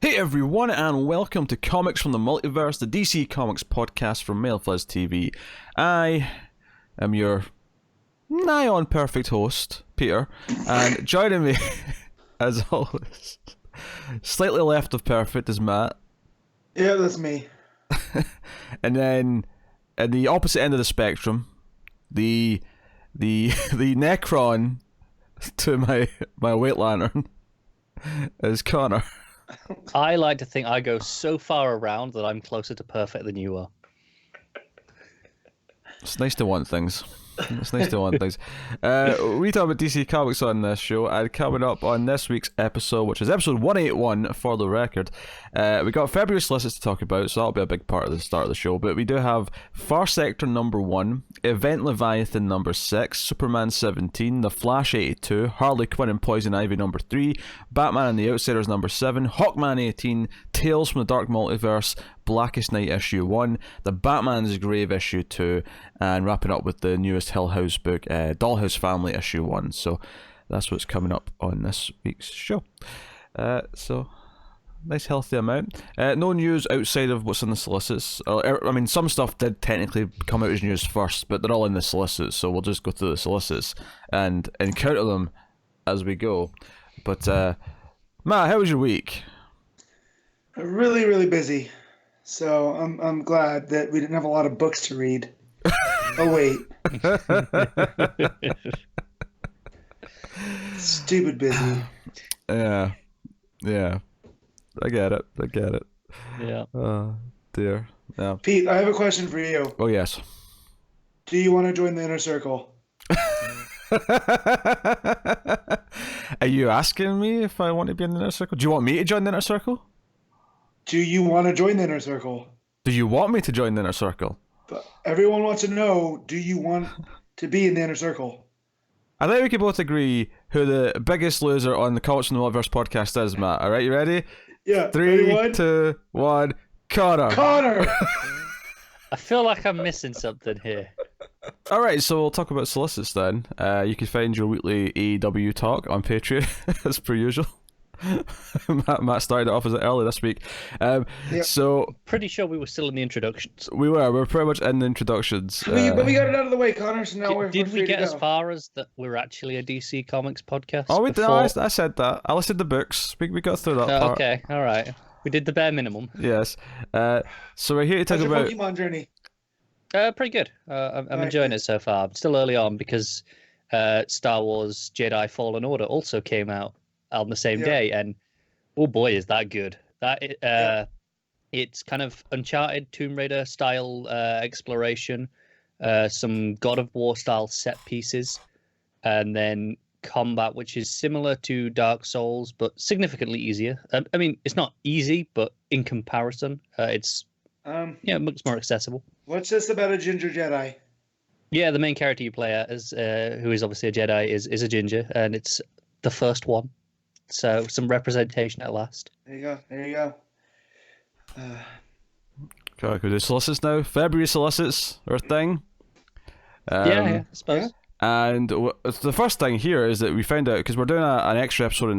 Hey everyone, and welcome to Comics from the Multiverse, the DC Comics podcast from Mailfuzz TV. I am your nigh on perfect host, Peter, and joining me, as always, slightly left of perfect, is Matt. Yeah, that's me. And then, at the opposite end of the spectrum, the Necron to my Weight Lantern is Connor. I like to think I go so far around that I'm closer to perfect than you are. It's nice to want things. It's nice to want things. We talk about DC Comics on this show, and coming up on this week's episode, which is episode 181 for the record, we got February Solicits to talk about, so that'll be a big part of the start of the show. But we do have Far Sector number 1, Event Leviathan number 6, Superman 17, The Flash 82, Harley, Quinn and Poison Ivy number 3, Batman and the Outsiders number 7, Hawkman 18, Tales from the Dark Multiverse, Blackest Night issue 1, The Batman's Grave issue 2, and wrapping up with the newest Hill House book, Dollhouse Family issue 1. So that's what's coming up on this week's show. So nice healthy amount. No news outside of what's in the solicits. I mean, some stuff did technically come out as news first, but they're all in the solicits, so we'll just go through the solicits and encounter them as we go. But Matt, how was your week? Really, really busy. So I'm glad that we didn't have a lot of books to read. Oh wait. Stupid busy. Yeah. I get it. Yeah. Oh dear. Yeah. Pete, I have a question for you. Oh yes. Do you want to join the inner circle? Are you asking me if I want to be in the inner circle? Do you want me to join the inner circle? Do you want to join the inner circle? Do you want me to join the inner circle? But everyone wants to know, do you want to be in the inner circle? I think we can both agree who the biggest loser on the Comics from the Multiverse podcast is, Matt. Alright, you ready? Yeah. 3, 2, 1, Connor! I feel like I'm missing something here. Alright, so we'll talk about solicits then. You can find your weekly AEW talk on Patreon, as per usual. Matt started it off as early this week. Yep. So Pretty sure we were still in the introductions. we were pretty much in the introductions. But we got it out of the way, Connor, so now we're Did free we get to as go. far as that we're actually a DC Comics podcast? Oh, we did. before? I said that. I listed the books. We got through that part. Okay, all right. We did the bare minimum. Yes. So we're here to talk How's your about. Pokemon journey? Pretty good. I'm enjoying it so far. I'm still early on because Star Wars Jedi Fallen Order also came out on the same day, and oh boy, is that good! It's kind of Uncharted, Tomb Raider style exploration, some God of War style set pieces, and then combat, which is similar to Dark Souls but significantly easier. I mean, it's not easy, but in comparison, it's much more accessible. What's this about a ginger Jedi? Yeah, the main character you play as, who is obviously a Jedi, is a ginger, and it's the first one. So some representation at last. There you go. Okay, we do solicits now. February solicits are a thing. I suppose. yeah. And the first thing here is that we found out, because we're doing an extra episode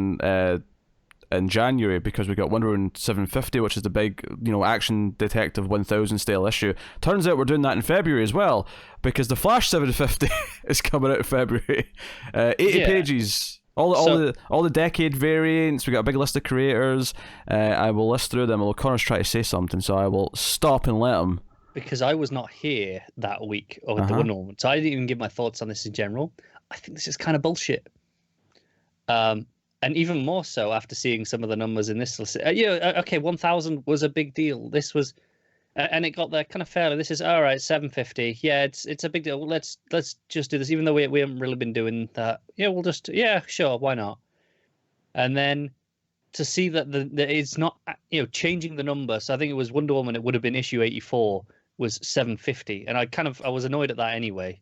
in January, because we got Wonder Woman 750, which is the big, action detective 1000 style issue. Turns out we're doing that in February as well, because the Flash 750 is coming out in February. 80 pages. All the decade variants. We got a big list of creators. I will list through them. Although Connor's trying to say something, so I will stop and let him. Because I was not here that week of the Wonder Woman, so I didn't even give my thoughts on this in general. I think this is kind of bullshit. And even more so after seeing some of the numbers in this list. 1,000 was a big deal. This was, and it got there kind of fairly. This is all right. 750. Yeah, it's a big deal. Let's just do this, even though we haven't really been doing that. Yeah, we'll just sure, why not? And then to see that it's not changing the number. So I think it was Wonder Woman. It would have been issue 84 was 750, and I was annoyed at that anyway.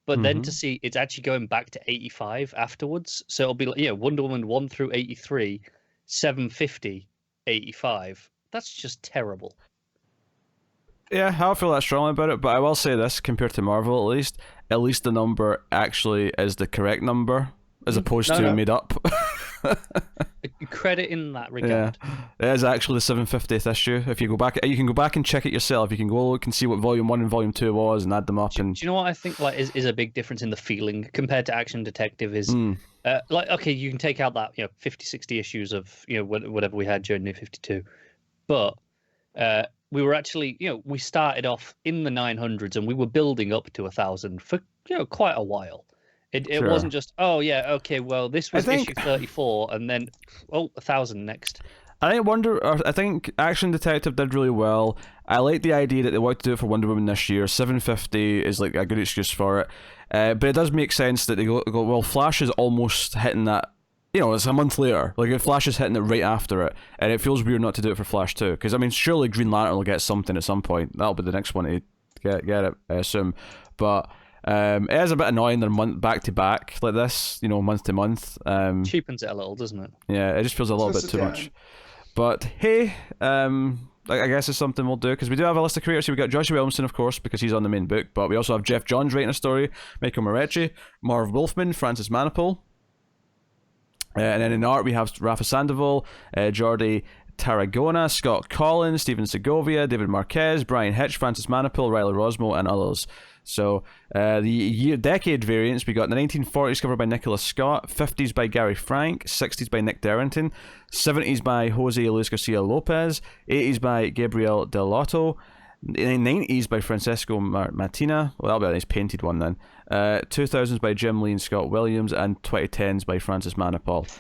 But then to see it's actually going back to 85 afterwards, so it'll be like, Wonder Woman 1 through 83, 750, 85. That's just terrible. Yeah, I don't feel that strongly about it, but I will say this, compared to Marvel at least the number actually is the correct number, as opposed to made up. credit in that regard. It is actually the 750th issue. If you go back, you can go back and check it yourself. You can go look and see what Volume 1 and Volume 2 was and add them up. Do you know what I think is a big difference in the feeling compared to Action Detective is okay, you can take out that 50, 60 issues of whatever we had during New 52, but we were actually we started off in the 900s and we were building up to 1,000 for quite a while. It wasn't just, oh, yeah, okay, well, this was issue 34, and then, 1,000 next. I think Action Detective did really well. I like the idea that they wanted to do it for Wonder Woman this year. 750 is like a good excuse for it. But it does make sense that they go, well, Flash is almost hitting that, it's a month later. Like, Flash is hitting it right after it, and it feels weird not to do it for Flash too. Because, I mean, surely Green Lantern will get something at some point. That'll be the next one to get it, I assume. But... it is a bit annoying they're back to back like this, month to month. Cheapens it a little, doesn't it? Yeah, it just feels a little bit too much. But hey, I guess it's something we'll do because we do have a list of creators. So we got Joshua Williamson, of course, because he's on the main book. But we also have Jeff Johns writing a story, Michael Moretti, Marv Wolfman, Francis Manapul, and then in art we have Rafa Sandoval, Jody Tarragona, Scott Collins, Stephen Segovia, David Marquez, Bryan Hitch, Francis Manapul, Riley Rosmo, and others. So the decade variants, we got the 1940s covered by Nicholas Scott, 50s by Gary Frank, 60s by Nick Darrington, 70s by Jose Luis Garcia Lopez, 80s by Gabriel Del Lotto, 90s by Francesco Martina, well that'll be a nice painted one then, 2000s by Jim Lee and Scott Williams, and 2010s by Francis Manapul.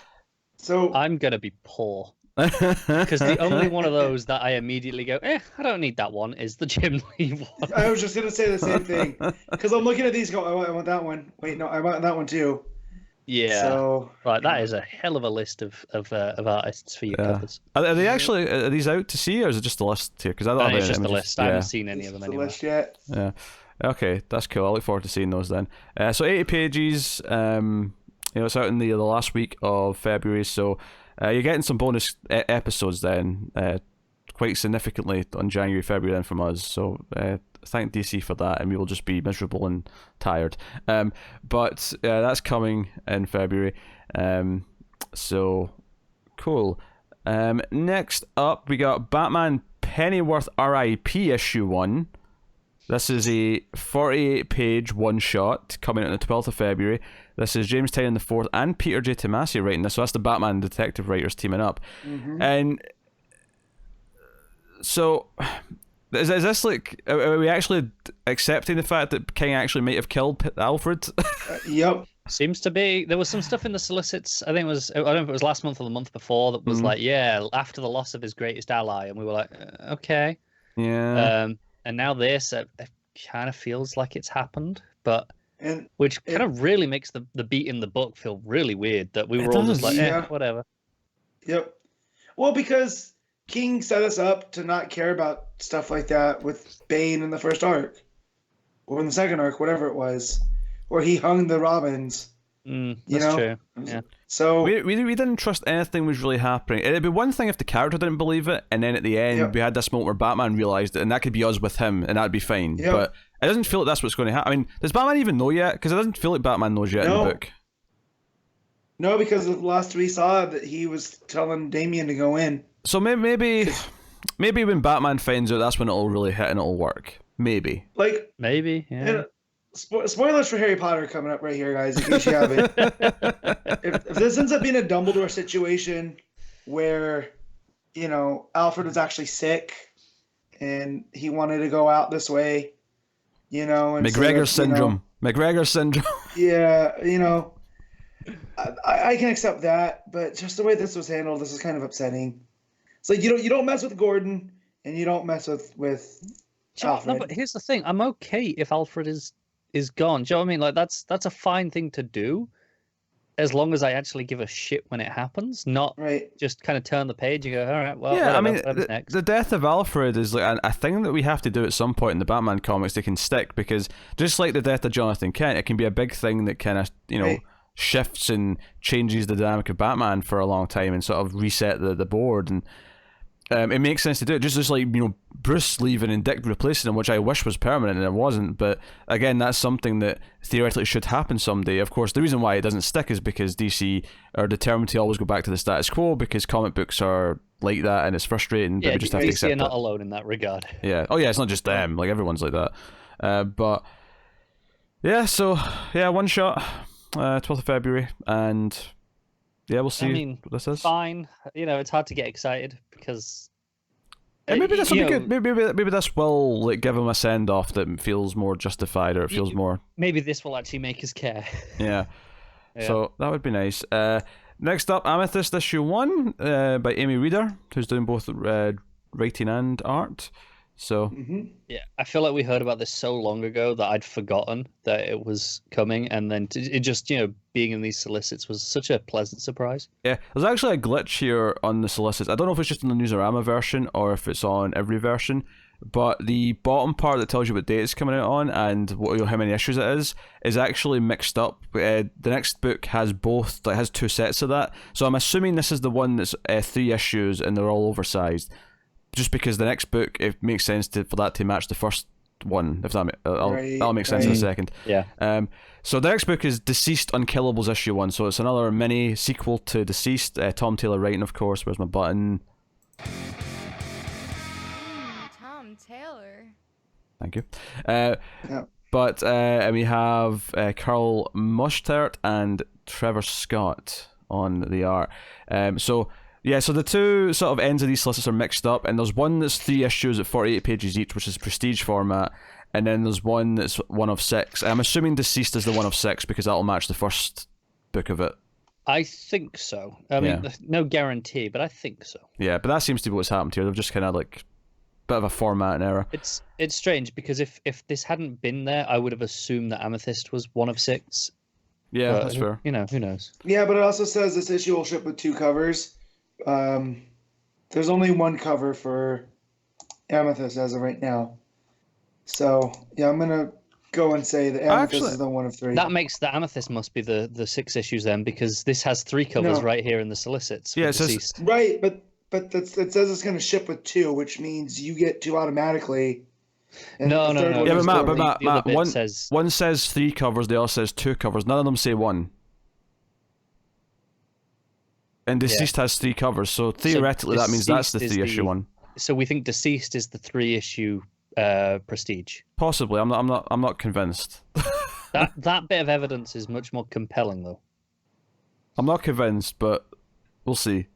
So I'm gonna be poor. Because the only one of those that I immediately go, I don't need that one, is the Jim Lee one. I was just going to say the same thing. Because I'm looking at these go, I want that one. Wait, no, I want that one too. Yeah. So, right, that is a hell of a list of artists for your covers. Are they actually, are these out to see, or is it just a list here? Because I don't it's just a list. I haven't seen any of them anyway. List yet. Yeah. Okay, that's cool. I look forward to seeing those then. So 80 pages, it's out in the last week of February, so... you're getting some bonus episodes then, quite significantly on January, February then from us. So thank DC for that, and we will just be miserable and tired. But that's coming in February. So cool. Next up, we got Batman Pennyworth R.I.P. issue 1. This is a 48-page one-shot coming out on the 12th of February. This is James Tynion IV and Peter J. Tomasi writing this, so that's the Batman detective writers teaming up. Mm-hmm. And so, is this like, are we actually accepting the fact that King actually might have killed Alfred? Yep. Seems to be. There was some stuff in the Solicits, I don't know if it was last month or the month before, that was like, after the loss of his greatest ally, and we were like, okay. Yeah. And now this, it kind of feels like it's happened, but which kind of really makes the beat in the book feel really weird, that we were all just like, whatever. Yep. Well, because King set us up to not care about stuff like that with Bane in the first arc, or in the second arc, whatever it was, where he hung the Robins. That's true. Yeah. So we didn't trust anything was really happening. It'd be one thing if the character didn't believe it, and then at the end we had this moment where Batman realized it, and that could be us with him, and that'd be fine. Yep. But it doesn't feel like that's what's going to happen. I mean, does Batman even know yet? Because it doesn't feel like Batman knows yet in the book. No, because the last we saw that he was telling Damian to go in. So maybe when Batman finds out, that's when it'll really hit and it'll work. Maybe. Maybe. Yeah. Spoilers for Harry Potter coming up right here, guys, in case you haven't. if this ends up being a Dumbledore situation where, Alfred was actually sick and he wanted to go out this way, and McGregor syndrome. McGregor syndrome. Yeah, I can accept that, but just the way this was handled, this is kind of upsetting. It's like you don't mess with Gordon and you don't mess with Alfred. No, but here's the thing: I'm okay if Alfred is gone. Do you know what I mean? Like that's a fine thing to do, as long as I actually give a shit when it happens, not just kind of turn the page and go, all right, well, yeah. Whatever, I mean, the death of Alfred is like a thing that we have to do at some point in the Batman comics that can stick, because just like the death of Jonathan Kent, it can be a big thing that kind of shifts and changes the dynamic of Batman for a long time and sort of reset the board. And it makes sense to do it. Just like, Bruce leaving and Dick replacing him, which I wish was permanent and it wasn't. But again, that's something that theoretically should happen someday. Of course, the reason why it doesn't stick is because DC are determined to always go back to the status quo, because comic books are like that and it's frustrating. But we just have to accept DC are not it. alone in that regard. Yeah. Oh yeah, it's not just them. Like, everyone's like that. But yeah, so yeah, one shot, 12th of February, and yeah, we'll see what this is. Fine. It's hard to get excited because. And maybe this will be good. Maybe this will like give him a send off that feels more justified, or it feels more. Maybe this will actually make us care. Yeah. So that would be nice. Next up, Amethyst issue 1 by Amy Reeder, who's doing both writing and art. So yeah, I feel like we heard about this so long ago that I'd forgotten that it was coming, and then it just being in these solicits was such a pleasant surprise. Yeah, there's actually a glitch here on the solicits. I don't know if it's just on the Newsarama version or if it's on every version, but the bottom part that tells you what date it's coming out on and how many issues it is actually mixed up. The next book has both, like, has 2 sets of that. So I'm assuming this is the one that's 3 issues and they're all oversized. Just because the next book, it makes sense for that to match the first one. If that'll make sense in a second. Yeah. So the next book is Deceased Unkillables issue 1. So it's another mini sequel to Deceased. Tom Taylor writing, of course. Where's my button? Tom Taylor. Thank you. But we have Carl Mostert and Trevor Scott on the art. So the 2 sort of ends of these solicits are mixed up, and there's one that's 3 issues at 48 pages each, which is prestige format, and then there's one that's 1 of 6. I'm assuming Deceased is the 1 of 6 because that'll match the first book of it. I think so. I mean, no guarantee, but I think so. Yeah, but that seems to be what's happened here. They've just kind of like bit of a format error. It's strange because if this hadn't been there, I would have assumed that Amethyst was 1 of 6. Yeah, but, that's fair. Who knows? Yeah, but it also says this issue will ship with 2 covers. There's only 1 cover for Amethyst as of right now. So, yeah, I'm going to go and say that Amethyst is the 1 of 3. That makes the Amethyst must be the 6 issues then, because this has 3 covers right here in the solicits. Yeah, right, but it says it's going to ship with 2, which means you get 2 automatically. No. Yeah, but Matt, one says 3 covers, the other says 2 covers. None of them say 1. And Deceased has 3 covers, so theoretically that means that's the 3 issue one. So we think Deceased is the 3 issue prestige. Possibly. I'm not convinced. that bit of evidence is much more compelling, though. I'm not convinced, but we'll see.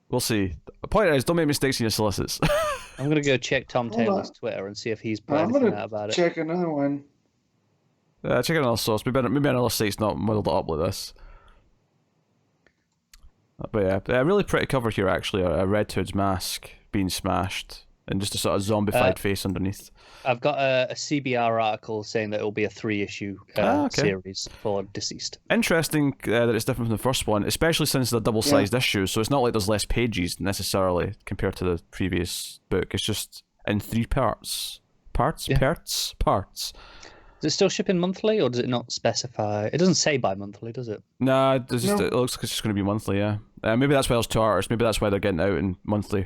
We'll see. The point is, don't make mistakes in your solicits. I'm gonna go check Tom Taylor's Twitter and see if he's put anything out about it. Check another one. Check another source. Maybe another site's not muddled up like this. But yeah, a really pretty cover here actually. A Red Hood's mask being smashed and just a sort of zombified face underneath. I've got a CBR article saying that it'll be a 3-issue series for Deceased. Interesting that it's different from the first one, especially since they're double-sized issues. So it's not like there's less pages necessarily compared to the previous book. It's just in 3 parts. Parts. Does it still ship in monthly, or does it not specify? It doesn't say bi-monthly, does it? Nah, it looks like it's just going to be monthly, yeah. Maybe that's why there's 2 artists. Maybe that's why they're getting out in monthly.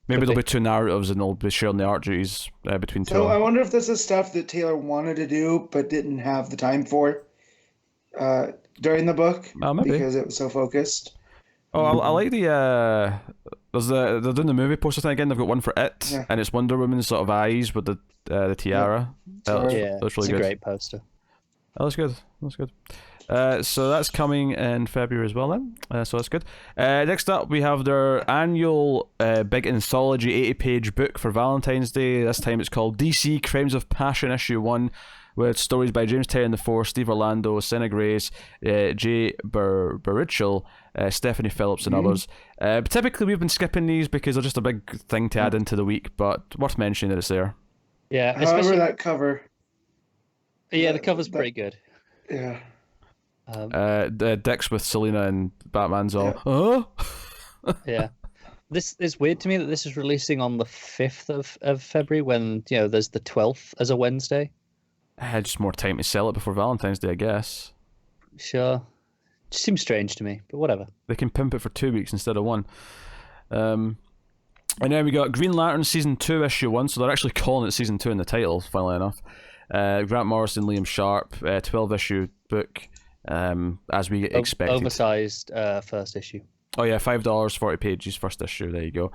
Maybe there'll be 2 narratives and they'll be sharing the art duties between 2. So I wonder if this is stuff that Taylor wanted to do but didn't have the time for during the book because it was so focused. Oh, I like the... they're doing the movie poster thing again. They've got one for It, and it's Wonder Woman's sort of eyes with the tiara. Yeah, that's really it's good. A great poster. That looks good. So that's coming in February as well then. So that's good. Next up, we have their annual big anthology 80-page book for Valentine's Day. This time it's called DC Crimes of Passion Issue 1, with stories by James Tynion IV, Steve Orlando, Senna Grace, Jay Baruchel, Stephanie Phillips, and others. But typically we've been skipping these because they're just a big thing to add into the week, but worth mentioning that it's there. Yeah, especially that cover. Yeah, the cover's pretty good. Yeah. The Dix with Selena and Batman's all, Yeah. This is weird to me that this is releasing on the 5th of February when, there's the 12th as a Wednesday. I had just more time to sell it before Valentine's Day, I guess. Sure. It seems strange to me, but whatever. They can pimp it for 2 weeks instead of 1. And then we got Green Lantern Season 2, Issue 1, so they're actually calling it Season 2 in the title, funnily enough. Grant Morrison, Liam Sharp, 12-issue book, as we expected. Oversized first issue. Oh yeah, $5, 40 pages, first issue, there you go.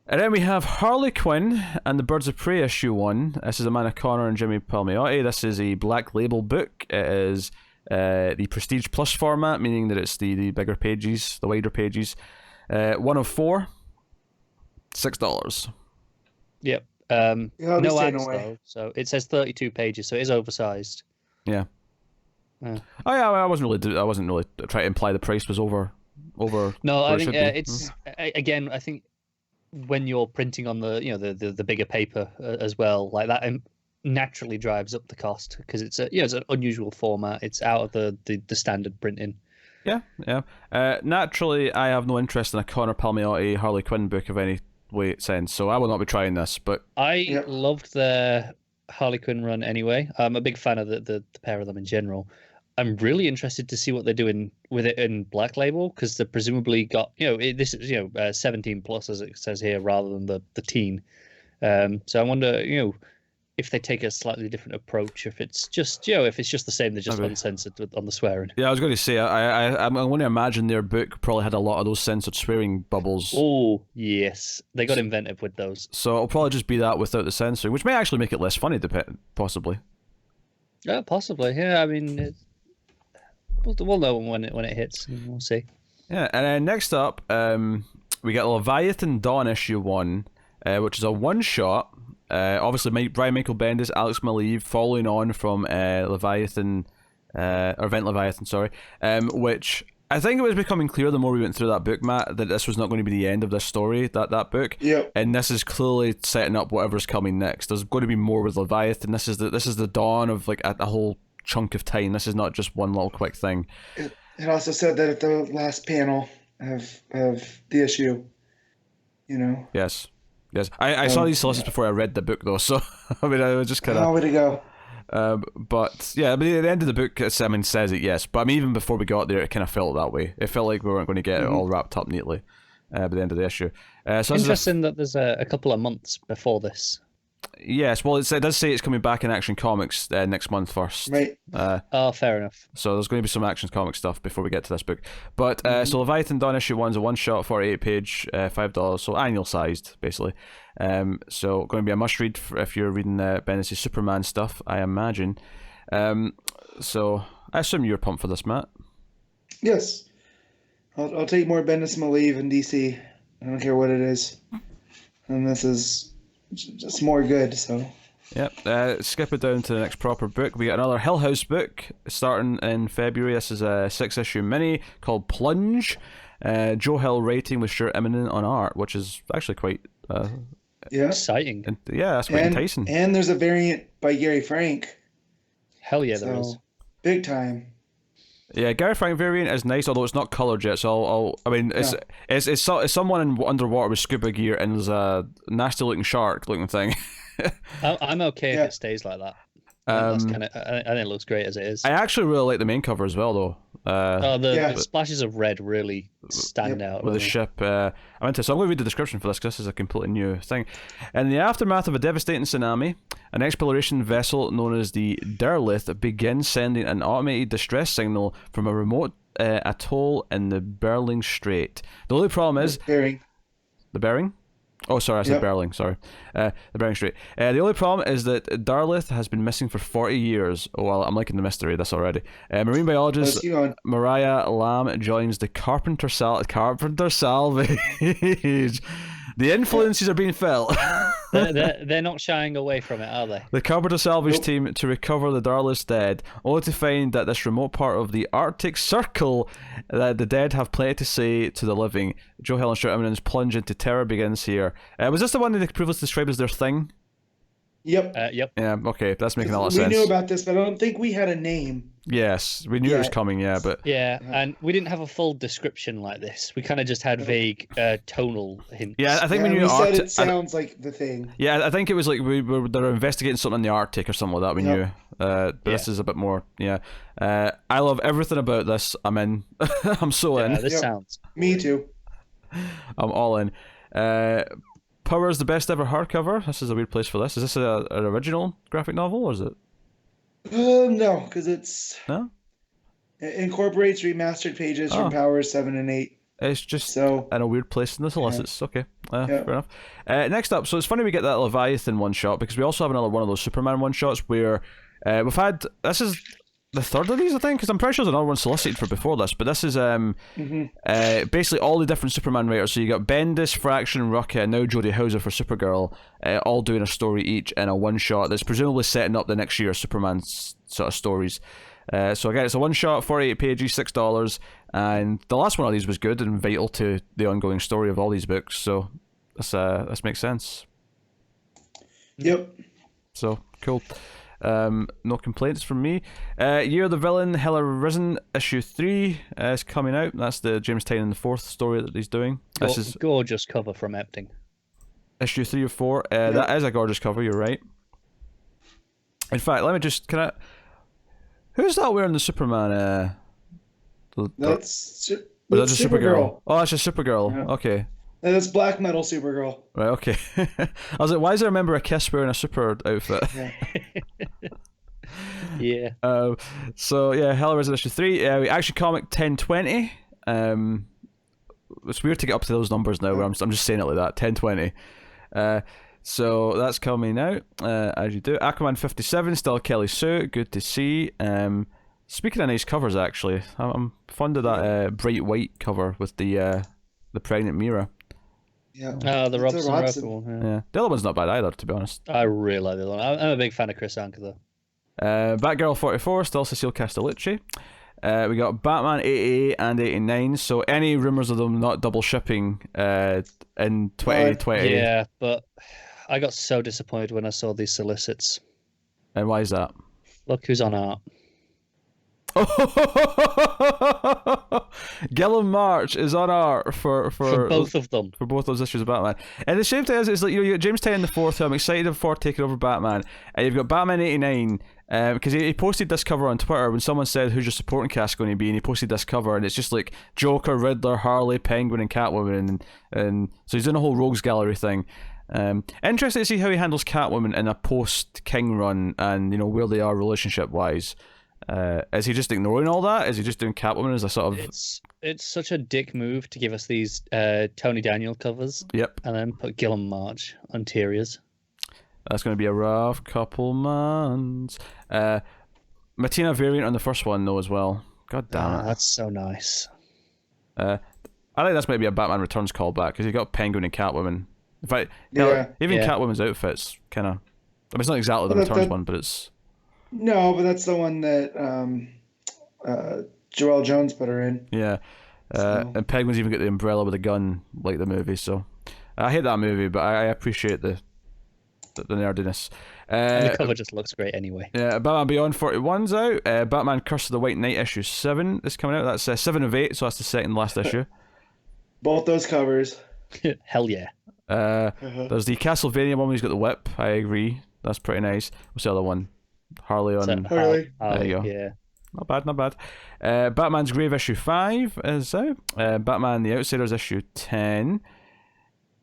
And then we have Harley Quinn and the Birds of Prey Issue 1. This is Amanda Connor and Jimmy Palmiotti. This is a Black Label book. It is the Prestige Plus format, meaning that it's the bigger pages, the wider pages. 1 of 4. $6. Yep. No ads though, so it says 32 pages, so it is oversized. Yeah. Oh yeah, I wasn't really trying to imply the price was over. No, I think it's again. I think when you're printing on the bigger paper as well, like that naturally drives up the cost because it's it's an unusual format. It's out of the standard printing. Yeah. Naturally, I have no interest in a Connor Palmiotti Harley Quinn book of any sense, so I will not be trying this. But I loved the Harley Quinn run anyway. I'm a big fan of the pair of them in general. I'm really interested to see what they're doing with it in Black Label because they presumably got this is 17 plus as it says here rather than the teen. So I wonder if they take a slightly different approach, if it's just the same, they're just uncensored on the swearing. Yeah, I was going to say I'm going to imagine their book probably had a lot of those censored swearing bubbles. Oh yes, they got inventive with those. So it'll probably just be that without the censoring, which may actually make it less funny, possibly. Yeah, possibly. Yeah, I mean, we'll know when it hits. We'll see. Yeah, and then next up, we got Leviathan Dawn Issue 1, which is a one-shot. Obviously, Brian Michael Bendis, Alex Maleev, following on from Leviathan, or Event Leviathan, sorry, which I think it was becoming clear the more we went through that book, Matt, that this was not going to be the end of this story, that book. Yep. And this is clearly setting up whatever's coming next. There's going to be more with Leviathan. This is the dawn of like a whole chunk of time. This is not just one little quick thing. It also said that at the last panel of the issue, Yes. I saw these solicits before I read the book, though, so I mean, I was just kind of... Oh, way to go. But, yeah, I mean, at the end of the book, Simon says it, yes. But, I mean, even before we got there, it kind of felt that way. It felt like we weren't going to get it all wrapped up neatly by the end of the issue. So interesting that there's a couple of months before this. Yes, well, it does say it's coming back in Action Comics next month first. Right. Fair enough. So there's going to be some Action Comics stuff before we get to this book. But so Leviathan Dawn Issue 1's a one-shot, 48-page, $5, so annual-sized, basically. So going to be a must-read if you're reading Bendis' Superman stuff, I imagine. So I assume you're pumped for this, Matt. Yes. I'll take more Bendis Maleev in DC. I don't care what it is. And this is just more good, so... Yep, skip it down to the next proper book. We got another Hill House book starting in February. This is a 6-issue mini called Plunge. Joe Hill writing with Stuart Immonen on art, which is actually quite... exciting. That's quite enticing. And there's a variant by Gary Frank. Hell yeah, there is. Big time. Yeah, Gary Frank variant is nice, although it's not coloured yet. So it's someone underwater with scuba gear and there's a nasty looking shark looking thing. I'm okay if it stays like that. I think it looks great as it is. I actually really like the main cover as well, though. The splashes of red really stand out. With the ship. So I'm going to read the description for this because this is a completely new thing. In the aftermath of a devastating tsunami, an exploration vessel known as the Derlith begins sending an automated distress signal from a remote atoll in the Bering Strait. The only problem is... The Bering? Oh, sorry, I said Berling, sorry. The Bering Strait. The only problem is that Darlith has been missing for 40 years. Oh, well, I'm liking the mystery of this already. Marine biologist Mariah Lamb joins the Carpenter Salvage. The influences are being felt. they're not shying away from it, are they? The Carpenter Salvage team to recover the Darlith's dead, only to find that this remote part of the Arctic Circle that the dead have plenty to say to the living. Joe Hill and Stuart Immonen's plunge into terror begins here. Was this the one that they previously described as their thing? Yep. Yep. Yeah, okay, that's making a lot of sense. We knew about this, but I don't think we had a name. Yes, we knew it was coming, but... Yeah, and we didn't have a full description like this. We kind of just had vague tonal hints. Yeah, I think we knew... said it sounds like the thing. Yeah, I think it was like they were investigating something in the Arctic or something like that, we knew. But this is a bit more, I love everything about this. I'm in. I'm so in. This sounds... Me too. I'm all in. Power is the best ever hardcover. This is a weird place for this. Is this an original graphic novel, or is it? No, because it incorporates remastered pages from Powers 7 and 8. It's just in a weird place in the Solicits. Okay, fair enough. Next up, so it's funny we get that Leviathan one-shot, because we also have another one of those Superman one-shots where we've had... This is the third of these, I think, because I'm pretty sure there's another one solicited for before this, but this is basically all the different Superman writers. So you got Bendis, Fraction, Rucka, and now Jody Houser for Supergirl, all doing a story each in a one-shot that's presumably setting up the next year's Superman sort of stories. So again, it's a one-shot, 48 pages, $6, and the last one of these was good and vital to the ongoing story of all these books, so this makes sense. Yep. So, cool. No complaints from me. Year of the Villain, Hell Arisen, issue 3 is coming out. That's the James Tynion and the 4th story that he's doing. This is gorgeous cover from Epting. Issue 3 or 4. That is a gorgeous cover, you're right. In fact, let me just... Who's that wearing the Superman? That's just Supergirl. Oh, that's just Supergirl. Yeah. Okay. And it's black metal Supergirl. Right, okay. I was like, why does I remember a Kiss wearing a super outfit? Yeah. So, yeah, Hell Arisen issue 3. Action Comic 1020. It's weird to get up to those numbers now, where I'm just saying it like that. 1020. So that's coming out, as you do. Aquaman 57, still Kelly Sue, good to see. Speaking of nice covers, actually, I'm fond of that bright white cover with the pregnant Mira. Yeah. The Robson one. Yeah. The other one's not bad either, to be honest. I really like the other one. I'm a big fan of Chris Anka, though. Batgirl 44, still Cecile Castellucci. We got Batman 88 and 89, so any rumours of them not double shipping in 2020. Yeah, but I got so disappointed when I saw these solicits. And why is that? Look who's on art. Gilliam March is on art for both of them. For both those issues of Batman. And the same thing is like, you got James Tynion the 4th, who I'm excited for taking over Batman. And you've got Batman 89, because he posted this cover on Twitter when someone said, who's your supporting cast going to be? And he posted this cover, and it's just like Joker, Riddler, Harley, Penguin, and Catwoman. And so he's doing a whole Rogues Gallery thing. Interesting to see how he handles Catwoman in a post-King run, and where they are relationship-wise. Is he just ignoring all that? Is he just doing Catwoman as a sort of... It's such a dick move to give us these Tony Daniel covers. Yep. And then put Gilliam March on Tyria's. That's going to be a rough couple months. Martina variant on the first one, though, as well. God damn it. That's so nice. I think this might be a Batman Returns callback, because you got Penguin and Catwoman. In fact, even Catwoman's outfit's kind of... I mean, it's not exactly the Returns one, but it's... No, but that's the one that Joelle Jones put her in. Yeah. And Penguin's even got the umbrella with a gun, like the movie, so... I hate that movie, but I appreciate the nerdiness. And the cover just looks great anyway. Yeah, Batman Beyond 41's out. Batman Curse of the White Knight issue 7 is coming out. That's 7 of 8, so that's the second last issue. Both those covers. Hell yeah. There's the Castlevania one where he's got the whip. I agree. That's pretty nice. What's the other one? Harley on... Harley. There you go. Yeah. Not bad. Batman's Grave issue 5 is out. Batman The Outsiders issue 10.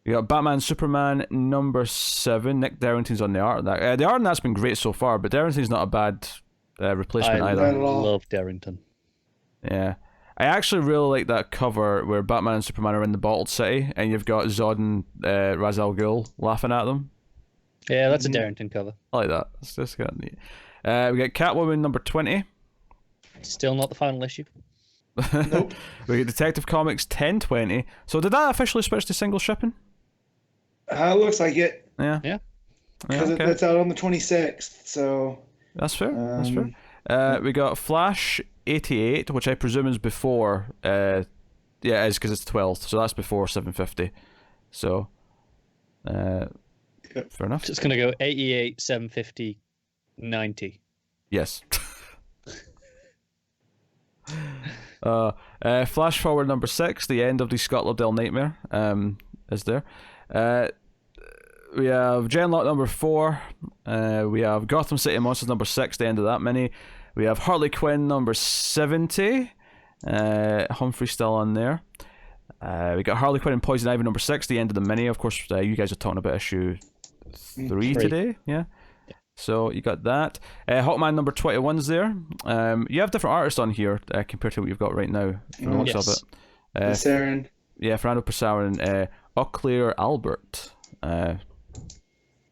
We got Batman Superman number 7. Nick Darrington's on the art of that. The art on that's been great so far, but Darrington's not a bad replacement either. I love Darrington. Yeah. I actually really like that cover where Batman and Superman are in the bottled city, and you've got Zod and Ra's al Ghul laughing at them. Yeah, that's a Darrington cover. I like that. It's just kind of neat. We got Catwoman number 20. Still not the final issue. Nope. We got Detective Comics 1020. So did that officially switch to single shipping? It looks like it. Yeah. Because it's out on the 26th, so... That's fair. That's fair. We got Flash 88, which I presume is before... yeah, it is, because it's 12th, so that's before 750. So... fair enough. So it's going to go 88, 750, 90. Yes. Flash Forward number 6, the end of the Scott Lobdell Nightmare, is there. We have Genlock number 4. We have Gotham City Monsters number 6, the end of that mini. We have Harley Quinn number 70. Humphrey still on there. We got Harley Quinn and Poison Ivy number 6, the end of the mini. Of course, you guys are talking about issue 3 today, yeah? So you got that. Hawkman number 21's there. You have different artists on here compared to what you've got right now, from the looks of it. Sarin. Yeah, Fernando Pessarin, Auclair Albert.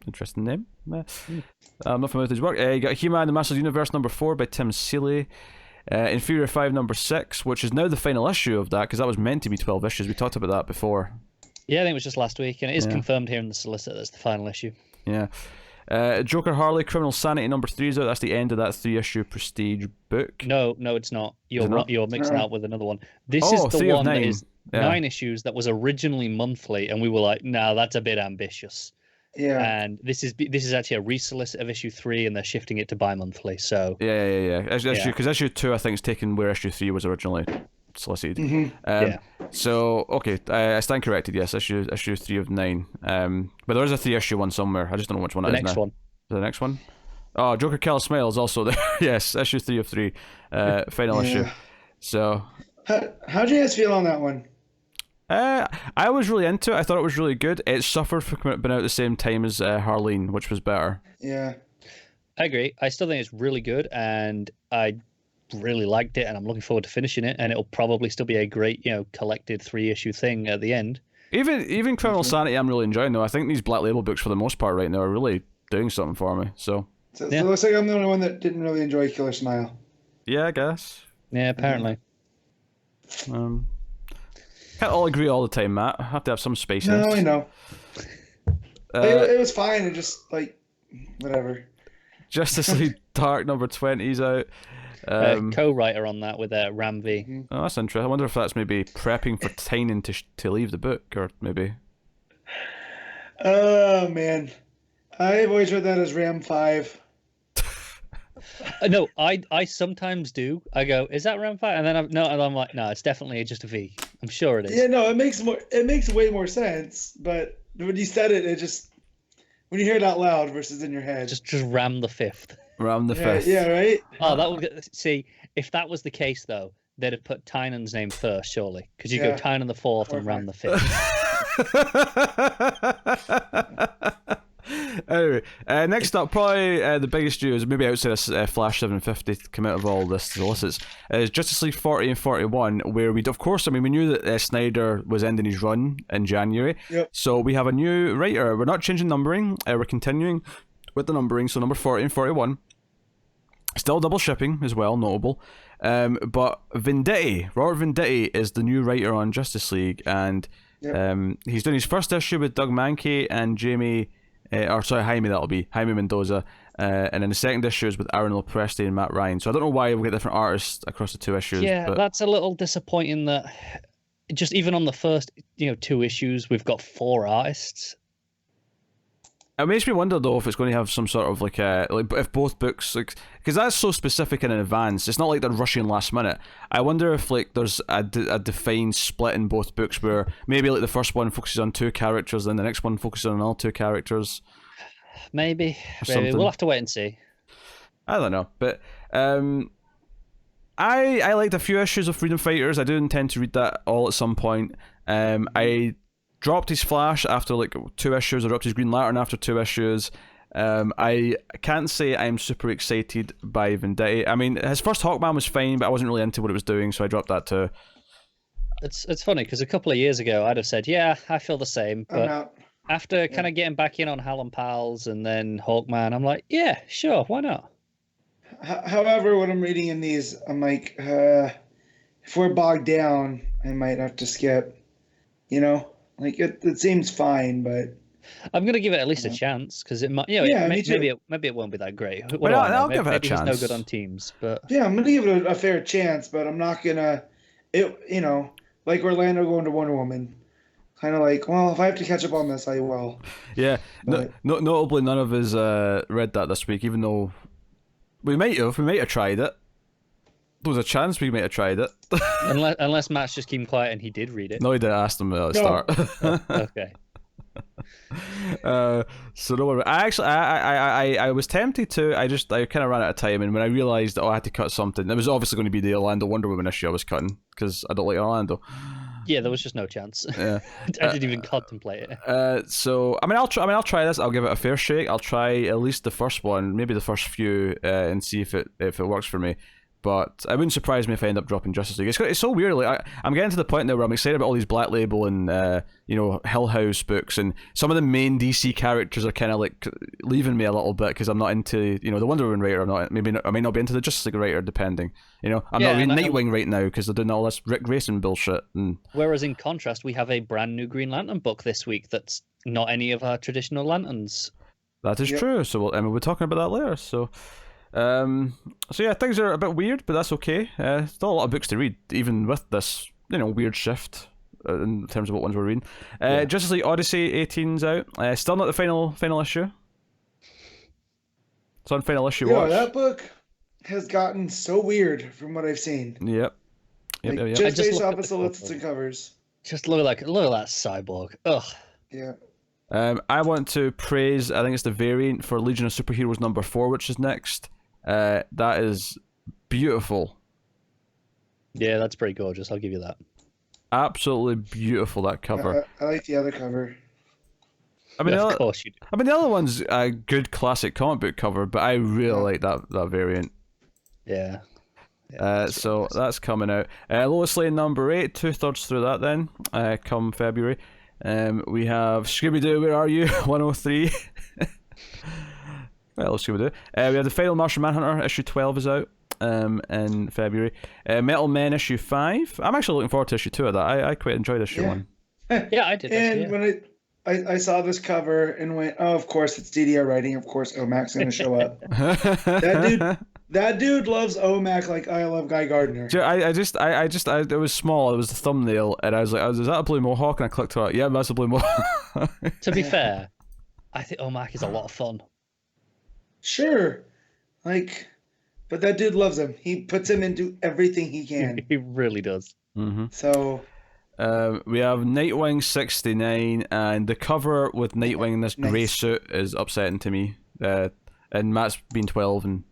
Interesting name. I'm not familiar with his work. You got He-Man, the Masters of the Universe number 4 by Tim Seeley. Inferior 5 number 6, which is now the final issue of that, because that was meant to be 12 issues. We talked about that before. Yeah, I think it was just last week, and it is confirmed here in the Solicit that's the final issue. Yeah. Joker Harley Criminal Sanity number 3 is out. That's the end of that 3-issue prestige book. No, it's not. You're mixing out with another one. This is the 3 of one 9. that is 9 issues that was originally monthly, and we were like, nah, that's a bit ambitious. Yeah. And this is actually a re-solicit of issue 3, and they're shifting it to bi-monthly. So Yeah. Because issue 2, I think, is taken where issue 3 was originally solicited. So okay, I stand corrected. Yes, issue 3 of 9. But there is a 3-issue one somewhere. I just don't know which one. The it is next now. one. The next one. Oh, Joker Kill Smile is also there. Yes, issue 3 of 3, final issue. So How'd you guys feel on that one? I was really into it. I thought it was really good. It suffered for being out at the same time as Harleen, which was better. Yeah, I agree. I still think it's really good, and I really liked it, and I'm looking forward to finishing it. And it'll probably still be a great, collected 3-issue thing at the end. Even Criminal Sanity, I'm really enjoying though. I think these Black Label books, for the most part, right now, are really doing something for me. So it looks like I'm the only one that didn't really enjoy Killer Smile. Yeah, I guess. Yeah, apparently. Can't all agree all the time, Matt. I have to have some space. No, I know. It was fine. It just whatever. Justice League Dark number 20 is out. Co-writer on that with Ram V. Oh, that's interesting. I wonder if that's maybe prepping for Tynan to leave the book, or maybe. Oh man, I've always read that as Ram 5. No, I sometimes do. I go, is that Ram 5? And then I'm like, no, it's definitely just a V. I'm sure it is. Yeah, no, it makes way more sense. But when you said it, when you hear it out loud versus in your head, just Ram the 5th. Ram the 5th. Yeah, right. Oh, that would see if that was the case though, they'd have put Tynan's name first, surely, because you go Tynan the 4th and Ram the 5th. Anyway, next up, probably the biggest news, maybe outside of Flash 750 come out of all this solicits, is Justice League 40 and 41, where we knew that Snyder was ending his run in January. Yep. So we have a new writer. We're not changing numbering. We're continuing with the numbering. So number 40 and 41, still double shipping as well, notable. But Venditti, Robert Venditti, is the new writer on Justice League, and he's doing his first issue with Doug Mankey and Jaime Mendoza, and then the second issue is with Aaron Lopresti and Matt Ryan. So I don't know why we get different artists across the 2 issues. Yeah, but that's a little disappointing that just even on the first 2 issues we've got 4 artists. It makes me wonder though if it's going to have some sort of like if both books, because that's so specific in advance. It's not like they're rushing last minute. I wonder if there's a defined split in both books where maybe the first one focuses on 2 characters, then the next one focuses on all 2 characters. Maybe we'll have to wait and see. I don't know, but I liked a few issues of Freedom Fighters. I do intend to read that all at some point. I dropped his Flash after 2 issues. I dropped his Green Lantern after 2 issues. I can't say I'm super excited by Venditti. I mean, his first Hawkman was fine, but I wasn't really into what it was doing, so I dropped that too. It's funny because a couple of years ago I'd have said, yeah, I feel the same, but after kind of getting back in on Hal and Pals and then Hawkman, I'm like, yeah, sure, why not? However, when I'm reading in these, I'm like, if we're bogged down, I might have to skip. It seems fine, but I'm gonna give it at least a chance because it might. Maybe it won't be that great. I'll give it a chance. Maybe it's no good on teams, but yeah, I'm gonna give it a fair chance, but I'm not gonna. Like Orlando going to Wonder Woman, kind of like, well, if I have to catch up on this, I will. Yeah, notably, none of us read that this week, even though we might have tried it. There was a chance we might have tried it. unless Matt's just keeping quiet and he did read it. No, he did. I asked him at the start. Okay. So no, I was tempted to. I kind of ran out of time, and when I realised I had to cut something, it was obviously going to be the Orlando Wonder Woman issue I was cutting because I don't like Orlando. Yeah, there was just no chance. Yeah. I didn't even contemplate it. So I'll try this. I'll give it a fair shake. I'll try at least the first one, maybe the first few, and see if it works for me. But it wouldn't surprise me if I end up dropping Justice League. It's so weird. Like I'm getting to the point now where I'm excited about all these Black Label and Hill House books, and some of the main DC characters are kind of like leaving me a little bit because I'm not into the Wonder Woman writer. I'm not. Maybe I may not be into the Justice League writer, depending. I'm not reading Nightwing right now because they're doing all this Rick Grayson bullshit. And whereas in contrast, we have a brand new Green Lantern book this week that's not any of our traditional lanterns. That is true. So we'll be talking about that later. So yeah, things are a bit weird, but that's okay. Still a lot of books to read, even with this, weird shift in terms of what ones we're reading. Justice League Odyssey 18's out. Still not the final issue. It's on final issue watch. That book has gotten so weird from what I've seen. Yep. Just based off of solicits and covers. Just look at that cyborg. Ugh. Yeah. I want to praise, I think it's the variant for Legion of Superheroes number 4, which is next. That is beautiful. Yeah, that's pretty gorgeous. I'll give you that. Absolutely beautiful, that cover. I like the other cover. I mean, of course you do. I mean, the other one's a good classic comic book cover, but I really like that variant. Yeah. So that's coming out. Lois Lane number 8, 2/3 through that then, come February. We have Scooby-Doo, Where Are You? 103. Well, Scooby-Doo. We have the final Martian Manhunter, issue 12 is out in February. Metal Men, issue 5. I'm actually looking forward to issue 2 of that. I quite enjoyed issue 1. Yeah, I did. And when I saw this cover and went, oh, of course it's DDR writing. Of course OMAC's going to show up. That dude loves OMAC like I love Guy Gardner. It was small. It was the thumbnail, and I was like, "Is that a blue mohawk?" And I clicked on it. Yeah, that's a blue mohawk. To be fair, I think OMAC is a lot of fun. Sure, but that dude loves him. He puts him into everything he can. He really does. Mm-hmm. So. We have Nightwing 69, and the cover with Nightwing in this grey suit is upsetting to me. And Matt's been 12, and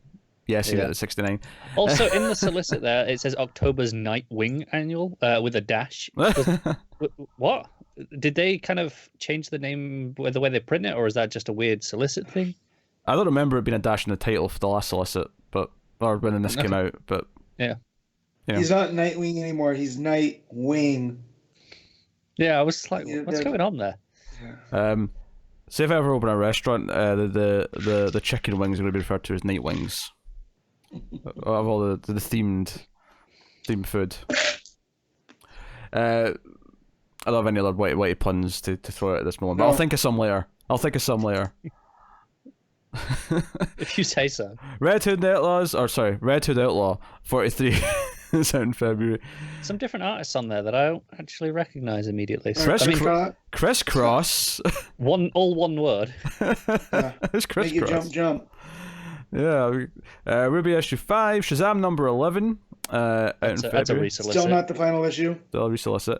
he's at 69. Also, in the solicit there, it says October's Nightwing annual with a dash. What? Did they kind of change the name, the way they print it, or is that just a weird solicit thing? I don't remember it being a dash in the title for the last solicit, or when this came out, but... Yeah. He's not Nightwing anymore, he's Nightwing. Yeah, I was like, what's going on there? Say if I ever open a restaurant, the chicken wings are going to be referred to as night wings. Of all the themed food. I don't have any other whitey puns to throw out at this moment, but I'll think of some later. If you say so. Red Hood Outlaw 43 is out in February. Some different artists on there that I don't actually recognise immediately. Criss Cross. All one word. It's Criss Make Cross. You jump. Yeah. Ruby issue 5, Shazam number 11. Out in February. That's a resolicit. Still not the final issue. Still a resolicit.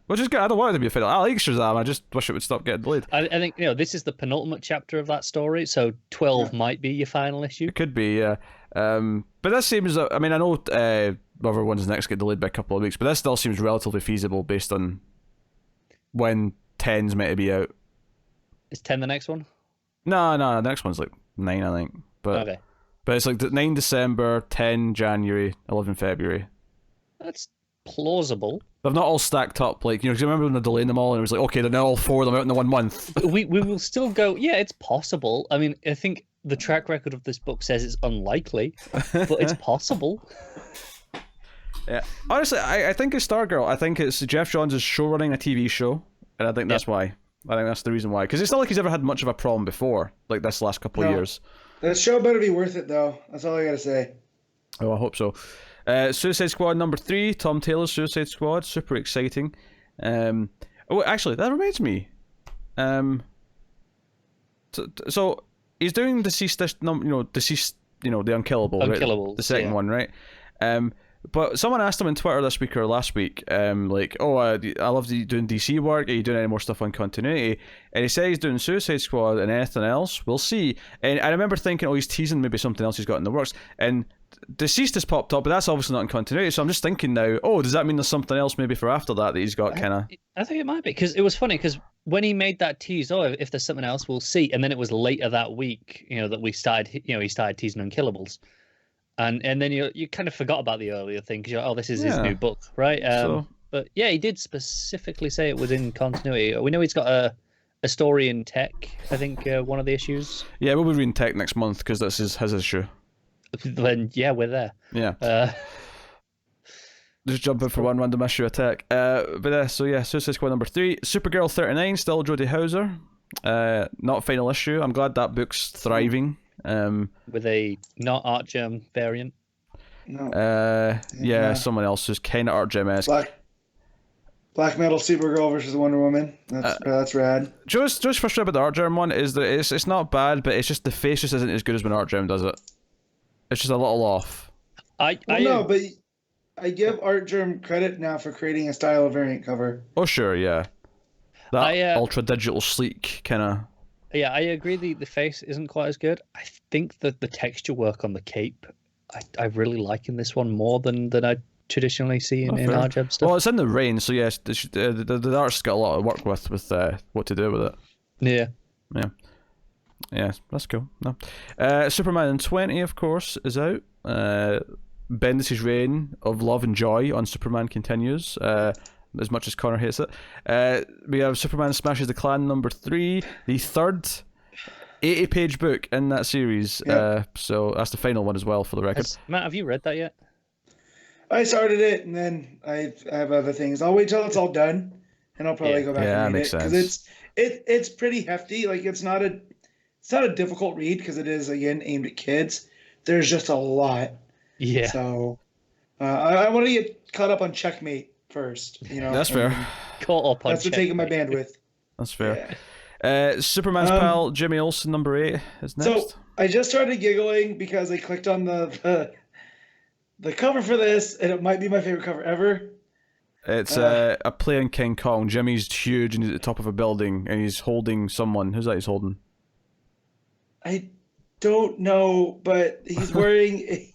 Which is good. I don't want it to be a final. I like Shazam. I just wish it would stop getting delayed. I think this is the penultimate chapter of that story, so 12 might be your final issue. It could be, yeah. But this seems. I mean, I know whatever one's next get delayed by a couple of weeks, but this still seems relatively feasible based on when 10's meant to be out. Is 10 the next one? No, the next one's like 9, I think. But okay. But it's like 9 December, 10 January, 11 February. That's plausible. They've not all stacked up, like, 'cause you remember when they're delaying them all, and it was like, okay, they're now all 4 of them out in the 1 month. we will still go, yeah, it's possible. I mean, I think the track record of this book says it's unlikely, but it's possible. Yeah, honestly, I think it's Stargirl. I think it's Jeff Johns is show running a TV show, and I think that's why. I think that's the reason why. Because it's not like he's ever had much of a problem before, like this last couple of years. That show better be worth it, though. That's all I gotta say. Oh, I hope so. Suicide Squad number 3, Tom Taylor's Suicide Squad, super exciting. Oh, actually, that reminds me. So he's doing Deceased, the Unkillable, right? Unkillables, The second one, right? But someone asked him on Twitter this week or last week, like, oh, I love you doing DC work. Are you doing any more stuff on continuity? And he said he's doing Suicide Squad and anything else. We'll see. And I remember thinking, oh, he's teasing maybe something else he's got in the works. And Deceased has popped up, but that's obviously not in continuity. So I'm just thinking now, oh, does that mean there's something else maybe for after that he's got kind of... I think it might be, because it was funny, because when he made that tease, oh, if there's something else, we'll see. And then it was later that week, that we started, he started teasing Unkillables. And then you kind of forgot about the earlier thing, because oh, this is his new book, right? But yeah, he did specifically say it was in continuity. We know he's got a story in Tech, I think, one of the issues. Yeah, we'll be reading Tech next month, because that's his issue. Then yeah, we're there. Yeah. Just jumping for one random issue of Tech. Suicide Squad number 3. Supergirl 39, still Jody Houser. Not final issue. I'm glad that book's thriving. With a not Art Gem variant. No. Someone else who's kind of Art Gem-esque. Black Metal Supergirl versus Wonder Woman. That's rad. Just frustrated about the Art Gem one is that it's not bad, but it's just the face just isn't as good as when Art Gem does it. It's just a little off. But I give Art Germ credit now for creating a style of variant cover. Oh sure, yeah. That ultra digital sleek kind of. Yeah, I agree. The face isn't quite as good. I think that the texture work on the cape, I really like in this one more than I traditionally see in Art Gem stuff. Well, it's in the rain, so yes, the artist's got a lot to work with what to do with it. Yeah. Yeah, that's cool. No. Superman in 20, of course, is out. Bendis' reign of love and joy on Superman continues, as much as Connor hates it. We have Superman Smashes the Klan number 3, the third 80-page book in that series. Yep. So that's the final one as well, for the record. Matt, have you read that yet? I started it, and then I have other things. I'll wait till it's all done, and I'll probably go back and read it. Because it's pretty hefty. Like, it's not a difficult read, because it is, again, aimed at kids. There's just a lot. Yeah. So I want to get caught up on Checkmate first. That's fair. Caught up on That's for taking my bandwidth. That's fair. Yeah. Superman's pal Jimmy Olsen number 8 is next. So I just started giggling because I clicked on the cover for this, and it might be my favorite cover ever. It's a play on King Kong. Jimmy's huge and he's at the top of a building, and he's holding someone. Who's that he's holding? I don't know, but he's wearing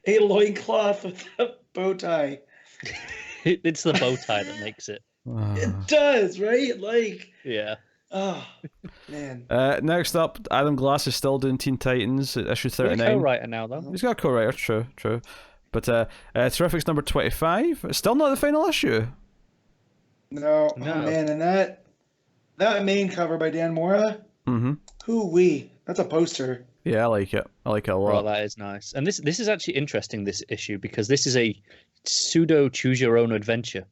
a loincloth with a bow tie. It's the bow tie that makes it. It does, right? Like, yeah. Oh, man. Next up, Adam Glass is still doing Teen Titans at issue 39. He's a co-writer now, though. He's got a co-writer, true. But Terrific's number 25, still not the final issue. No. Oh, man, and that main cover by Dan Mora, hoo-wee, that's a poster. Yeah, I like it. I like it a lot. Oh, that is nice. And this is actually interesting, this issue, because this is a pseudo choose-your-own-adventure.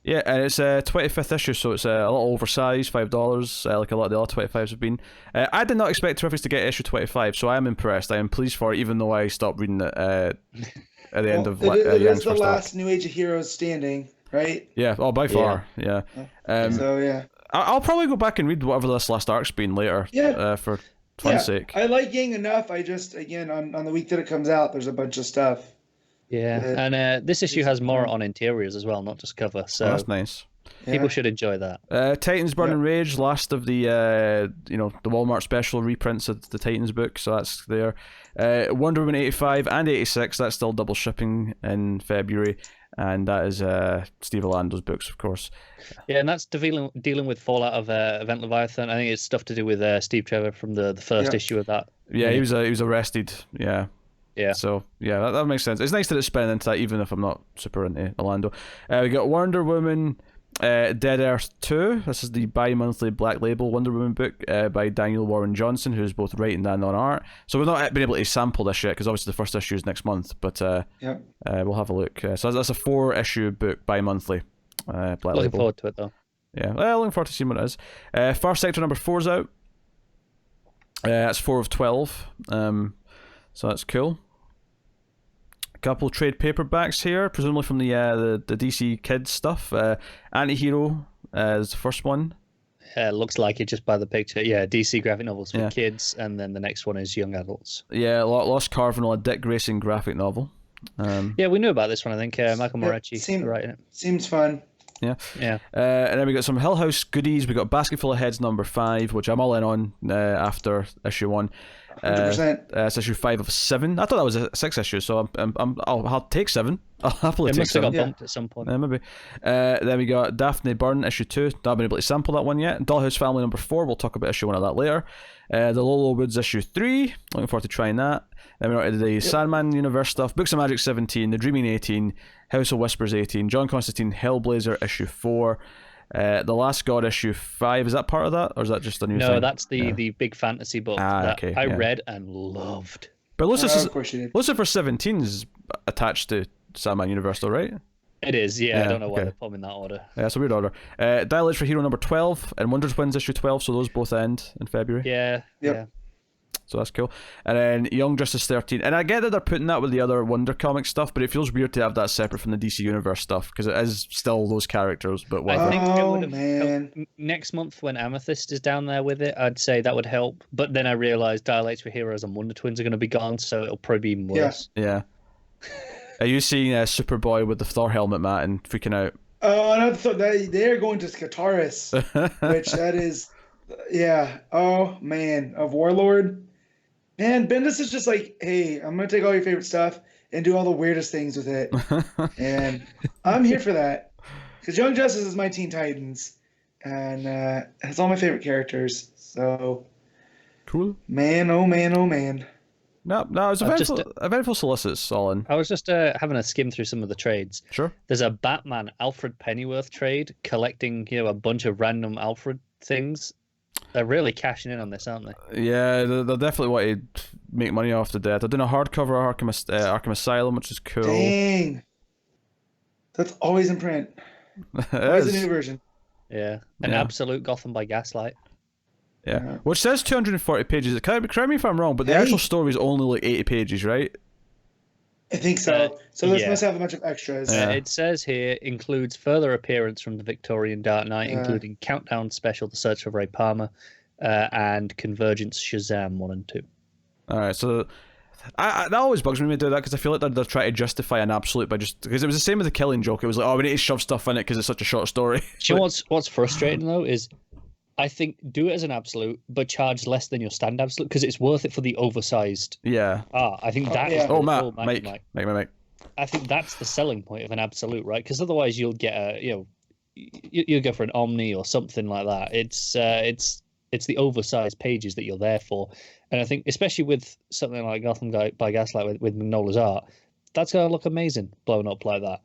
Yeah, and it's a 25th issue, so it's a little oversized, $5, like a lot of the other 25s have been. I did not expect Terrifics to get issue 25, so I am impressed. I am pleased for it, even though I stopped reading it at the end of it is the last New Age of Heroes standing, right? Yeah, by far, yeah. So, yeah. I'll probably go back and read whatever this last arc's been later, for fun's sake. I like Yang enough. I just, again, on the week that it comes out, there's a bunch of stuff. Yeah, and this issue has more on interiors as well, not just cover. So that's nice. People should enjoy that. Titans Burning Rage, last of the the Walmart special reprints of the Titans book, so that's there. Wonder Woman 85 and 86, that's still double shipping in February, and that is Steve Orlando's books, of course. Yeah, and that's dealing with fallout of Event Leviathan. I think it's stuff to do with Steve Trevor from the first issue of that. Yeah, he was arrested. Yeah. Yeah. So yeah, that makes sense. It's nice that it's spinning into that, even if I'm not super into Orlando. We got Wonder Woman, Dead Earth 2. This is the bi-monthly Black Label Wonder Woman book by Daniel Warren Johnson, who's both writing and on art. So we've not been able to sample this yet, because obviously the first issue is next month. But we'll have a look. So that's a 4-issue book bi-monthly. Black Label. Looking forward to it though. Yeah, looking forward to seeing what it is. First Sector number 4's out. That's 4 of 12. So that's cool. A couple trade paperbacks here, presumably from the DC Kids stuff. Antihero is the first one. Looks like it just by the picture. Yeah, DC graphic novels for kids, and then the next one is young adults. Yeah, Lost Carvin, a Dick Grayson graphic novel. Yeah, we knew about this one. I think Michael Yep, Moretti writing it. Seems fun. Yeah. Yeah. And then we got some Hill House goodies. We got Basket Full of Heads number 5, which I'm all in on after issue 1. 100%. It's issue 5 of 7. I thought that was a 6 issue, so I'll take 7. I'll happily It take must have 7. got bumped at some point. Maybe. Then we got Daphne Byrne issue 2. Not been able to sample that one yet. Dollhouse Family number 4. We'll talk about issue 1 of that later. The Lolo Woods issue 3. Looking forward to trying that. Then we're on to the Sandman Universe stuff. Books of Magic 17. The Dreaming 18. House of Whispers 18. John Constantine Hellblazer issue 4. The Last God issue 5. Is that part of that, or is that just a new thing? No, that's the big fantasy book that I read and loved. But Of course you did. Lucifer 17 is attached to Sandman Universe, though, right? It is, yeah. I don't know why they put them in that order. Yeah, it's a weird order. Dial H for Hero number 12 and Wonder Twins issue 12, so those both end in February. Yeah, yeah. So that's cool. And then Young Justice 13. And I get that they're putting that with the other Wonder comic stuff, but it feels weird to have that separate from the DC Universe stuff, because it is still those characters, but whatever. I think it would have man. helped. Next month when Amethyst is down there with it, I'd say that would help. But then I realised Dial H for Heroes and Wonder Twins are going to be gone, so it'll probably be even worse. Yeah. Are you seeing Superboy with the Thor helmet, Matt, and freaking out? Oh, and I thought that they're going to Skataris, which that is, yeah. Oh man, of Warlord. Man, Bendis is just like, hey, I'm gonna take all your favorite stuff and do all the weirdest things with it, and I'm here for that. Because Young Justice is my Teen Titans, and it's all my favorite characters. So, cool. Man, oh man, oh man. No, it was eventful solicits all in. I was just having a skim through some of the trades. Sure. There's a Batman Alfred Pennyworth trade collecting, a bunch of random Alfred things. They're really cashing in on this, aren't they? Yeah, they definitely want to make money off the dead. They're doing a hardcover of Arkham Asylum, which is cool. Dang. That's always in print. Always a new version. Yeah. An absolute Gotham by Gaslight. Yeah. Which says 240 pages. Correct me if I'm wrong, but the actual story is only like 80 pages, right? I think so. So this must have a bunch of extras. It says here includes further appearance from the Victorian Dark Knight, including Countdown Special, The Search for Ray Palmer, and Convergence Shazam 1 and 2. All right, so that always bugs me when they do that, because I feel like they're trying to justify an absolute by just, because it was the same with the Killing Joke. It was like, oh, we need to shove stuff in it because it's such a short story. Do you know what's frustrating though is, I think do it as an absolute, but charge less than your stand absolute, because it's worth it for the oversized. Yeah. I think that is. Oh, Matt, Mike. I think that's the selling point of an absolute, right? Because otherwise you'll get you'll go for an Omni or something like that. It's the oversized pages that you're there for, and I think especially with something like Gotham by Gaslight with Mignola's art, that's gonna look amazing blown up like that.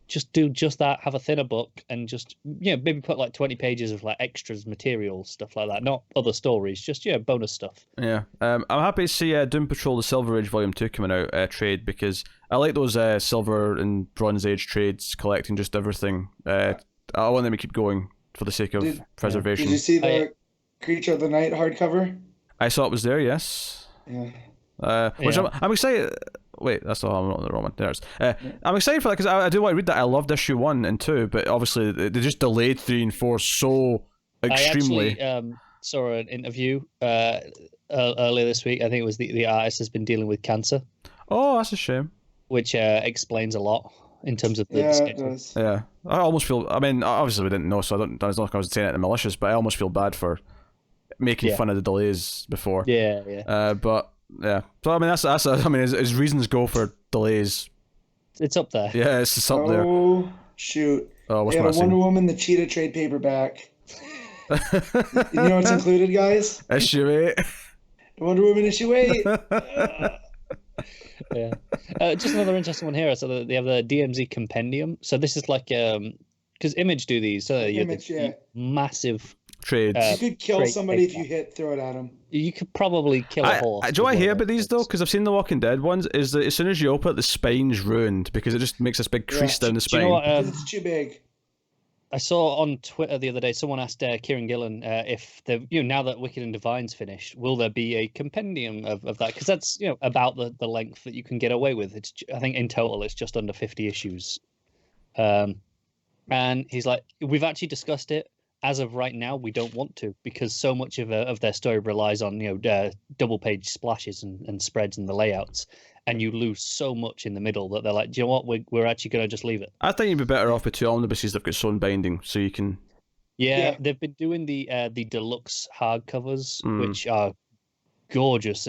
Just do that, have a thinner book, and just maybe put like 20 pages of like extras material, stuff like that, not other stories, just bonus stuff. I'm happy to see Doom Patrol the Silver Age Volume 2 coming out trade, because I like those Silver and Bronze Age trades, collecting just everything. I want them to keep going for the sake of preservation. Did you see the Creature of the Night hardcover? I saw it was there, yes. Which I'm excited. Wait, that's not, I'm not on the wrong one. There it is. I'm excited for that, because I do want to read that. I loved issue 1 and 2, but obviously they just delayed 3 and 4 so extremely. I actually saw an interview earlier this week. I think it was the artist has been dealing with cancer. Oh, that's a shame. Which explains a lot in terms of the it does. Yeah, I almost feel. I mean, obviously we didn't know, so it's not like I was saying it in malicious, but I almost feel bad for making fun of the delays before. But. Yeah, so I mean that's I mean his reasons go for delays. It's up there. Yeah, it's up there. Oh shoot! What's we have a Wonder Woman the Cheetah trade paperback. You know what's included, guys? Issue 8. Wonder Woman issue 8. Just another interesting one here. So they have the DMZ compendium. So this is like because Image do these. Massive trades. You could kill somebody if you throw it at them. You could probably kill a horse. Do I hear about these though? Because I've seen the Walking Dead ones. Is that as soon as you open it, the spine's ruined because it just makes this big crease down the spine. Do you know what, it's too big. I saw on Twitter the other day someone asked Kieran Gillen if now that Wicked and Divine's finished, will there be a compendium of that? Because that's about the length that you can get away with. I think in total it's just under 50 issues. And he's like, we've actually discussed it. As of right now, we don't want to, because so much of their story relies on double page splashes and spreads and the layouts, and you lose so much in the middle that they're like, do you know what, we're actually going to just leave it. I think you'd be better off with 2 omnibuses that've got sewn binding, so you can... Yeah, they've been doing the deluxe hardcovers, which are gorgeous,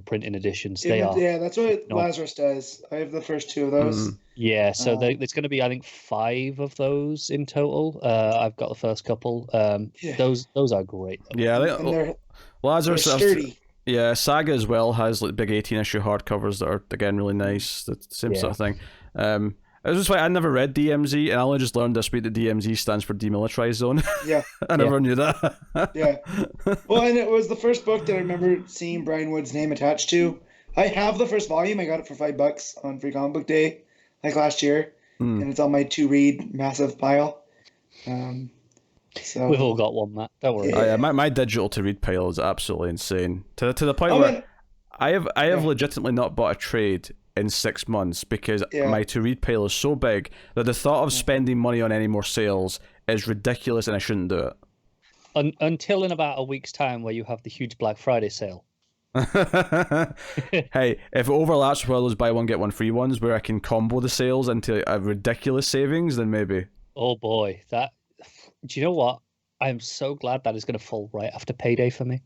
printing editions. They are. Yeah, that's what Lazarus does. I have the first 2 of those. Yeah, so there's going to be, I think, 5 of those in total. I've got the first couple. Those are great, though. Yeah, I think Lazarus... They're sturdy. Yeah, Saga as well has like big 18-issue hardcovers that are, again, really nice. The same sort of thing. It was just like I never read DMZ, and I only just learned this week that DMZ stands for Demilitarized Zone. Yeah. I never knew that. Yeah. Well, and it was the first book that I remember seeing Bryan Wood's name attached to. I have the first volume. I got it for $5 on Free Comic Book Day, like last year. And it's on my to-read massive pile. So we've all got one, Matt. Don't worry. Oh, yeah, my digital to-read pile is absolutely insane. To the point where I have legitimately not bought a trade in 6 months because my to-read pile is so big that the thought of spending money on any more sales is ridiculous, and I shouldn't do it. Until in about a week's time where you have the huge Black Friday sale. Hey, if it overlaps with one of those buy one get one free ones where I can combo the sales into a ridiculous savings, then maybe. Oh boy, do you know what? I'm so glad that is going to fall right after payday for me.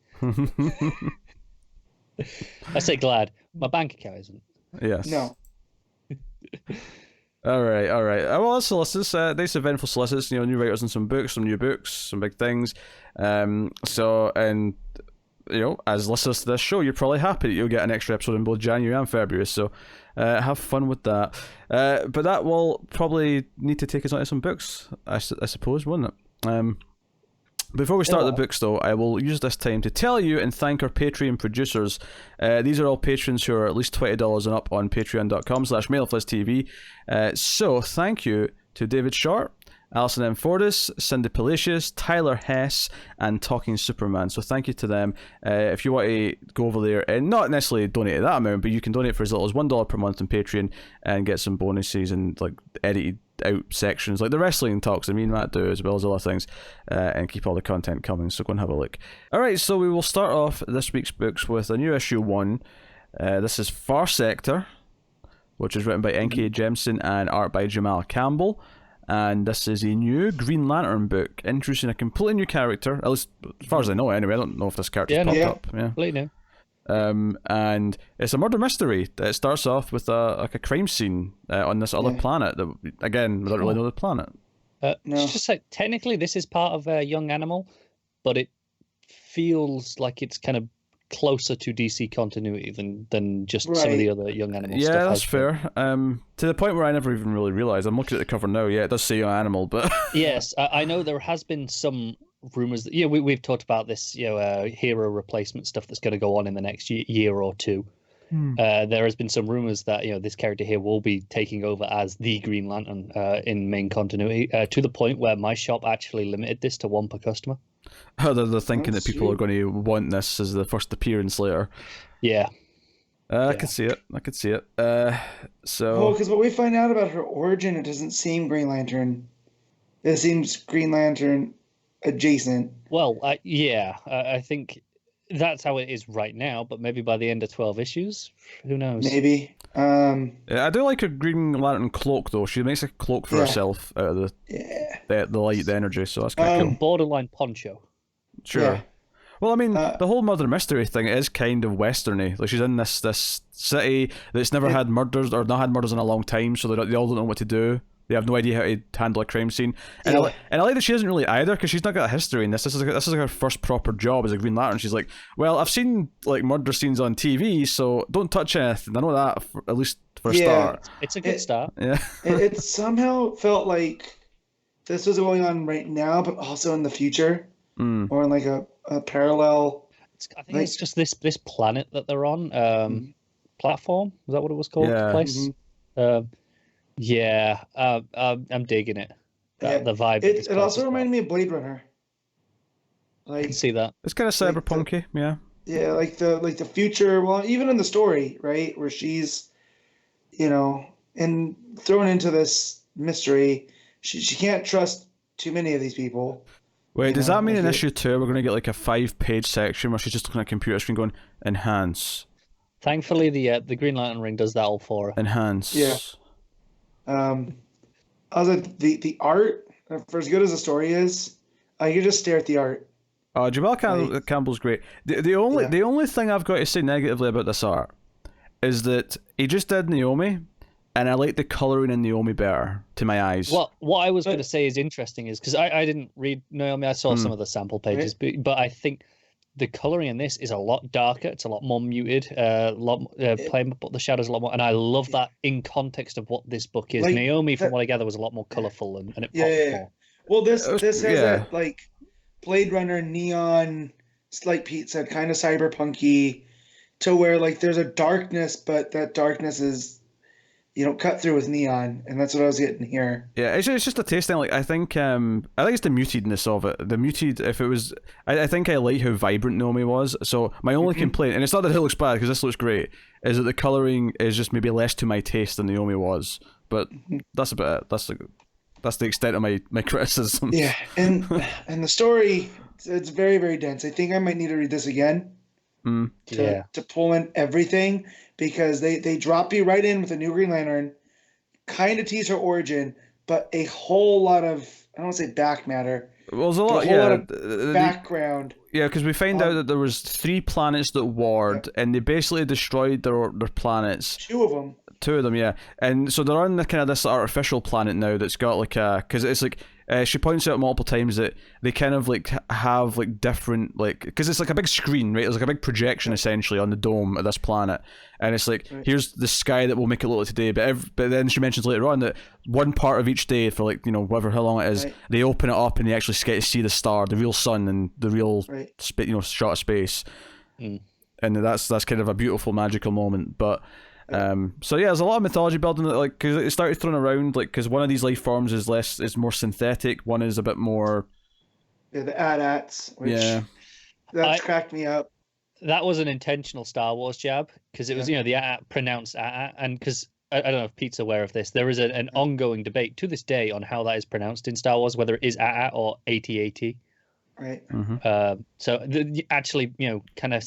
I say glad. My bank account isn't. Yes. No. All right. Well, that's Solicits. Nice eventful Solicits. New writers and some books, some new books, some big things. As listeners to this show, you're probably happy that you'll get an extra episode in both January and February. So, have fun with that. But that will probably need to take us on to some books, I suppose, won't it? Before we start the books, though, I will use this time to tell you and thank our Patreon producers. These are all patrons who are at least $20 and up on patreon.com/MailFlizzTV. So thank you to David Short, Alison M. Fortis, Cindy Palacios, Tyler Hess, and Talking Superman. So thank you to them. If you want to go over there and not necessarily donate that amount, but you can donate for as little as $1 per month on Patreon and get some bonuses and like edited out sections like the wrestling talks that me and Matt do, as well as other things, and keep all the content coming. So go and have a look. Alright, so we will start off this week's books with a new issue 1. This is Far Sector, which is written by N.K. Jemsin and art by Jamal Campbell. And this is a new Green Lantern book introducing a completely new character, at least as far as I know anyway. I don't know if this character's popped up. Yeah. Completely new. And it's a murder mystery. It starts off with a crime scene on this other planet that, again, we don't really know the planet. Just like, technically this is part of Young Animal, but it feels like it's kind of closer to DC continuity than just some of the other Young Animal stuff. Yeah, that's fair. To the point where I never even really realised. I'm looking at the cover now. Yeah, it does say Young Animal, but... Yes, I know there has been some rumors that we've talked about this hero replacement stuff that's going to go on in the next year or two. There has been some rumors that this character here will be taking over as the Green Lantern in main continuity, to the point where my shop actually limited this to 1 per customer. Oh, they're thinking that people are going to want this as the first appearance later. Yeah. I could see it. because what we find out about her origin, it doesn't seem Green Lantern. It seems Green Lantern adjacent. Well, I think that's how it is right now, but maybe by the end of 12 issues, who knows? Maybe. I do like her Green Lantern cloak, though. She makes a cloak for herself out of the light, the energy, so that's kind of cool. Borderline poncho. Sure. Yeah. Well, I mean, the whole murder mystery thing is kind of westerny. Like, she's in this city that's never had murders, or not had murders in a long time, so they all don't know what to do. They have no idea how to handle a crime scene. And I like that she doesn't really either, because she's not got a history in this. This is like her first proper job as a Green Lantern. She's like, well, I've seen like murder scenes on TV, so don't touch anything. I know that, at least for a start. It's a good start. Yeah. it somehow felt like this was going on right now, but also in the future. Or in like a parallel. I think it's just this planet that they're on. Platform? Was that what it was called? Yeah. Place? I'm digging it. The vibe. It also reminded me of Blade Runner. I can see that. It's kind of cyberpunky, yeah. Yeah, like the future. Well, even in the story, right, where she's, and thrown into this mystery, she can't trust too many of these people. Wait, does that mean in issue 2 we're going to get like a 5-page section where she's just looking at a computer screen going, enhance, Thankfully, the Green Lantern ring does that all for her. Enhance. Yeah. Also, the art, for as good as the story is, you can just stare at the art. Jamal Campbell's great. The only thing I've got to say negatively about this art is that he just did Naomi, and I like the colouring in Naomi better to my eyes. What I was going to say is interesting is because I didn't read Naomi. I saw some of the sample pages, but I think the colouring in this is a lot darker. It's a lot more muted. Playing up the shadows a lot more, and I love that in context of what this book is. Like, Naomi, from what I gather, was a lot more colourful and it popped more. Well, this has that like Blade Runner neon, like Pete said, kind of cyberpunky, to where like there's a darkness, but that darkness is, cut through with neon, and that's what I was getting here. Yeah, it's just a taste thing. Like I think it's the mutedness of it. The muted, if it was, I think I like how vibrant Naomi was. So my only complaint, and it's not that it looks bad because this looks great, is that the coloring is just maybe less to my taste than Naomi was. But that's about it. That's the extent of my criticism. Yeah, and the story, it's very, very dense. I think I might need to read this again to pull in everything, because they drop you right in with a new Green Lantern, kind of tease her origin, but a whole lot of, I don't want to say back matter. Well, there's a lot of background. Yeah, because we find out that there was 3 planets that warred, and they basically destroyed their planets. 2 of them. 2 of them, yeah. And so they're on the kind of this artificial planet now that's got like because it's like she points out multiple times that they kind of like have like different, like, because it's like a big screen, right? There's like a big projection essentially on the dome of this planet, and it's like here's the sky that will make it look like today, but then she mentions later on that one part of each day for like whatever how long it is, they open it up and they actually get to see the star, the real sun, and the real shot of space, and that's kind of a beautiful magical moment, but. So yeah, there's a lot of mythology building that, like, because it started thrown around, like, because one of these life forms is more synthetic, one is a bit more. Yeah, the AT-ATs, which that's cracked me up. That was an intentional Star Wars jab, because it was the AT-AT pronounced AT-AT, and because I don't know if Pete's aware of this, there is an ongoing debate to this day on how that is pronounced in Star Wars, whether it is AT-AT or AT-AT. Right. So actually, kind of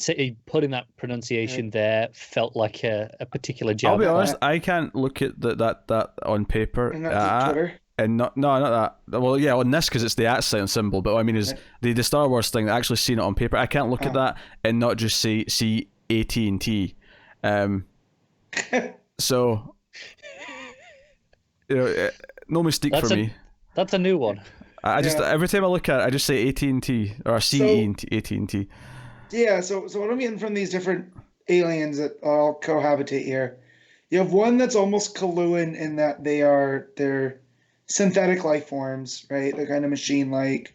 putting that pronunciation there felt like a particular jab. I'll be honest, I can't look at that on paper. And not Twitter. And not that. Well, yeah, on this because it's the @ symbol. But what I mean is the Star Wars thing. Actually, seeing it on paper, I can't look at that and not just see AT&T. So no mistake for me. That's a new one. I just every time I look at it, I just say AT&T or AT&T. Yeah, so what I'm getting from these different aliens that all cohabitate here, you have one that's almost Kaluan in that they're synthetic life forms, right? They're kind of machine-like.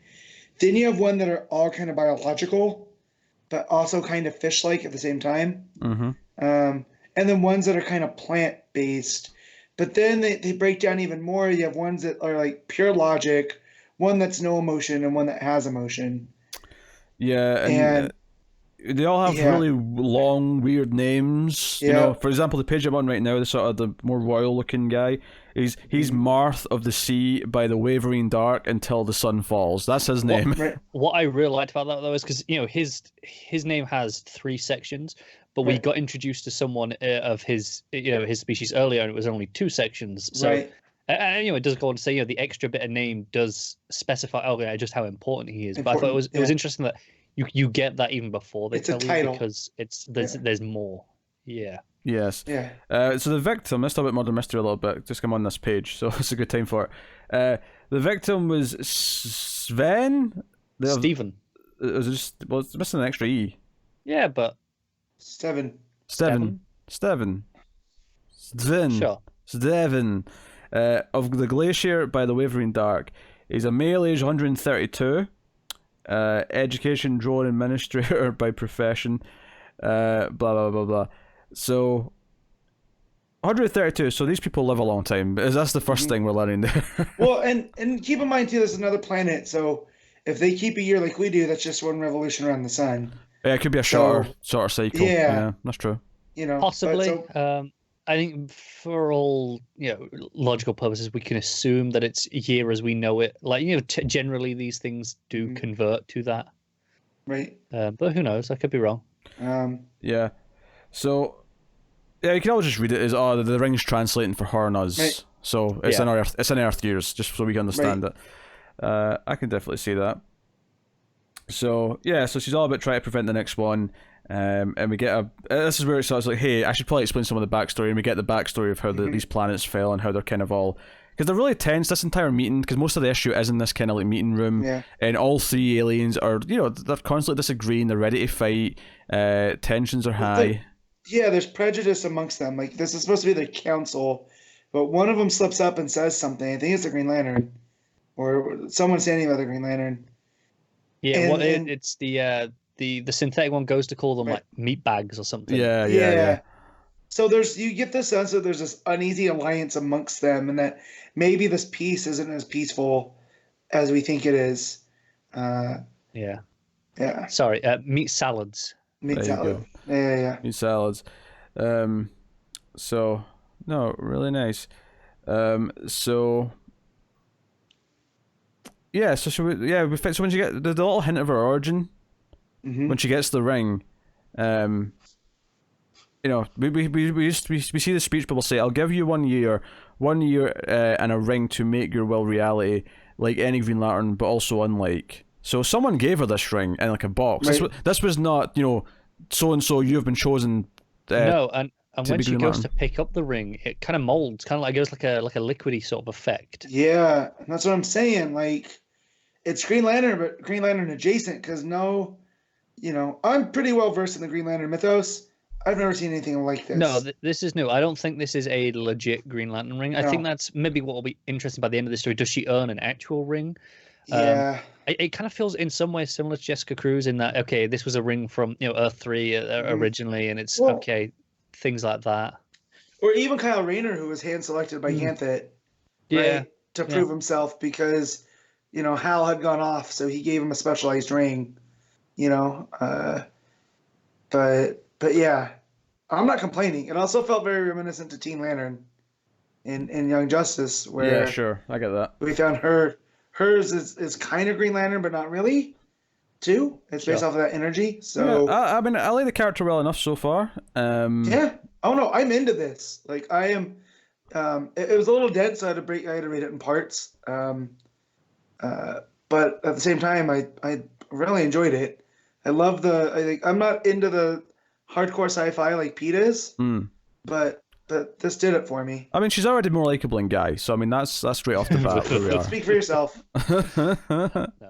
Then you have one that are all kind of biological, but also kind of fish-like at the same time. And then ones that are kind of plant-based. But then they break down even more. You have ones that are like pure logic, one that's no emotion, and one that has emotion. Yeah, and they all have really long, weird names. You know, for example, the page I'm on right now, the sort of the more royal-looking guy, he's Marth of the Sea by the wavering dark until the sun falls. That's his name. What I really liked about that though is because his name has 3 sections, but we got introduced to someone of his his species earlier, and it was only 2 sections. So. And it does go on to say the extra bit of name does specify just how important he is. But I thought it was interesting that you get that even before they tell you, because there's more. Yeah. Yes. Yeah. So the victim, let's talk about murder mystery a little bit. Just come on this page, so it's a good time for it. The victim was Sven. Stephen. It's missing an extra E. Yeah, but Steven. Sure. Steven. Of the Glacier by the Wavering Dark. He's a male, age 132. Education, drone administrator by profession. Blah, blah, blah, blah. So, 132. So these people live a long time. That's the first thing we're learning there. Well, and keep in mind, too, there's another planet. So if they keep a year like we do, that's just one revolution around the sun. Yeah, it could be a shorter cycle. Yeah, that's true. Possibly. I think for all logical purposes, we can assume that it's a year as we know it. Like generally these things do convert to that. Right. But who knows? I could be wrong. Yeah. So Yeah, you can always just read it as the ring's translating for her and us. Right. So it's Yeah. it's in Earth years, just so we can understand it. I can definitely see that. So yeah, so she's all about trying to prevent the next one. And we get this is where it starts like, hey, I should probably explain some of the backstory, and we get the backstory of how these planets fell and how they're kind of all, because they're really tense this entire meeting, because most of the issue is in this kind of like meeting room, and all three aliens are, they're constantly disagreeing, they're ready to fight, tensions are high. There's prejudice amongst them. Like, this is supposed to be the council, but one of them slips up and says something. I think it's the Green Lantern, or someone standing by the Green Lantern. Yeah, it's the synthetic one goes to call them like meat bags or something. Yeah. So you get the sense that there's this uneasy alliance amongst them, and that maybe this peace isn't as peaceful as we think it is. Yeah. Sorry, meat salads. Meat salad. Yeah. Meat salads. So no, really nice. So should we? Yeah, we fit. So when you get the little hint of her origin, when she gets the ring, we see the speech people say, "I'll give you 1 year, and a ring to make your will reality, like any Green Lantern, but also unlike." So someone gave her this ring in like a box. Right. This was not, so and so you have been chosen. No, and when she Green goes Lantern. to pick up the ring, it kind of molds, kind of like goes like a liquidy sort of effect. Yeah, and that's what I'm saying. Like, it's Green Lantern, but Green Lantern adjacent. Because I'm pretty well versed in the Green Lantern mythos. I've never seen anything like this. No, this is new. I don't think this is a legit Green Lantern ring. I think that's maybe what will be interesting by the end of the story. Does she earn an actual ring? Yeah. It kind of feels in some ways similar to Jessica Cruz in that, okay, this was a ring from Earth 3 originally, and it's okay, things like that. Or even Kyle Rayner, who was hand selected by Ganthet, right, to prove himself, because Hal had gone off, so he gave him a specialized ring. But yeah, I'm not complaining. It also felt very reminiscent to Teen Lantern in Young Justice, where Yeah, sure, I get that. we found hers is kind of Green Lantern, but not really, too. It's based off of that energy. So I mean, I like the character well enough so far. yeah. Oh no, I'm into this. Like, I am. It was a little dense, so I had to read it in parts. But at the same time, I really enjoyed it. I love I'm not into the hardcore sci-fi like Pete is, but this did it for me. I mean, she's already more likable than Guy, so I mean that's straight off the bat where we are. Speak for yourself. No,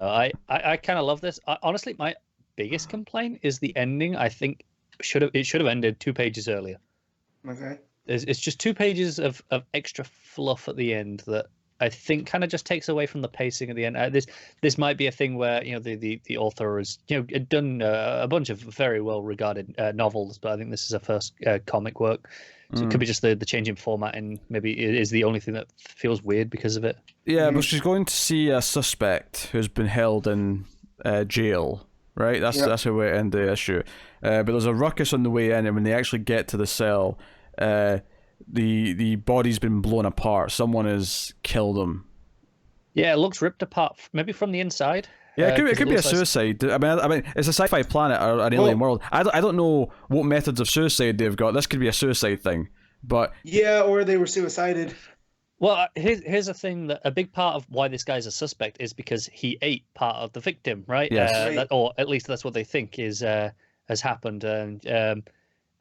I kind of love this. Honestly, my biggest complaint is the ending. I think it should have ended 2 pages earlier. Okay. It's just 2 pages of extra fluff at the end that I think kind of just takes away from the pacing at the end. This might be a thing where the author has done a bunch of very well regarded novels, but I think this is her first comic work, so it could be just the change in format, and maybe it is the only thing that feels weird because of it. Yeah, but she's going to see a suspect who's been held in jail, right? That's how we end the issue. But there's a ruckus on the way in, and when they actually get to the cell, the body's been blown apart. Someone has killed him. Yeah, it looks ripped apart, maybe from the inside. Yeah, it could be a suicide. I mean, it's a sci-fi planet or an alien world. I don't know what methods of suicide they've got. This could be a suicide thing, but yeah, or they were suicided. Well, here's a thing that a big part of why this guy's a suspect is because he ate part of the victim, right? Yes. Or at least that's what they think has happened, and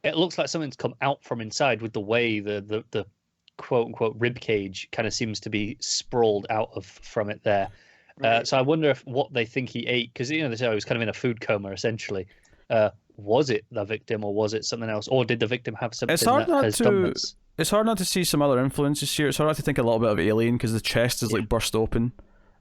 it looks like something's come out from inside with the way the quote unquote rib cage kind of seems to be sprawled out from it there. Right. So I wonder if what they think he ate, because they say he was kind of in a food coma essentially. Was it the victim, or was it something else, or did the victim have something that has done this? It's hard not to see some other influences here. It's hard not to think a little bit of Alien because the chest is like burst open.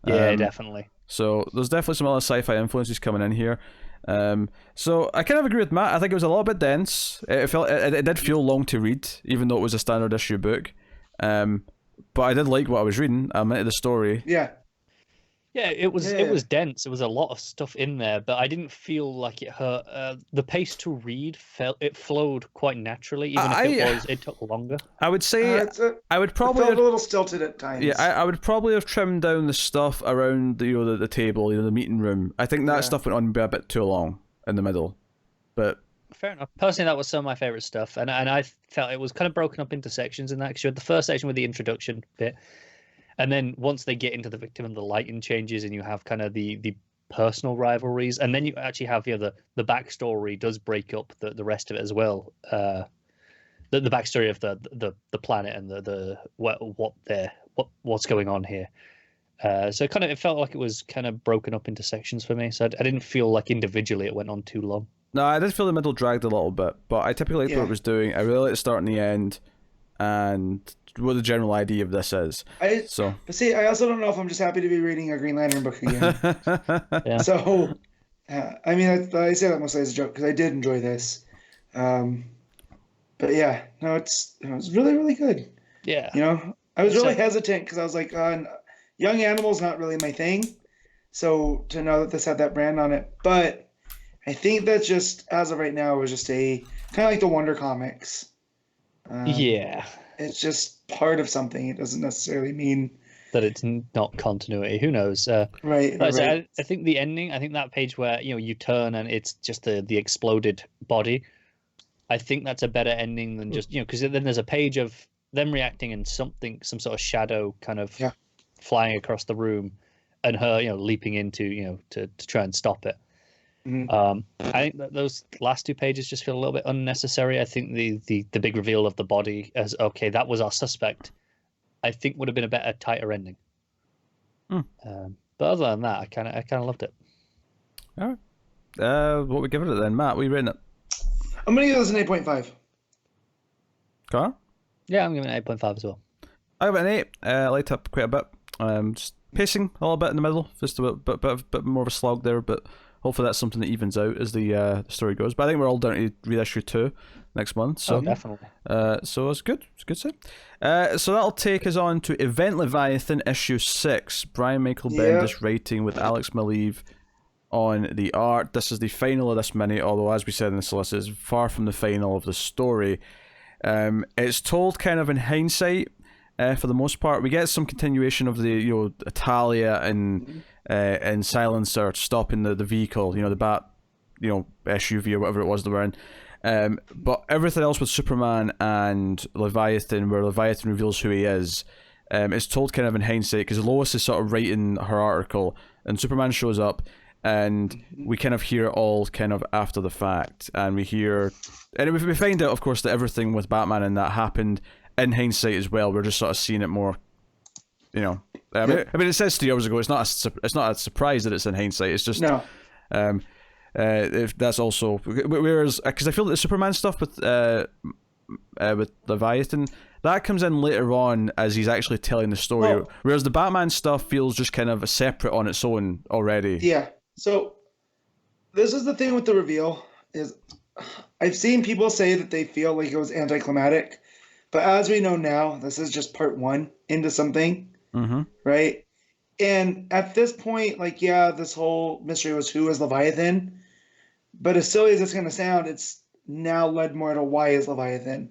Yeah, definitely. So there's definitely some other sci-fi influences coming in here. So I kind of agree with Matt. I think it was a little bit dense. It did feel long to read, even though it was a standard issue book. But I did like what I was reading. I'm into the story. Yeah, it was dense. There was a lot of stuff in there, but I didn't feel like it hurt. The pace to read it flowed quite naturally, even if it took longer. I would say I would probably it felt a little stilted at times. Yeah, I would probably have trimmed down the stuff around the table, the meeting room. I think that stuff went on a bit too long in the middle. But Fair enough. Personally, that was some of my favorite stuff, and I felt it was kind of broken up into sections in that, because you had the first section with the introduction bit, and then once they get into the victim and the lighting changes, and you have kind of the personal rivalries, and then you actually have the backstory does break up the rest of it as well. The backstory of the planet and what's going on here. So it felt like it was kind of broken up into sections for me. So I didn't feel like individually it went on too long. No, I did feel the middle dragged a little bit, but I typically liked what it was doing. I really like the start and the end, and what the general idea of this is. But see, I also don't know if I'm just happy to be reading a Green Lantern book again. Yeah. So, I mean, I say that mostly as a joke because I did enjoy this. But yeah, no, it was really, really good. Yeah. You know, I was really hesitant because I was like, young animals not really my thing. So to know that this had that brand on it, but I think that's just, as of right now, it was just a kind of like the Wonder Comics. Yeah. It's just part of something. It doesn't necessarily mean that it's not continuity. Who knows? Right. I think the ending, I think that page where you turn and it's just the exploded body. I think that's a better ending than just because then there's a page of them reacting and some sort of shadow kind of flying across the room, and her leaping into to try and stop it. Mm-hmm. I think that those last two pages just feel a little bit unnecessary. I think the big reveal of the body as okay, that was our suspect, I think would have been a better, tighter ending. But other than that, I kind of loved it. All right. What we giving it then, Matt? We rating it? I'm gonna give this an 8.5. Car? Yeah, I'm giving it 8.5 as well. I give it an 8. I liked it quite a bit. Just pacing a little bit in the middle, just a bit more of a slog there, but hopefully that's something that evens out as the story goes. But I think we're all down to read issue 2 next month. So definitely. So it's good. It's good set. So that'll take us on to Event Leviathan issue 6. Bryan Michael Bendis writing with Alex Maleev on the art. This is the final of this mini, although as we said in the solicits, it's far from the final of the story. It's told kind of in hindsight. For the most part, we get some continuation of the Italia and Silencer stopping the vehicle, the Bat, SUV or whatever it was they were in. But everything else with Superman and Leviathan, where Leviathan reveals who he is told kind of in hindsight, because Lois is sort of writing her article and Superman shows up, and we kind of hear it all kind of after the fact, and we find out, of course, that everything with Batman and that happened in hindsight as well. We're just sort of seeing it more, I mean, it says 3 hours ago. It's not a surprise that it's in hindsight. It's just if that's also, whereas because I feel that the Superman stuff with Leviathan, that comes in later on as he's actually telling the story, whereas the Batman stuff feels just kind of separate on its own already. Yeah. So this is the thing with the reveal is I've seen people say that they feel like it was anticlimactic. But as we know now, this is just part 1 into something, right? And at this point, this whole mystery was who is Leviathan. But as silly as it's going to sound, it's now led more to why is Leviathan.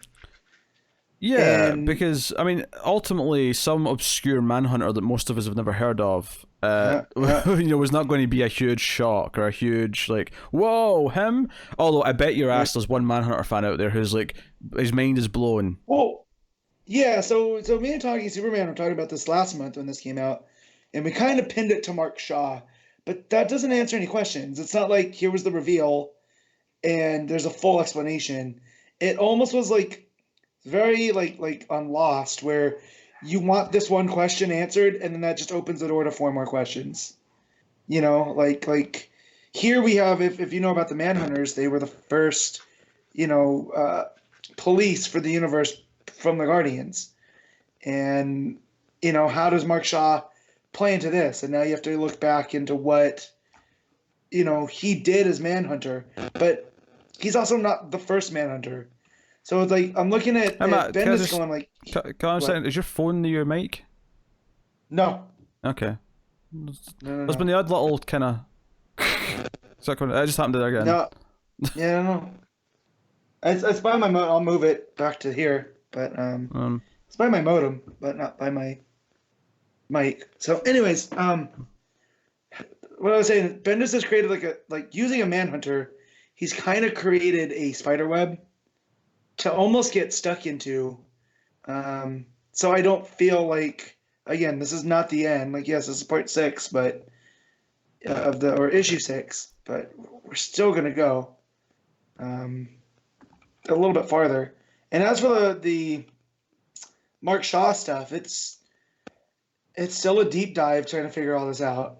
Yeah, because, I mean, ultimately, some obscure manhunter that most of us have never heard of was not going to be a huge shock or a huge, whoa, him? Although I bet your ass there's one manhunter fan out there who's his mind is blown. Well, yeah, so me and Talking Superman were talking about this last month when this came out, and we kind of pinned it to Mark Shaw, but that doesn't answer any questions. It's not like here was the reveal and there's a full explanation. It almost was very like on Lost, where you want this one question answered and then that just opens the door to 4 more questions. Like here we have, if you know about the Manhunters, they were the first, police for the universe from the Guardians. And, how does Mark Shaw play into this? And now you have to look back into what, he did as Manhunter, but he's also not the first Manhunter. So it's like, I'm looking at Bendis going like... Can I understand, is your phone near your mic? No. Okay. No. There's been the odd little kind of... I just happened to there again. No. Yeah, no. It's by my modem. I'll move it back to here, but it's by my modem, but not by my mic. So, anyways, what I was saying, Bendis has created using a Manhunter. he's kind of created a spider web to almost get stuck into. So I don't feel like, again, this is not the end. Like, yes, this is part 6, but or issue 6, but we're still gonna go a little bit farther. And as for the Mark Shaw stuff, it's still a deep dive trying to figure all this out.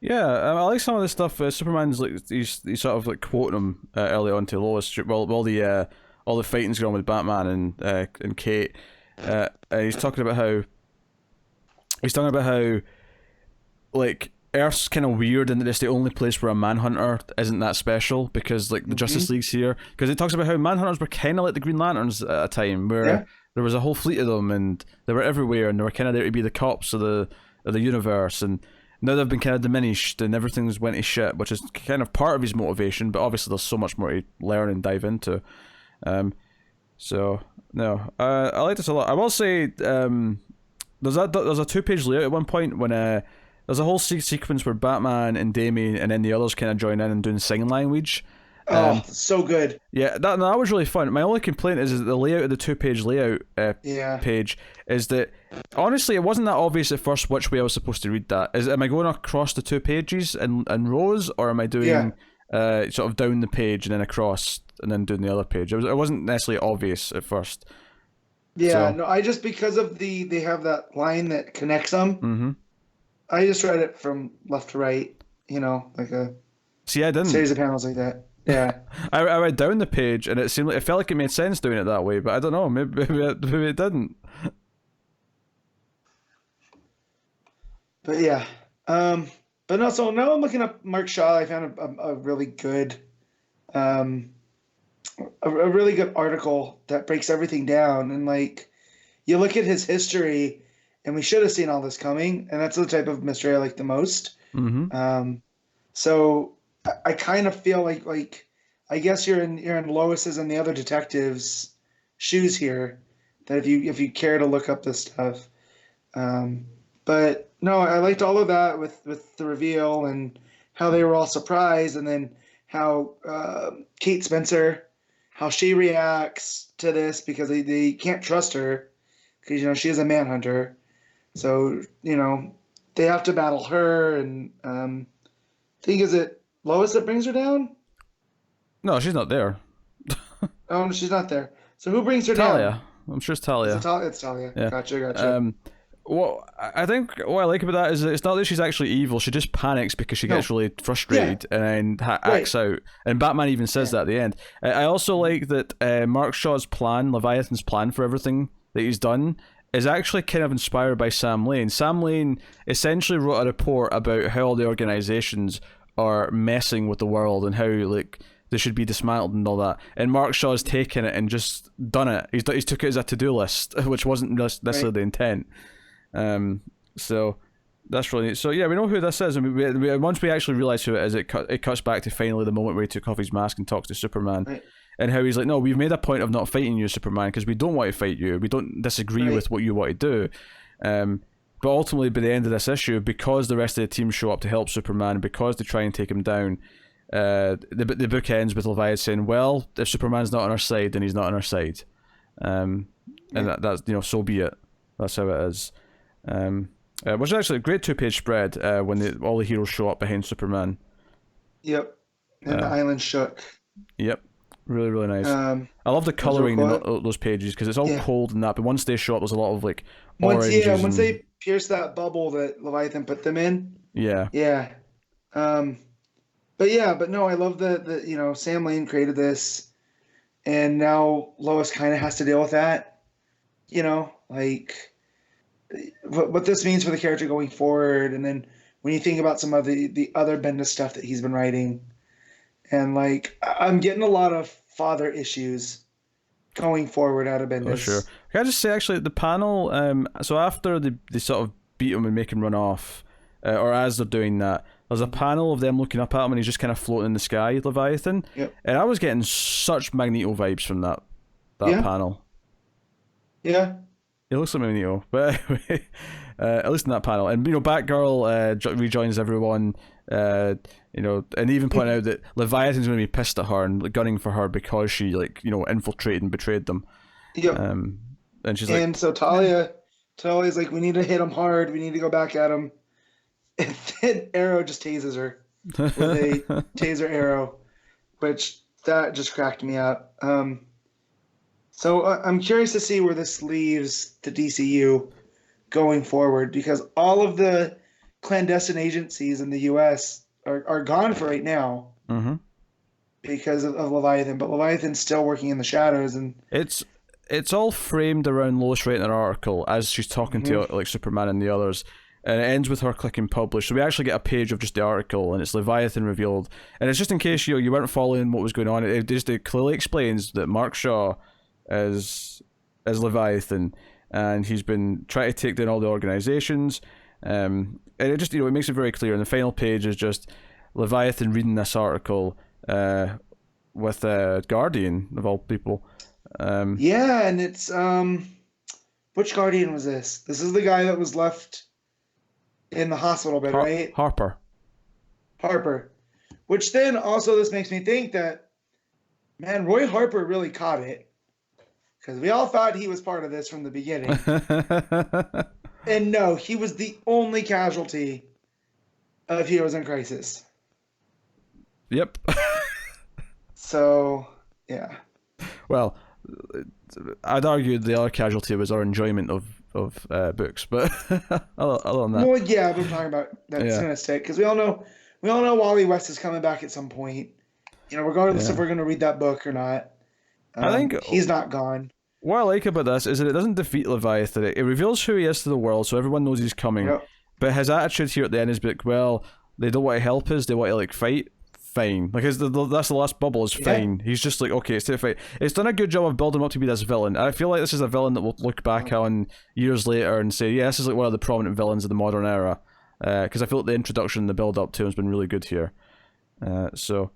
Yeah, I like some of this stuff. Superman's like he's sort of like quoting him early on to Lois while all the fighting's going on with Batman and Kate. He's talking about how like Earth's kind of weird and it's the only place where a Manhunter isn't that special because like the Justice League's here. Because it talks about how Manhunters were kind of like the Green Lanterns at a time where there was a whole fleet of them and they were everywhere and they were kind of there to be the cops of the universe, and now they've been kind of diminished and everything's went to shit, which is kind of part of his motivation, but obviously there's so much more to learn and dive into. So no, I like this a lot. I will say there's a 2-page layout at one point when there's a whole sequence where Batman and Damien and then the others kind of join in and doing sign language. So good. Yeah, that was really fun. My only complaint is that the layout of the 2-page layout page is that honestly it wasn't that obvious at first which way I was supposed to read that. Am I going across the 2 pages in rows, or am I doing sort of down the page and then across and then doing the other page? It wasn't necessarily obvious at first. Yeah, so. No, I just because of they have that line that connects them. Mm-hmm. I just read it from left to right, like a I didn't. Series of panels like that. Yeah, I read down the page and it felt like it made sense doing it that way, but I don't know, maybe it didn't. But yeah, but no. So now I'm looking up Mark Shaw. I found a really good, a really good article that breaks everything down, and like you look at his history, and we should have seen all this coming, and that's the type of mystery I like the most. Mm-hmm. So I kind of feel like I guess you're in Lois's and the other detectives' shoes here. That if you care to look up this stuff, but no, I liked all of that with the reveal and how they were all surprised, and then how Kate Spencer, how she reacts to this because they can't trust her because she is a Manhunter, so they have to battle her, and I think is it Lois that brings her down? No, she's not there. Oh, she's not there. So who brings her Talia. down? I'm sure it's Talia. It's Talia. Yeah. Gotcha. Well, I think what I like about that is that it's not that she's actually evil. She just panics because she gets really frustrated and then acts out. And Batman even says that at the end. I also like that Mark Shaw's plan, Leviathan's plan for everything that he's done, is actually kind of inspired by Sam Lane. Sam Lane essentially wrote a report about how all the organizations are messing with the world and how like they should be dismantled and all that. And Mark Shaw's taken it and just done it. He's took it as a to-do list, which wasn't necessarily the intent. So that's really neat. So yeah, we know who this is, and we once we actually realize who it is, it cuts back to finally the moment where he took off his mask and talks to Superman, and how he's like, no, we've made a point of not fighting you, Superman, because we don't want to fight you. We don't disagree with what you want to do. But ultimately, by the end of this issue, because the rest of the team show up to help Superman, because they try and take him down, the book ends with Leviathan saying, well, if Superman's not on our side, then he's not on our side. And that's so be it. That's how it is. Which is actually a great 2-page spread when all the heroes show up behind Superman. Yep. And the island shook. Yep. Really, really nice. I love the colouring in those pages because it's all cold and that, but once they show up, there's a lot of like oranges. Once they pierce that bubble that Leviathan put them in. Yeah. Yeah. But no, I love that Sam Lane created this, and now Lois kind of has to deal with that. Like what this means for the character going forward, and then when you think about some of the other Bendis stuff that he's been writing, and like I'm getting a lot of father issues going forward out of Bendis. Oh, sure. Can I just say, actually, the panel, so after they sort of beat him and make him run off, or as they're doing that, there's a panel of them looking up at him and he's just kind of floating in the sky, Leviathan. Yep. And I was getting such Magneto vibes from that panel. Yeah. He looks like Magneto, but anyway, at least in that panel. And Batgirl rejoins everyone. And even point out that Leviathan's going to be pissed at her and gunning for her because she infiltrated and betrayed them. Yep. And she's so Talia's like, we need to hit him hard. We need to go back at him. And then Arrow just tases her with a taser arrow, which that just cracked me up. So I'm curious to see where this leaves the DCU going forward, because all of the clandestine agencies in the U.S. are gone for right now because of Leviathan. But Leviathan's still working in the shadows, and it's all framed around Lois writing an article as she's talking to like Superman and the others. And it ends with her clicking publish. So we actually get a page of just the article, and it's Leviathan revealed. And it's just in case you weren't following what was going on. It clearly explains that Mark Shaw is Leviathan, and he's been trying to take down all the organizations. And it just it makes it very clear. And the final page is just Leviathan reading this article with Guardian of all people. Yeah, and it's which Guardian was this? This is the guy that was left in the hospital bed, right? Harper. Which then also this makes me think that, man, Roy Harper really caught it, because we all thought he was part of this from the beginning. And no, he was the only casualty of Heroes in Crisis. Yep. So, yeah. Well, I'd argue the other casualty was our enjoyment of books, but other than that. Well, yeah, but I'm talking about that's gonna stick, because we all know Wally West is coming back at some point. Regardless if we're gonna read that book or not. I think he's not gone. What I like about this is that it doesn't defeat Leviathan. It reveals who he is to the world, so everyone knows he's coming. Yep. But his attitude here at the end is well, they don't want to help us, they want to fight. Fine. That's the last bubble is fine. Yeah. He's just like, okay, it's time to fight. It's done a good job of building him up to be this villain. I feel like this is a villain that we'll look back on years later and say, yeah, this is like one of the prominent villains of the modern era. Because I feel like the introduction and the build up to him has been really good here. So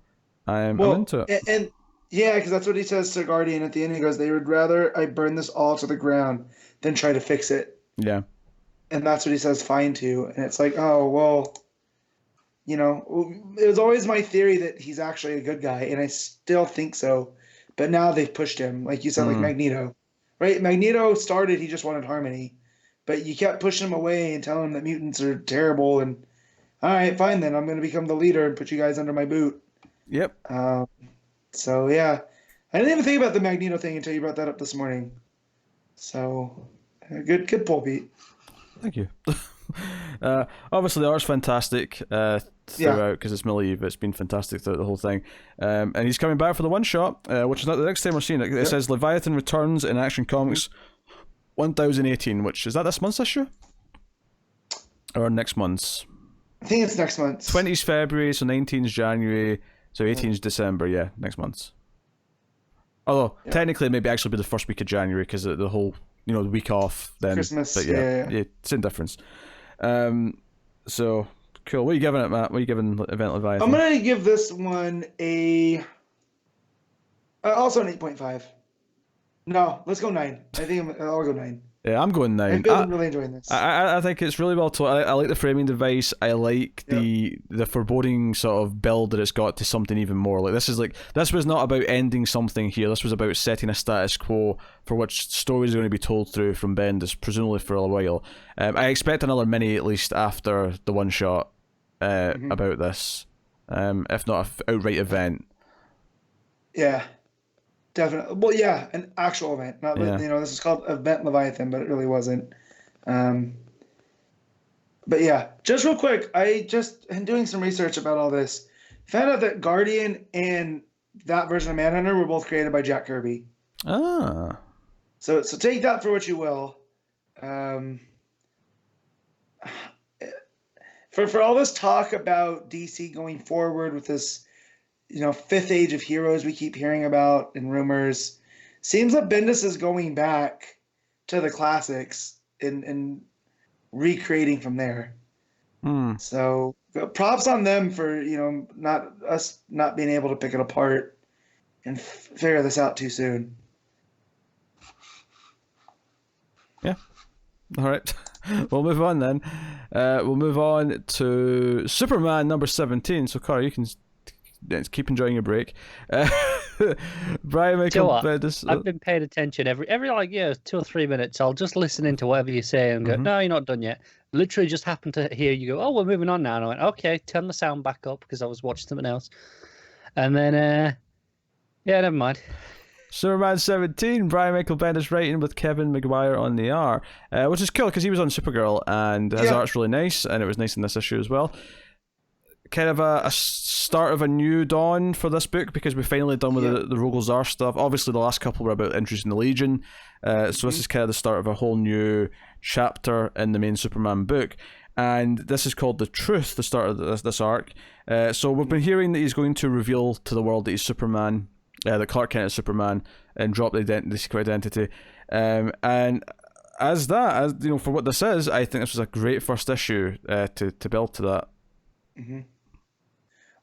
I'm into it. And yeah, because that's what he says to Guardian at the end. He goes, they would rather I burn this all to the ground than try to fix it. Yeah. And that's what he says fine to. And it's like, oh, well, it was always my theory that he's actually a good guy, and I still think so. But now they've pushed him, like you said, like Magneto. Right? Magneto started, he just wanted harmony. But you kept pushing him away and telling him that mutants are terrible. And, all right, fine then. I'm going to become the leader and put you guys under my boot. Yep. So, yeah. I didn't even think about the Magneto thing until you brought that up this morning. So, good pull, Pete. Thank you. Obviously, the art's fantastic throughout because it's Maleev. It's been fantastic throughout the whole thing. And he's coming back for the one shot, which is not the next time we're seeing it. It says Leviathan returns in Action Comics 1018, which is that this month's issue? Or next month's? I think it's next month. 20's February, so 19's January, so 18's December. Yeah, next month's. Although, technically, it may actually be the first week of January because the whole, the week off then. Christmas, but yeah, same difference. So, cool. What are you giving it, Matt? What are you giving Event Leviathan? I'm going to give this one also an 8.5. No, let's go 9. I think I'll go 9. Yeah, I'm going 9. I'm really enjoying this. I think it's really well told. I like the framing device. I like the foreboding sort of build that it's got to something even more. Like this was not about ending something here. This was about setting a status quo for which stories are going to be told through from Bendis, presumably for a while. I expect another mini at least after the one shot about this, if not an outright event. Yeah. Definitely. Well, yeah, an actual event. Not this is called Event Leviathan, but it really wasn't. But yeah, just real quick, in doing some research about all this, found out that Guardian and that version of Manhunter were both created by Jack Kirby. Ah. So take that for what you will. For all this talk about DC going forward with this, fifth age of heroes we keep hearing about in rumors, seems like Bendis is going back to the classics and recreating from there. So props on them for not being able to pick it apart and figure this out too soon. Yeah, All right, we'll move on then. We'll move on to Superman number 17. So, Carey, you can keep enjoying your break. Bryan, Michael, Bendis. I've been paying attention every 2 or 3 minutes. I'll just listen into whatever you say and go, no, you're not done yet. Literally just happened to hear you go, oh, we're moving on now. And I went, okay, turn the sound back up because I was watching something else. And then, never mind. Superman 17, Bryan Michael Bendis writing with Kevin Maguire on the art, which is cool because he was on Supergirl and his art's really nice, and it was nice in this issue as well. Kind of a start of a new dawn for this book because we're finally done with the Rogol Zar stuff. Obviously, the last couple were about introducing the Legion, so this is kind of the start of a whole new chapter in the main Superman book. And this is called The Truth, the start of this arc. So we've been hearing that he's going to reveal to the world that he's Superman, that Clark Kent is Superman, and drop the secret identity. And as you know, for what this is, I think this was a great first issue to build to that. Mm-hmm.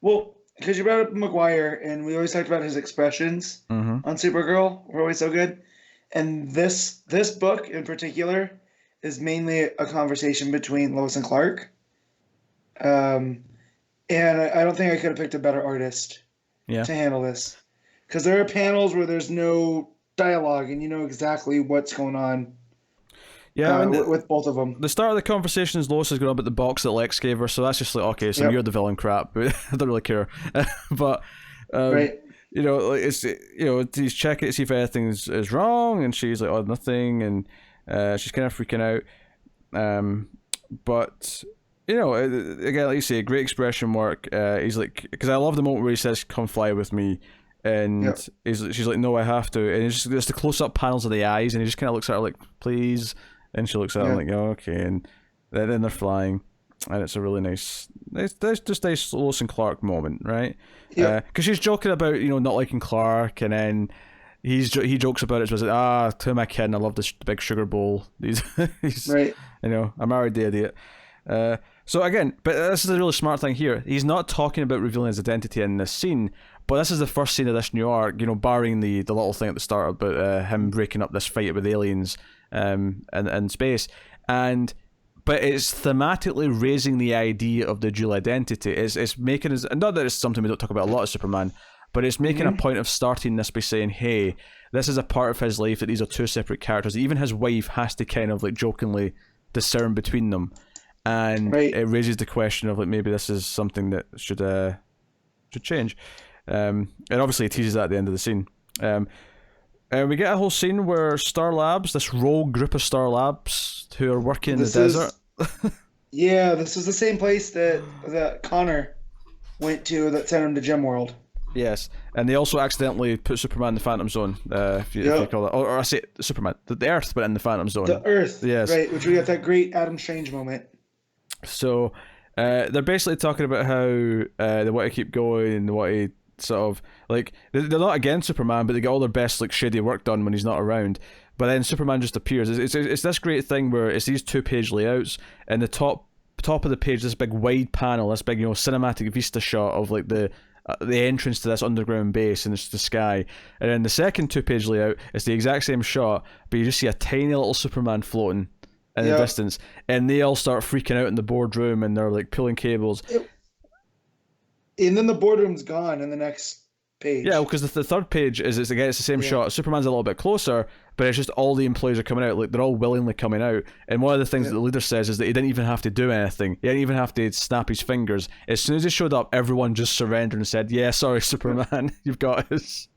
Well, because you brought up Maguire, and we always talked about his expressions on Supergirl were always so good. And this book in particular is mainly a conversation between Lois and Clark. And I don't think I could have picked a better artist to handle this. Because there are panels where there's no dialogue and you know exactly what's going on with both of them. The start of the conversation is Lois is going on about the box that Lex gave her, so that's just like, okay, so you're the villain crap. I don't really care. But, right. You know, it's, you know, he's checking to see if anything is wrong, and she's like, oh, nothing, and she's kind of freaking out. But, you know, again, like you say, great expression work. He's like, because I love the moment where he says, come fly with me. And she's like, no, I have to. And it's just the close-up panels of the eyes, and he just kind of looks at her like, please. And she looks at him like, oh, okay. And then they're flying, and it's a really nice Lois and Clark moment, right? Yeah. Because she's joking about, you know, not liking Clark, and then he jokes about it. So it's like, who am I kidding? I love this big sugar bowl. He's right. You know, I married the idiot. So again, but this is a really smart thing here. He's not talking about revealing his identity in this scene. But this is the first scene of this new arc, you know, barring the little thing at the start about him breaking up this fight with aliens in space. But it's thematically raising the idea of the dual identity. It's making us, not that it's something we don't talk about a lot of Superman, but it's making a point of starting this by saying, hey, this is a part of his life that these are two separate characters. Even his wife has to kind of like jokingly discern between them. And it raises the question of like, maybe this is something that should change. And obviously it teases that at the end of the scene. And we get a whole scene where Star Labs, this rogue group of Star Labs who are working in the desert. This is the same place that Connor went to that sent him to Gem World. Yes, and they also accidentally put Superman in the Phantom Zone, if you call that. Or I say Superman, the Earth, but in the Phantom Zone. The Earth, yes. Right, which we got that great Adam Strange moment. So they're basically talking about how they want to keep going and they want to sort of like they're not against Superman, but they get all their best like shady work done when he's not around. But then Superman just appears. It's this great thing where it's these 2-page layouts, and the top of the page, this big wide panel, this big cinematic vista shot of like the entrance to this underground base and it's the sky. And then the second 2-page layout is the exact same shot, but you just see a tiny little Superman floating in the distance, and they all start freaking out in the boardroom and they're like pulling cables. And then the boardroom's gone in the next page. Yeah, because the third page is it's the same shot. Superman's a little bit closer, but it's just all the employees are coming out. Like they're all willingly coming out. And one of the things that the leader says is that he didn't even have to do anything. He didn't even have to snap his fingers. As soon as he showed up, everyone just surrendered and said, "Yeah, sorry, Superman, you've got us."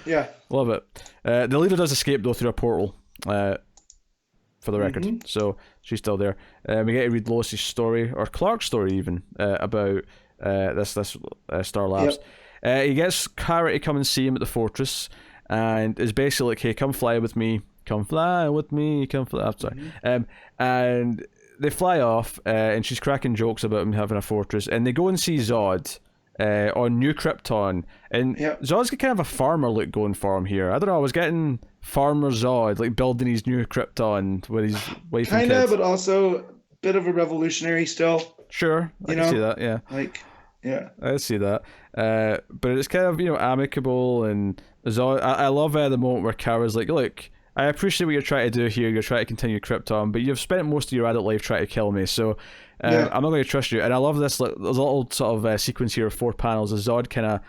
Yeah, love it. The leader does escape though through a portal. For the record, so she's still there. We get to read Lois's story, or Clark's story even, about this Star Labs. He gets Carey to come and see him at the fortress, and is basically like, "Hey, come fly with me, come fly with me, come fly." I'm sorry. And they fly off, and she's cracking jokes about him having a fortress, and they go and see Zod on New Krypton, and Zod's got kind of a farmer look going for him here. I don't know, I was getting Farmer Zod, like building his new Krypton with his wife and kids. Kind of, but also a bit of a revolutionary still. Sure, I can see that, yeah. I see that. But it's kind of, amicable, and Zod, I love the moment where Kara's like, "Look, I appreciate what you're trying to do here. You're trying to continue Krypton, but you've spent most of your adult life trying to kill me, so I'm not going to trust you. And I love this. There's a little sort of sequence here of 4 panels as Zod kind of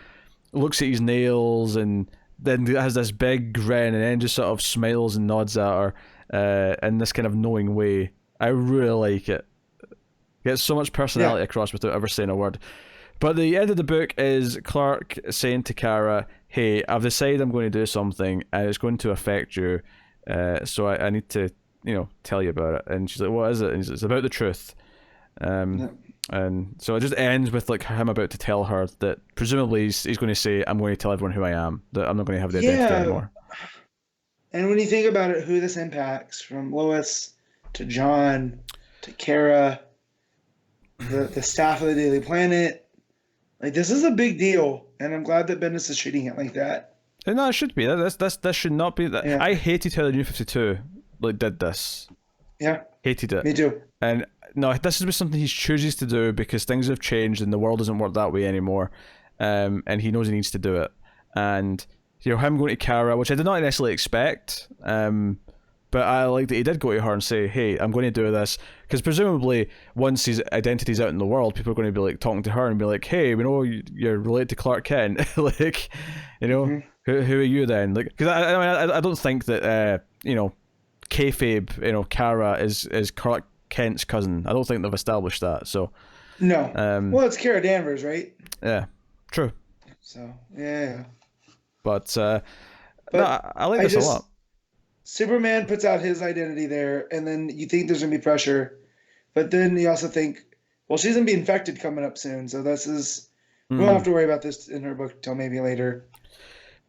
looks at his nails and then has this big grin and then just sort of smiles and nods at her in this kind of knowing way. I really like it. Gets so much personality across without ever saying a word. But the end of the book is Clark saying to Kara, hey, I've decided I'm going to do something and it's going to affect you, so I need to, tell you about it. And she's like, what is it? And it's about the truth. And so it just ends with like him about to tell her that presumably he's going to say, I'm going to tell everyone who I am, that I'm not going to have the identity anymore. And when you think about it, who this impacts, from Lois to John to Kara, the staff of the Daily Planet, like, this is a big deal, and I'm glad that Bendis is treating it like that. And no, it should be. This should not be that. Yeah. I hated how the New 52 did this. Yeah. Hated it. Me too. And no, this is something he chooses to do because things have changed and the world doesn't work that way anymore. And he knows he needs to do it. And him going to Kara, which I did not necessarily expect. But I like that he did go to her and say, hey, I'm going to do this. Because presumably, once his identity's out in the world, people are going to be like talking to her and be like, hey, we know you're related to Clark Kent. Like, who are you then? Like, because I don't think that, kayfabe, Kara is Clark Kent's cousin. I don't think they've established that. So no. Well, it's Kara Danvers, right? Yeah, true. So, yeah. But no, I like this a lot. Superman puts out his identity there, and then you think there's going to be pressure. But then you also think, well, she's going to be infected coming up soon. So this is, we won't have to worry about this in her book till maybe later.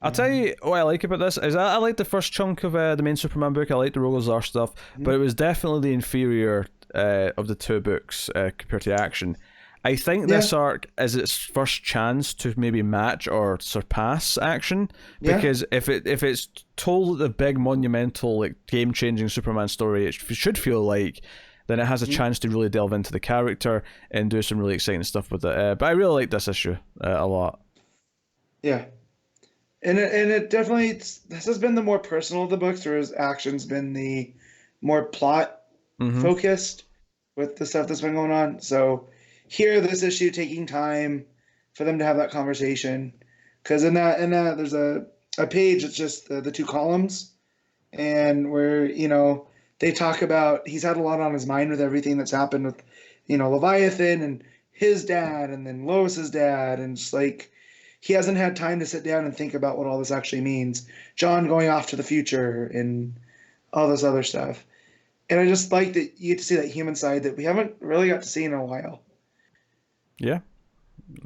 I'll tell you what I like about this is I like the first chunk of the main Superman book. I like the Rogozar stuff, but it was definitely the inferior of the 2 books compared to Action. I think this arc is its first chance to maybe match or surpass Action, because if it's told the big monumental game changing Superman story it should feel like, then it has a chance to really delve into the character and do some really exciting stuff with it. But I really like this issue a lot. Yeah, and it definitely this has been the more personal of the books, whereas Action's been the more plot focused with the stuff that's been going on. So here, this issue taking time for them to have that conversation, because in that there's a page that's just the 2 columns, and where they talk about he's had a lot on his mind with everything that's happened with Leviathan and his dad and then Lois's dad, and just like he hasn't had time to sit down and think about what all this actually means. John going off to the future and all this other stuff, and I just like that you get to see that human side that we haven't really got to see in a while. Yeah.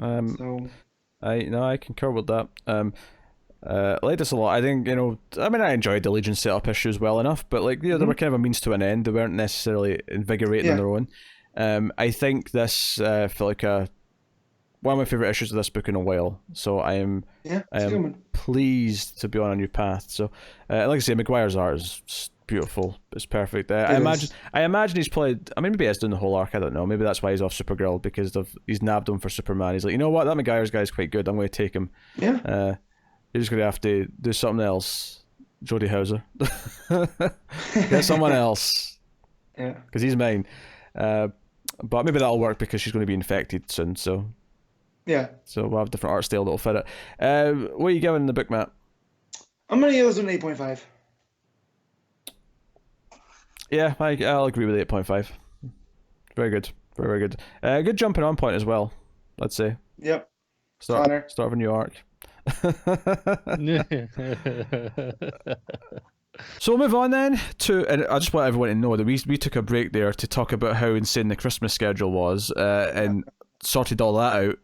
I concur with that. I like this a lot. I think, I enjoyed the Legion setup issues well enough, but they were kind of a means to an end. They weren't necessarily invigorating on their own. I think this felt like one of my favorite issues of this book in a while. So I am pleased to be on a new path. So like I say, Maguire's art is beautiful. It's perfect. I imagine he's probably, maybe he's doing the whole arc, I don't know, maybe that's why he's off Supergirl, because he's nabbed him for Superman. He's like, you know what, that Maguire's guy's quite good, I'm going to take him. You're just going to have to do something else, Jody Houser. Get someone else, because he's mine. But maybe that'll work because she's going to be infected soon, so we'll have a different art style that'll fit it. What are you giving the book, Matt? I'm going to give this one an 8.5. Yeah, I'll agree with 8.5. Very good. Very, very good. Good jumping on point as well, I'd say. Yep. Start of a new arc. So we'll move on then to, and I just want everyone to know that we took a break there to talk about how insane the Christmas schedule was, and sorted all that out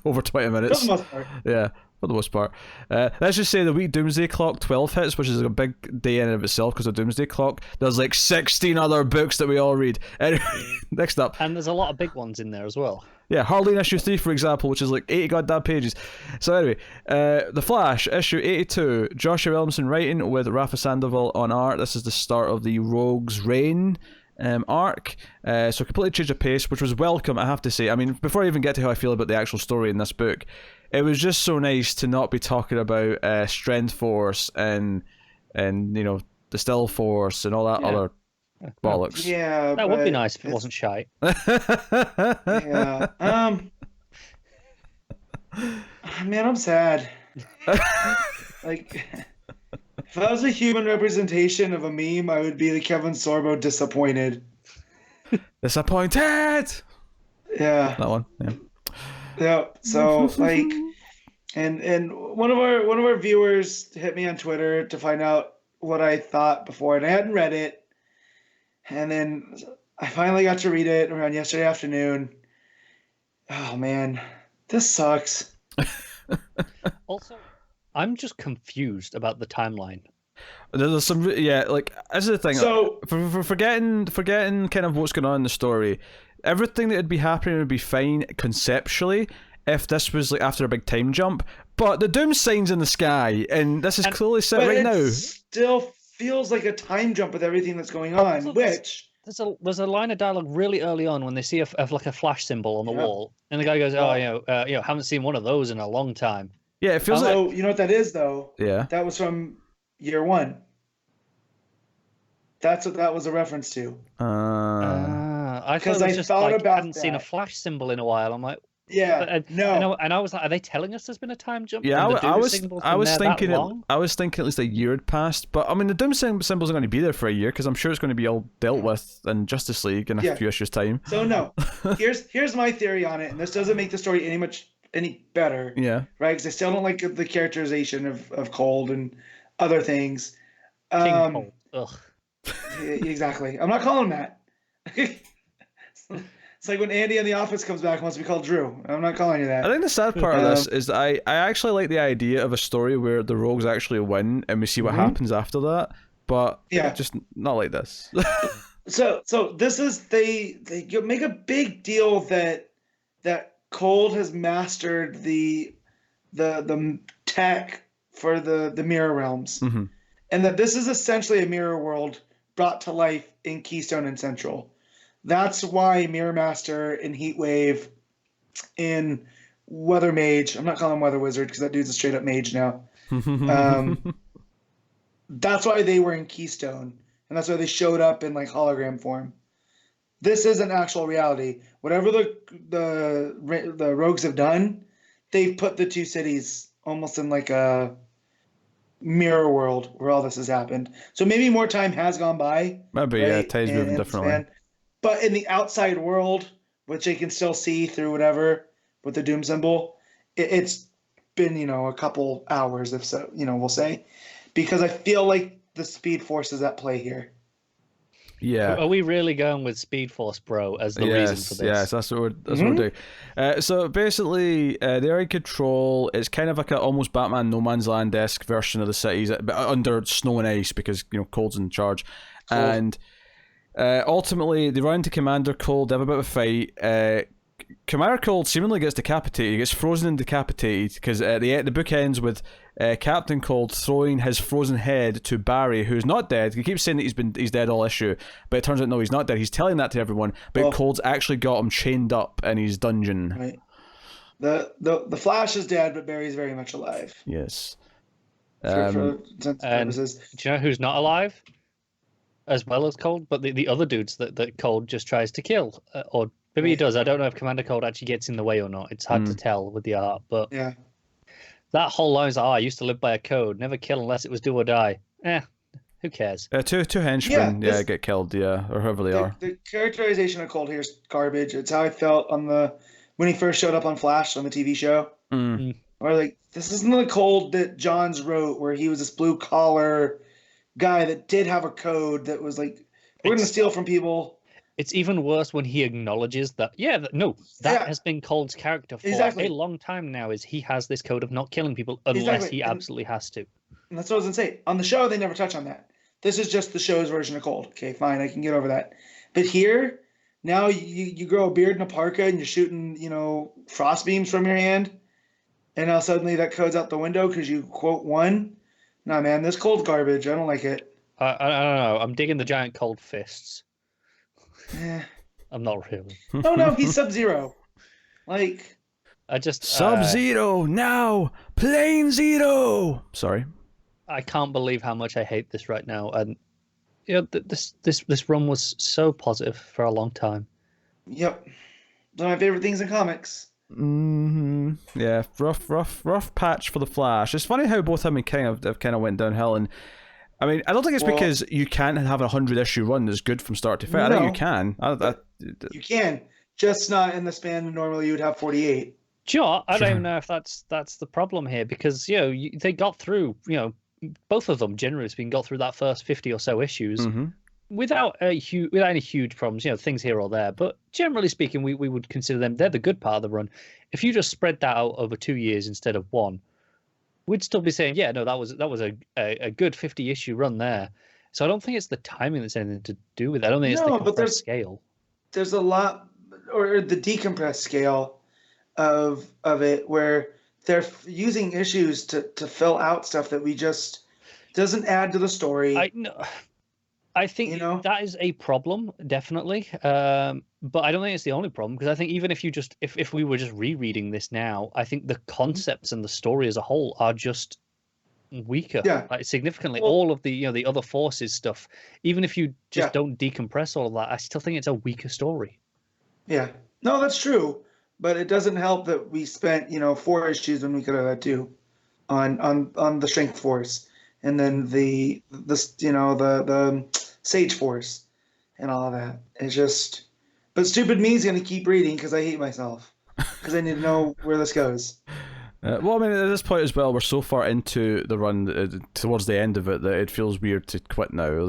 over 20 minutes. For the most part. Yeah. For the most part. Let's just say the week Doomsday Clock 12 hits, which is a big day in and of itself because of Doomsday Clock. There's 16 other books that we all read. Anyway, next up. And there's a lot of big ones in there as well. Yeah, Harley in issue 3, for example, which is 80 goddamn pages. So anyway, The Flash, issue 82. Joshua Williamson writing with Rafa Sandoval on art. This is the start of the Rogue's Reign arc. So completely changed the pace, which was welcome, I have to say. Before I even get to how I feel about the actual story in this book, it was just so nice to not be talking about Strength Force and the Still Force and all that other bollocks. Yeah, That would be nice if it wasn't shite. Yeah. Man, I'm sad. Like, if I was a human representation of a meme, I would be the Kevin Sorbo disappointed. Disappointed. Yeah. That one. Yeah. Yeah. So like, and one of our viewers hit me on Twitter to find out what I thought before, and I hadn't read it, and then I finally got to read it around yesterday afternoon. Oh man, this sucks. Also, I'm just confused about the timeline. There's some, like, this is the thing. So for forgetting kind of what's going on in the story, everything that would be happening would be fine conceptually if this was like after a big time jump. But the doom sign's in the sky, and this is clearly set but right it now. still feels like a time jump with everything that's going on, which. There's a line of dialogue really early on when they see like a flash symbol on the wall, and the guy goes, haven't seen one of those in a long time. Yeah, it feels like. So you know what that is, though? Yeah. That was from year one. That's what that was a reference to. I Because thought it I was just thought like about hadn't seen a that. flash symbol in a while. I'm like, Yeah, no. and I was like, are they telling us there's been a time jump? Yeah, And the I doom was symbol's I been was there thinking that long? I was thinking at least a year had passed, but I mean the doom symbol's going to be there for a year because I'm sure it's going to be all dealt with in Justice League in a few issues time. So no, here's my theory on it, and this doesn't make the story any better. Yeah. Right? Because I still don't like the characterization of Cold and other things. King Cold. Ugh. Exactly. I'm not calling him that. It's like when Andy in The Office comes back and wants to be called Drew. I'm not calling you that. I think the sad part of this is that I actually like the idea of a story where the rogues actually win and we see what happens after that, but just not like this. So this is they make a big deal that Cold has mastered the tech for the mirror realms, and that this is essentially a mirror world brought to life in Keystone and Central. That's why Mirror Master and Heatwave in Weather Mage, I'm not calling him Weather Wizard because that dude's a straight up mage now. That's why they were in Keystone, and that's why they showed up in like hologram form. This isn't actual reality. Whatever the rogues have done, they've put the two cities almost in like a mirror world where all this has happened. So maybe more time has gone by. Maybe, right? time's moving differently. But in the outside world, which they can still see through whatever with the doom symbol, it's been, a couple hours, if so, we'll say, because I feel like the Speed Force is at play here. Yeah. Are we really going with Speed Force, bro, as the reason for this? Yes, that's what we're doing. So basically, they're in control. It's kind of like an almost Batman No Man's Land-esque version of the cities, but under snow and ice because, Cold's in charge. Cool. And ultimately, they run into Commander Cold, they have a bit of a fight. Commander Cold seemingly gets decapitated. He gets frozen and decapitated because the book ends with Captain Cold throwing his frozen head to Barry, who's not dead. He keeps saying that he's dead all issue, but it turns out no, he's not dead. He's telling that to everyone, but Cold's actually got him chained up in his dungeon. Right. The Flash is dead, but Barry's very much alive. Yes. For purposes. Do you know who's not alive? As well as Cold, but the other dudes that Cold just tries to kill, or maybe he does. I don't know if Commander Cold actually gets in the way or not. It's hard to tell with the art, but that whole line is, I used to live by a code, never kill unless it was do or die. Who cares? Two henchmen, get killed, or whoever they are. The characterization of Cold here is garbage. It's how I felt when he first showed up on Flash on the TV show. Where like, this isn't the Cold that Johns wrote, where he was this blue collar guy that did have a code that was like, we're going to steal from people. It's even worse when he acknowledges that, that has been Cold's character for a long time now, is he has this code of not killing people unless he absolutely has to. And that's what I was going to say. On the show, they never touch on that. This is just the show's version of Cold. Okay, fine, I can get over that. But here, now you grow a beard and a parka and you're shooting, frost beams from your hand, and now suddenly that code's out the window because you quote one. Nah, man, this Cold's garbage. I don't like it. I don't know. I'm digging the giant cold fists. I'm not really. No, he's Sub-Zero. Like, I just Sub-Zero now, Plain Zero. Sorry. I can't believe how much I hate this right now, and this run was so positive for a long time. Yep. One of my favorite things in comics. Yeah, rough patch for the Flash. It's funny how both him and King have kind of went downhill, and I mean, I don't think it's because you can't have a 100-issue run that's good from start to finish. No. I think you can. You can, just not in the span normally you would have 48. Sure, I don't even know if that's the problem here, because they got through, both of them generally speaking got through that first 50 or so issues without any huge problems. Things here or there, but generally speaking, we would consider them, they're the good part of the run. If you just spread that out over 2 years instead of one, we'd still be saying, yeah, no, that was a good 50-issue run there. So I don't think it's the timing that's anything to do with it. I don't think it's the compressed scale. There's a lot, or the decompressed scale of it, where they're using issues to fill out stuff that we just doesn't add to the story. I think that is a problem, definitely. But I don't think it's the only problem, because I think even if we were just rereading this now, I think the concepts and the story as a whole are just weaker, significantly. All of the other forces stuff, even if you just don't decompress all of that, I still think it's a weaker story. Yeah, no, that's true. But it doesn't help that we spent 4 issues when we could have had 2 on the Strength Force, and then the Sage Force and all of that. It's just, but stupid me's gonna keep reading because I hate myself, because I need to know where this goes. Well, I mean, at this point as well, we're so far into the run towards the end of it that it feels weird to quit now.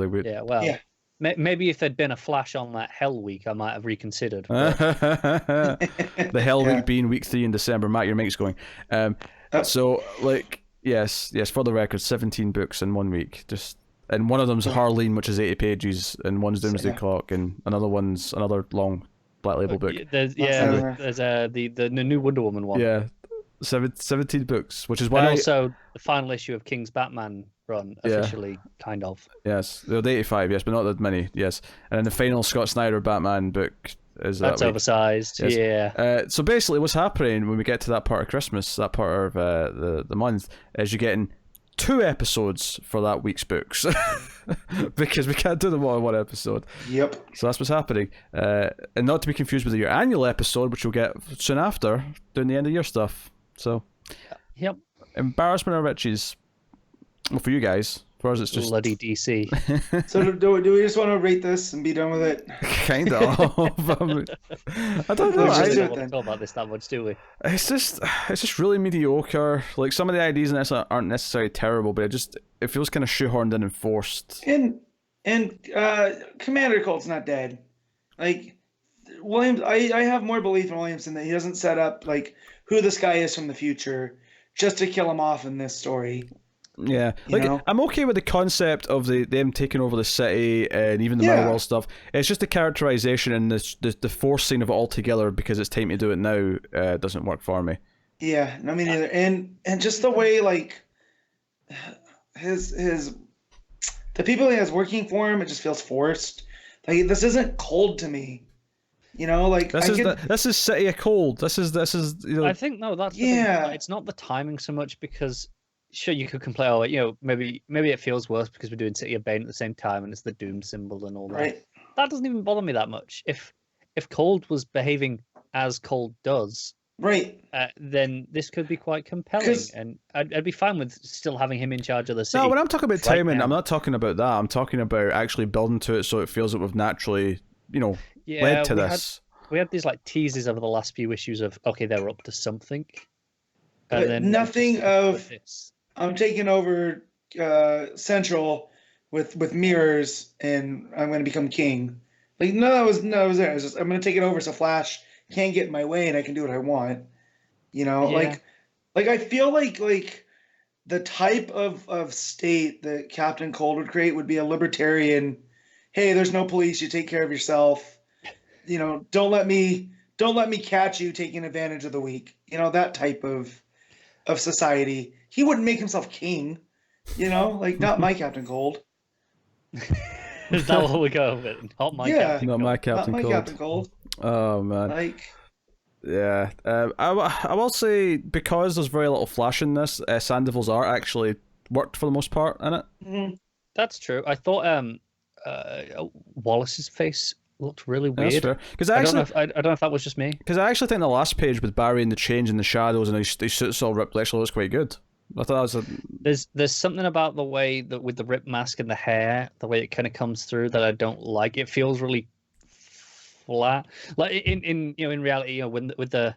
Maybe if there'd been a Flash on that Hell week, I might have reconsidered. The Hell week being week 3 in December. Matt, your mic's going. So, yes, for the record, 17 books in 1 week. And one of them's Harleen, which is 80 pages, and one's Doomsday Clock, and another one's another long Black Label book. There's the new Wonder Woman one. Yeah, 17 books, which is why. And also the final issue of King's Batman run, officially, kind of. Yes, they're 85, yes, but not that many, yes. And then the final Scott Snyder Batman book is that's oversized, yes. Yeah. So basically, what's happening when we get to that part of Christmas, that part of the month, is you're getting 2 episodes for that week's books because we can't do them all in 1 episode. Yep. So that's what's happening, and not to be confused with your annual episode, which you'll get soon after doing the end of year stuff. So, yep. Embarrassment of riches. Well, for you guys. For us, it's just bloody DC. So do we just want to rate this and be done with it? Kind of. I don't know. We don't want to talk about this that much, do we? It's just really mediocre. Like, some of the ideas in this aren't necessarily terrible, but it feels kind of shoehorned in and forced. And Commander Colt's not dead. Like, Williams, I have more belief in Williamson that he doesn't set up like who this guy is from the future just to kill him off in this story. Yeah, I'm okay with the concept of them taking over the city and even the Melo World stuff. It's just the characterization and the forcing of it all together because it's time to do it now doesn't work for me. Yeah, I mean, either. And just the way like his the people he has working for him, it just feels forced. Like, this isn't cold to me. Like this is City of Cold. This is I think that's the thing. It's not the timing so much, because sure, you could complain, maybe it feels worse because we're doing City of Bane at the same time and it's the Doom symbol and all that. Right. That doesn't even bother me that much. If Cold was behaving as Cold does, right, then this could be quite compelling, and I'd be fine with still having him in charge of the city. No, when I'm talking about timing, I'm not talking about that. I'm talking about actually building to it so it feels that we've naturally, led to this. We had these like teases over the last few issues of, okay, they're up to something. But then nothing of this. I'm taking over Central with mirrors, and I'm going to become king. Like, no, it was there. It was just, I'm going to take it over so Flash can't get in my way and I can do what I want. Like I feel like the type of state that Captain Cold would create would be a libertarian. Hey, there's no police. You take care of yourself. Don't let me catch you taking advantage of the weak. That type of society. He wouldn't make himself king, like not my Captain Cold. Is that what we go with? Not my Captain Cold. Not my Captain Cold. Oh man. Yeah. I will say, because there's very little Flash in this, Sandoval's art actually worked for the most part in it. Mm-hmm. That's true. I thought Wallace's face looked really That's weird. fair. Because I don't know if that was just me. Because I actually think the last page with Barry and the change in the shadows and his suit's all ripped actually looks quite good. I thought that was There's something about the way that with the rip mask and the hair, the way it kind of comes through that I don't like. It feels really flat. Like in reality, when with the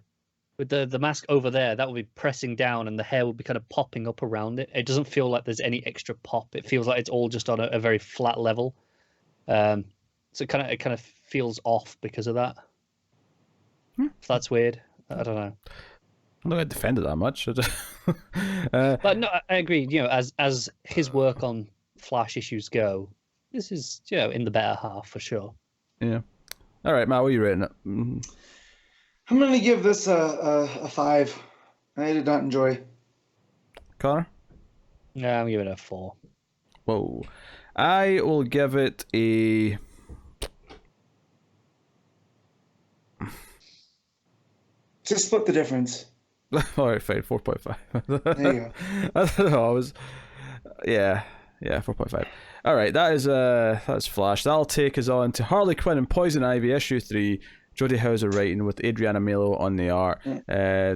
mask over there, that will be pressing down and the hair will be kind of popping up around it. It doesn't feel like there's any extra pop. It feels like it's all just on a very flat level. So it kind of feels off because of that. If that's weird. I don't know. I'm not going to defend it that much. But no, I agree. As his work on Flash issues go, this is in the better half for sure. Yeah. All right, Matt, what are you rating it? I'm going to give this a 5. I did not enjoy. Connor? Yeah, I'm giving it a 4. Whoa. I will give it a... Just split the difference. All right, fine, 4.5. There you go. I don't know. Yeah, 4.5. All right, that's Flash. That'll take us on to Harley Quinn and Poison Ivy issue 3. Jody Houser writing with Adriana Melo on the art.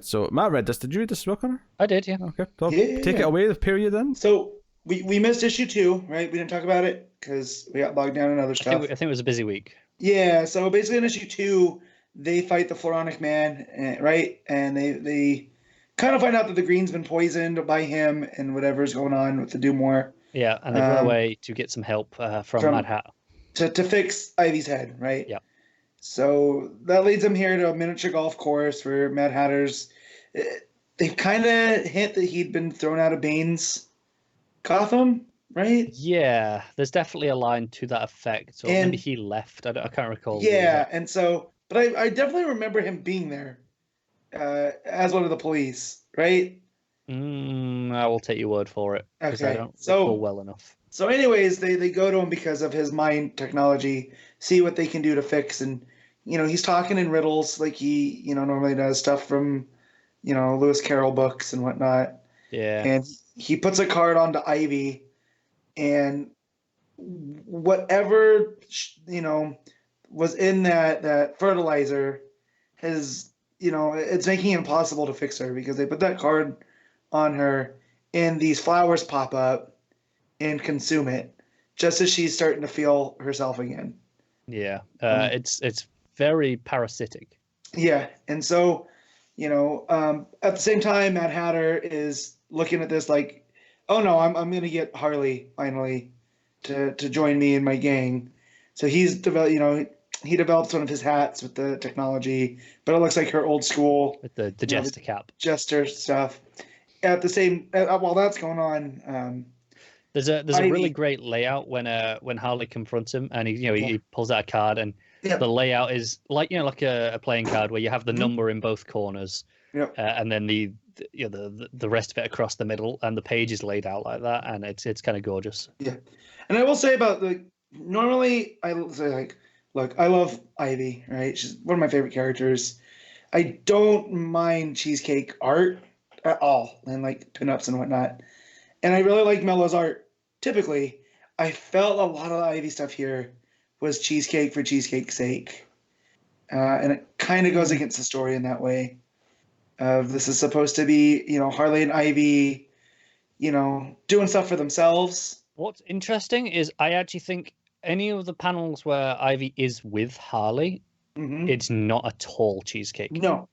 So Matt read this. Did you read this as well, Connor? I did, yeah. Okay, so take it away. The period then. So we missed issue 2, right? We didn't talk about it because we got bogged down in other stuff. I think it was a busy week. Yeah. So basically, in issue 2. They fight the Floronic Man, right? And they kind of find out that the Green's been poisoned by him and whatever's going on with the Dumore. Yeah, and they run away to get some help from Mad Hatter. To fix Ivy's head, right? Yeah. So that leads them here to a miniature golf course where Mad Hatter's... They've kind of hint that he'd been thrown out of Bane's Gotham, right? Yeah, there's definitely a line to that effect. Or maybe he left. I can't recall. Yeah, and so... But I definitely remember him being there as one of the police, right? I will take your word for it. Okay. I don't recall well enough. So anyways, they go to him because of his mind technology, see what they can do to fix. And, he's talking in riddles like he, normally does, stuff from, Lewis Carroll books and whatnot. Yeah. And he puts a card onto Ivy and whatever, was in that fertilizer has, it's making it impossible to fix her because they put that card on her and these flowers pop up and consume it just as she's starting to feel herself again. Yeah. It's very parasitic. Yeah. And so, at the same time, Mad Hatter is looking at this like, oh no, I'm going to get Harley finally to join me in my gang. So he's developed, he develops one of his hats with the technology, but it looks like her old school with the jester cap, jester stuff. At the same, while that's going on, there's a really great layout when Harley confronts him and he pulls out a card and the layout is like a playing card where you have the number in both corners, and then the rest of it across the middle, and the page is laid out like that, and it's kind of gorgeous. Yeah, and I will say about normally I say like. Look, I love Ivy, right? She's one of my favorite characters. I don't mind Cheesecake art at all, and like pinups and whatnot. And I really like Melo's art. Typically, I felt a lot of the Ivy stuff here was Cheesecake for Cheesecake's sake. And it kind of goes against the story in that way. This is supposed to be, Harley and Ivy, doing stuff for themselves. What's interesting is I actually think any of the panels where Ivy is with Harley, it's not at all Cheesecake. No.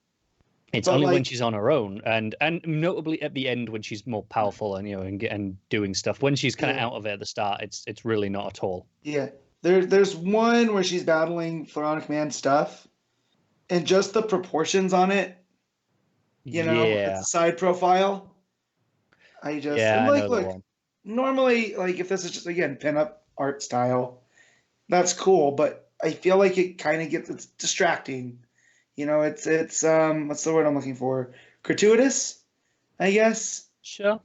It's only when she's on her own, and notably at the end when she's more powerful and and doing stuff. When she's kind of out of it at the start, it's really not at all. Yeah. There's one where she's battling Floronic Man stuff, and just the proportions on it, the side profile. I'm like, look, normally, like if this is just again pinup art style, that's cool, but I feel like it kind of it's distracting. It's what's the word I'm looking for? Gratuitous, I guess. Sure.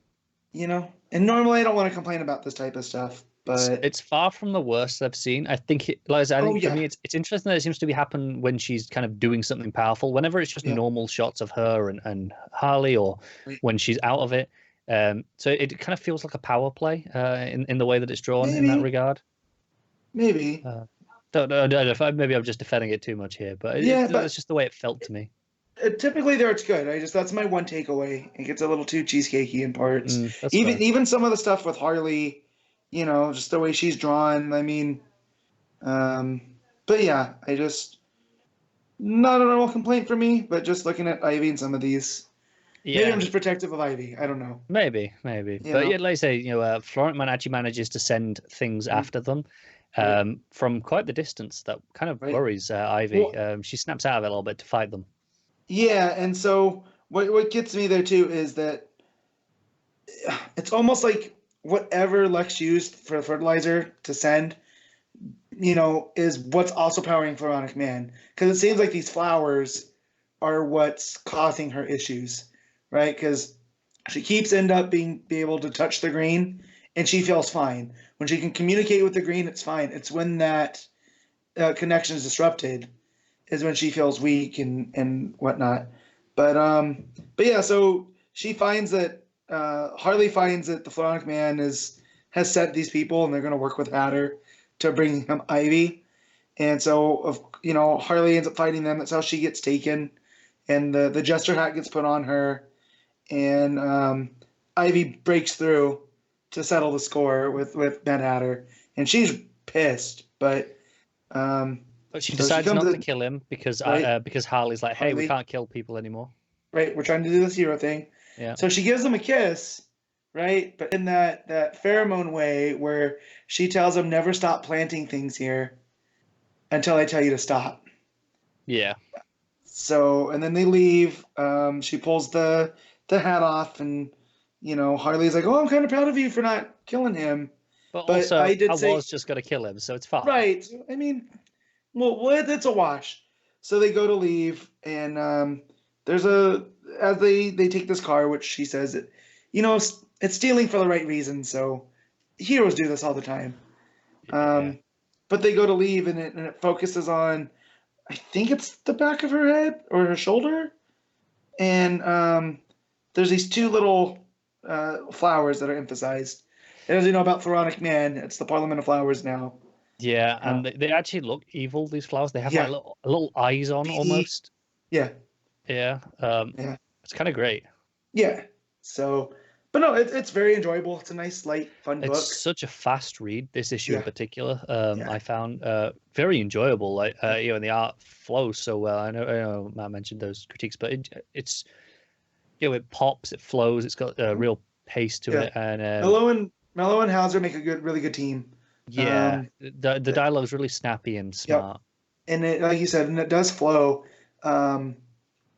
And normally I don't want to complain about this type of stuff, but it's far from the worst I've seen. I think for me it's interesting that it seems to be happening when she's kind of doing something powerful. Whenever it's just normal shots of her and Harley, or when she's out of it. So it kind of feels like a power play in the way that it's drawn in that regard. Maybe. Don't know if maybe I'm just defending it too much here, but Yeah, but it's just the way it felt to me. typically there it's good. That's my one takeaway. It gets a little too cheesecakey in parts. That's Even fair. even some of the stuff with Harley, just the way she's drawn. I mean, but yeah, I just not a normal complaint for me, but just looking at Ivy and some of these. Maybe I'm just protective of Ivy. I don't know. Maybe. But yeah, like I say, Florent Man actually manages to send things after them from quite the distance. That kind of worries Ivy. Well, she snaps out of it a little bit to fight them. Yeah, and so what gets me there too is that it's almost like whatever Lex used for fertilizer to send, is what's also powering Floronic Man. Because it seems like these flowers are what's causing her issues, right? Because she keeps end up be able to touch the green, and she feels fine. When she can communicate with the green, it's fine. It's when that connection is disrupted is when she feels weak and whatnot. But yeah, so she finds that Harley finds that the Floronic Man has sent these people, and they're going to work with Hatter to bring him Ivy. And so Harley ends up fighting them. That's how she gets taken, and the Jester hat gets put on her, and Ivy breaks through to settle the score with Mad Hatter, and she's pissed, but she decides not to kill him because Harley's like, hey, we can't kill people anymore. Right, we're trying to do this hero thing. Yeah. So she gives him a kiss, right? But in that pheromone way where she tells him never stop planting things here until I tell you to stop. Yeah. So, and then they leave. She pulls the hat off, and Harley's like, "Oh, I'm kind of proud of you for not killing him." But also, I was just going to kill him, so it's fine. Right. I mean, well, it's a wash. So they go to leave, and there's as they take this car, which she says it's stealing for the right reason. So heroes do this all the time. But they go to leave, and it focuses on, I think it's the back of her head or her shoulder, and there's these two little flowers that are emphasized. And as you know about Floronic Man, it's the Parliament of Flowers now. Yeah, and they actually look evil, these flowers. They have like little eyes on almost. Yeah. Yeah. It's kind of great. Yeah. So, but no, it's very enjoyable. It's a nice, light, fun book. It's such a fast read, this issue in particular. I found very enjoyable. Like, and the art flows so well. I know Matt mentioned those critiques, but it's it pops, it flows, it's got a real pace to it. And Melo and Hauser make a really good team. Yeah, the dialogue's really snappy and smart. Yep. And like you said, and it does flow. And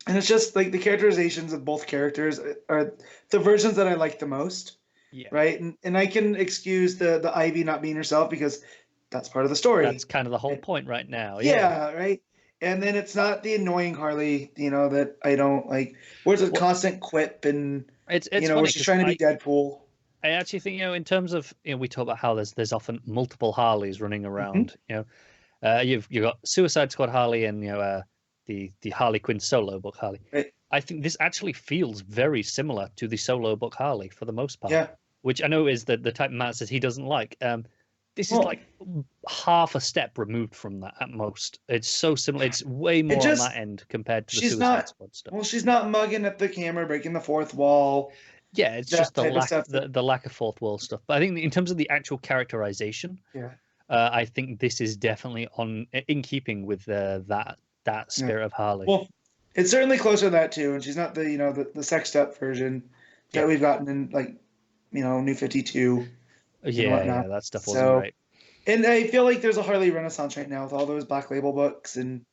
it's just like the characterizations of both characters are the versions that I like the most. Yeah. Right. And I can excuse the Ivy not being herself because that's part of the story. That's kind of the whole point right now. Yeah. Right. And then it's not the annoying Harley, that I don't like. Where's a constant quip and it's where she's trying to be Deadpool. I actually think in terms of we talk about how there's often multiple Harleys running around. Mm-hmm. You've got Suicide Squad Harley and the Harley Quinn solo book Harley. Right. I think this actually feels very similar to the solo book Harley for the most part. Yeah. Which I know is the type Matt says he doesn't like. This is like half a step removed from that at most. It's so similar. It's way more on that end compared to the Suicide Squad stuff. Well, she's not mugging at the camera, breaking the fourth wall. Yeah, it's just the lack of fourth wall stuff. But I think in terms of the actual characterization, I think this is definitely in keeping with that spirit of Harley. Well, it's certainly closer to that too, and she's not the sexed up version that we've gotten in New 52. Yeah, that stuff wasn't right. And I feel like there's a Harley renaissance right now with all those Black Label books, and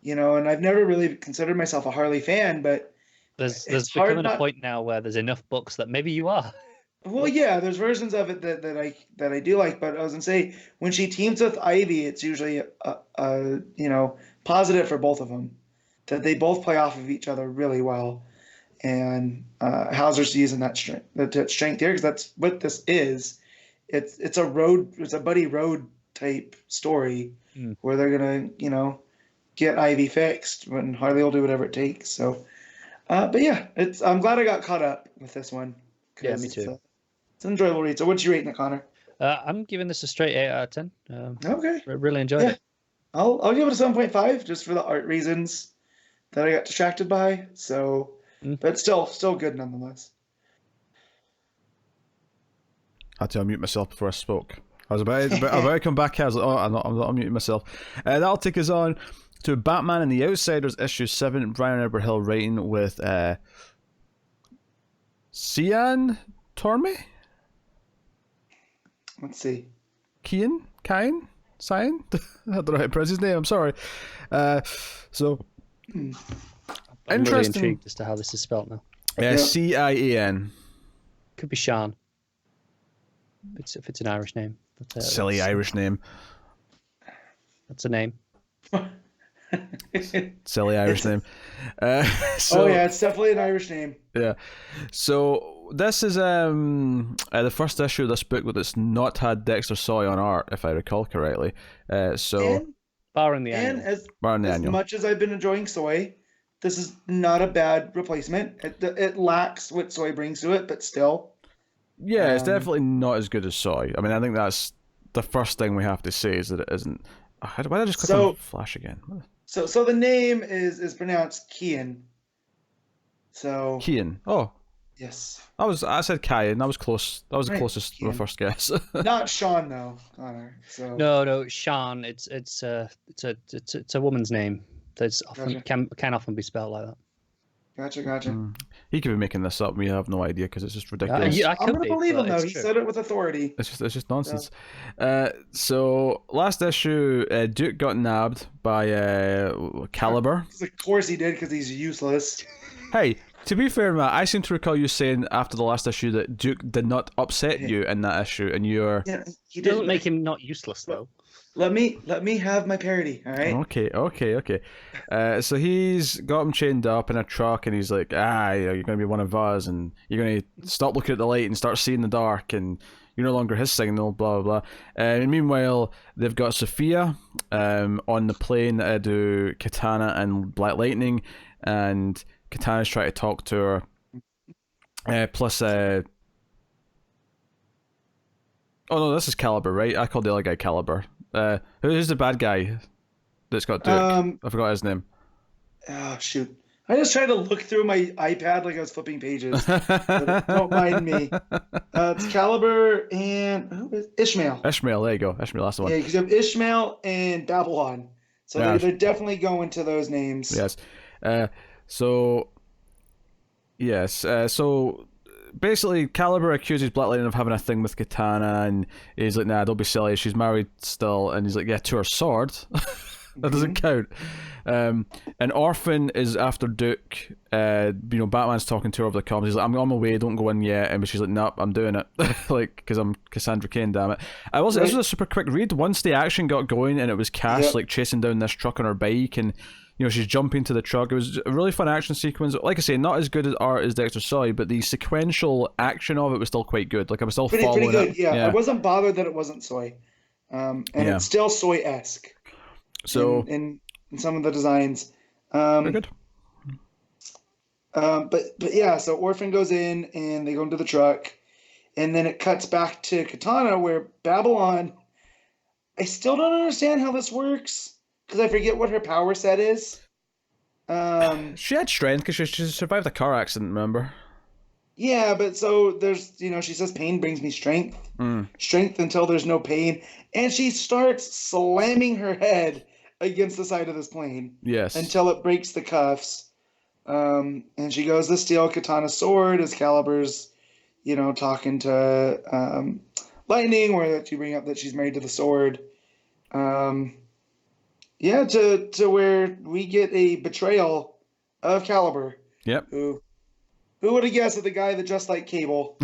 and I've never really considered myself a Harley fan, but there's becoming a point now where there's enough books that maybe you are. Well, yeah, there's versions of it that I do like, but I was gonna say when she teams with Ivy, it's usually a positive for both of them, that they both play off of each other really well, and Hauser's using that strength here because that's what this is. It's a buddy road type story where they're gonna get Ivy fixed when Harley will do whatever it takes. So, but yeah, I'm glad I got caught up with this one. Yeah, me too. It's an enjoyable read. So what'd you rate it, Connor? I'm giving this a straight 8 out of 10. Okay. Really enjoyed Yeah. it. I'll give it a 7.5 just for the art reasons that I got distracted by. So, but still good nonetheless. I had to unmute myself before I spoke. I was about to come back here. I was like, oh, I'm not unmuting myself. That'll take us on to Batman and the Outsiders, issue 7. Bryan Hill writing with Cian Tormey? Let's see. Cian? I don't know how to pronounce his name. I'm sorry. So, I'm really interesting. intrigued as to how this is spelled now. Cian. Could be Sean. If it's an Irish name. Silly Irish name. That's a name. Silly Irish name. It's definitely an Irish name. Yeah. So this is the first issue of this book that's not had Dexter Soy on art, if I recall correctly. Barring the annual. As much as I've been enjoying Soy, this is not a bad replacement. It lacks what Soy brings to it, but still. Yeah, it's definitely not as good as Soy. I mean, I think that's the first thing we have to say is that it isn't. Why did I just click on Flash again? So the name is pronounced Cian. So Cian. Oh. Yes. I said Cian. That was close. That was the closest to my first guess. Not Sean though, Connor. So No, Sean. It's a woman's name. That's often can often be spelled like that. Gotcha. He could be making this up. We have no idea because it's just ridiculous. I'm gonna believe him though. He said it with authority. It's just nonsense. So last issue, Duke got nabbed by Caliber. Of course he did because he's useless. Hey, to be fair, Matt, I seem to recall you saying after the last issue that Duke did not upset you in that issue, and you're. Yeah, he doesn't make him not useless though. Let me have my parody, all right? Okay. So he's got him chained up in a truck, and he's like, you're going to be one of us, and you're going to stop looking at the light and start seeing the dark, and you're no longer his signal, blah, blah, blah. And meanwhile, they've got Sophia on the plane that do Katana and Black Lightning, and Katana's trying to talk to her. Plus, oh no, this is Caliber, right? I called the other guy Caliber. Who's the bad guy that's got Duke? I forgot his name. Oh, shoot. I just tried to look through my iPad like I was flipping pages. Don't mind me. It's Caliber and who is Ishmael. Ishmael, there you go. Ishmael, that's the one. Yeah, because you have Ishmael and Babylon. So they're definitely going to those names. Yes. So basically, Caliber accuses Black Lightning of having a thing with Katana, and he's like, nah, don't be silly, she's married still. And he's like, yeah, to her sword. That doesn't count. And Orphan is after Duke. Batman's talking to her over the comms. He's like, I'm on my way, don't go in yet. And she's like, nope, I'm doing it. Because I'm Cassandra Cain, damn it. This was a super quick read. Once the action got going and it was Cass chasing down this truck on her bike, and she's jumping to the truck. It was a really fun action sequence. Like I say, not as good as art as Dexter Soy, but the sequential action of it was still quite good. Like I was still following pretty good. it. Yeah, I wasn't bothered that it wasn't Soy, it's still Soy-esque. So in some of the designs, very good. But yeah, so Orphan goes in and they go into the truck, and then it cuts back to Katana where Babylon. I still don't understand how this works. Because I forget what her power set is. She had strength because she survived a car accident, remember? Yeah, but so there's, she says pain brings me strength. Strength until there's no pain. And she starts slamming her head against the side of this plane. Yes. Until it breaks the cuffs. And she goes to steal Katana's sword as Caliber's, talking to Lightning, where you bring up that she's married to the sword. Yeah, to where we get a betrayal of Caliber. Yep. Who would have guessed that the guy that just like Cable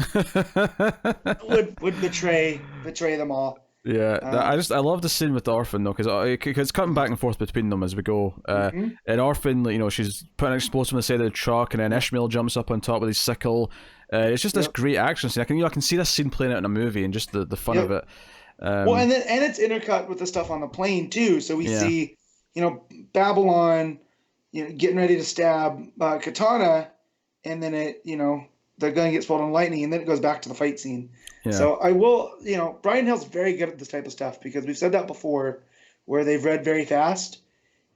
would betray them all? Yeah, I love the scene with Orphan though, because it's cutting back and forth between them as we go. And Orphan, she's putting an explosive on the side of the truck, and then Ishmael jumps up on top with his sickle. It's just this great action scene. I can see this scene playing out in a movie, and just the fun of it. And it's intercut with the stuff on the plane too. So we see, Babylon, getting ready to stab Katana, and then it, the gun gets pulled on lightning, and then it goes back to the fight scene. Yeah. So I will, Bryan Hill's very good at this type of stuff because we've said that before, where they've read very fast.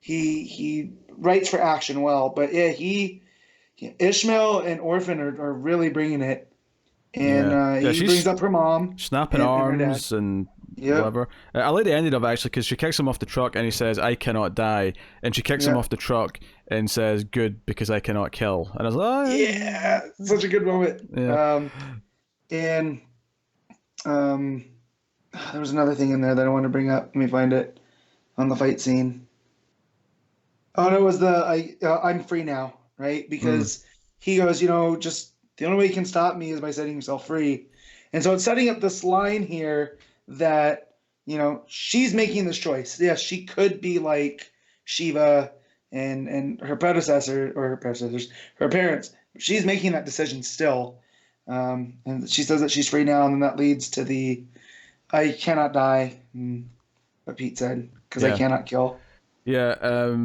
He writes for action well, but yeah, Ishmael and Orphan are really bringing it, and he brings up her mom, snapping arms and whatever. I like the ending of it actually because she kicks him off the truck and he says, "I cannot die," and she kicks him off the truck and says, "Good, because I cannot kill." And I was like, yeah, such a good moment. Yeah. There was another thing in there that I wanted to bring up. Let me find it on the fight scene. Oh, no, it was I'm free now, right? Because he goes, just the only way you can stop me is by setting yourself free. And so it's setting up this line here that, she's making this choice. Yes, she could be like Shiva and her predecessor, or her predecessors, her parents. She's making that decision still. And she says that she's free now, and then that leads to the I cannot die, what Pete said, because I cannot kill. Yeah,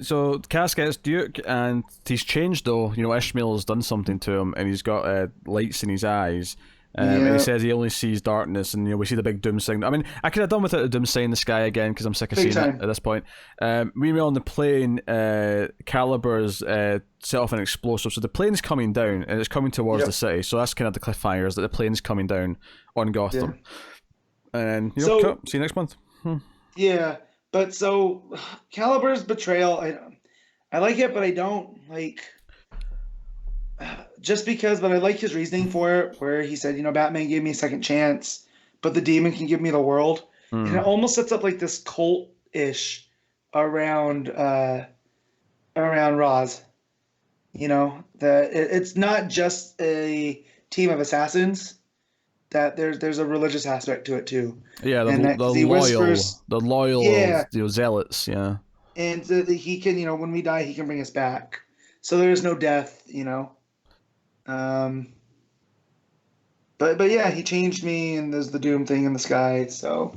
so Cass gets Duke, and he's changed though. Ishmael has done something to him, and he's got lights in his eyes. And he says he only sees darkness, and we see the big doom sign. I mean, I could have done without the doom sign in the sky again because I'm sick of seeing it at this point. Meanwhile, on the plane, Calibers set off an explosive, so the plane's coming down and it's coming towards the city. So that's kind of the cliffhangers, that the plane's coming down on Gotham. And see you next month. Yeah, but so Calibur's betrayal, I like it, but I don't like. Just because, but I like his reasoning for it, where he said, Batman gave me a second chance, but the demon can give me the world. And it almost sets up like this cult-ish around Roz. It's not just a team of assassins, that there's a religious aspect to it too. Yeah, the loyal zealots, yeah. And he can, when we die, he can bring us back. So there's no death, But yeah, he changed me, and there's the doom thing in the sky. So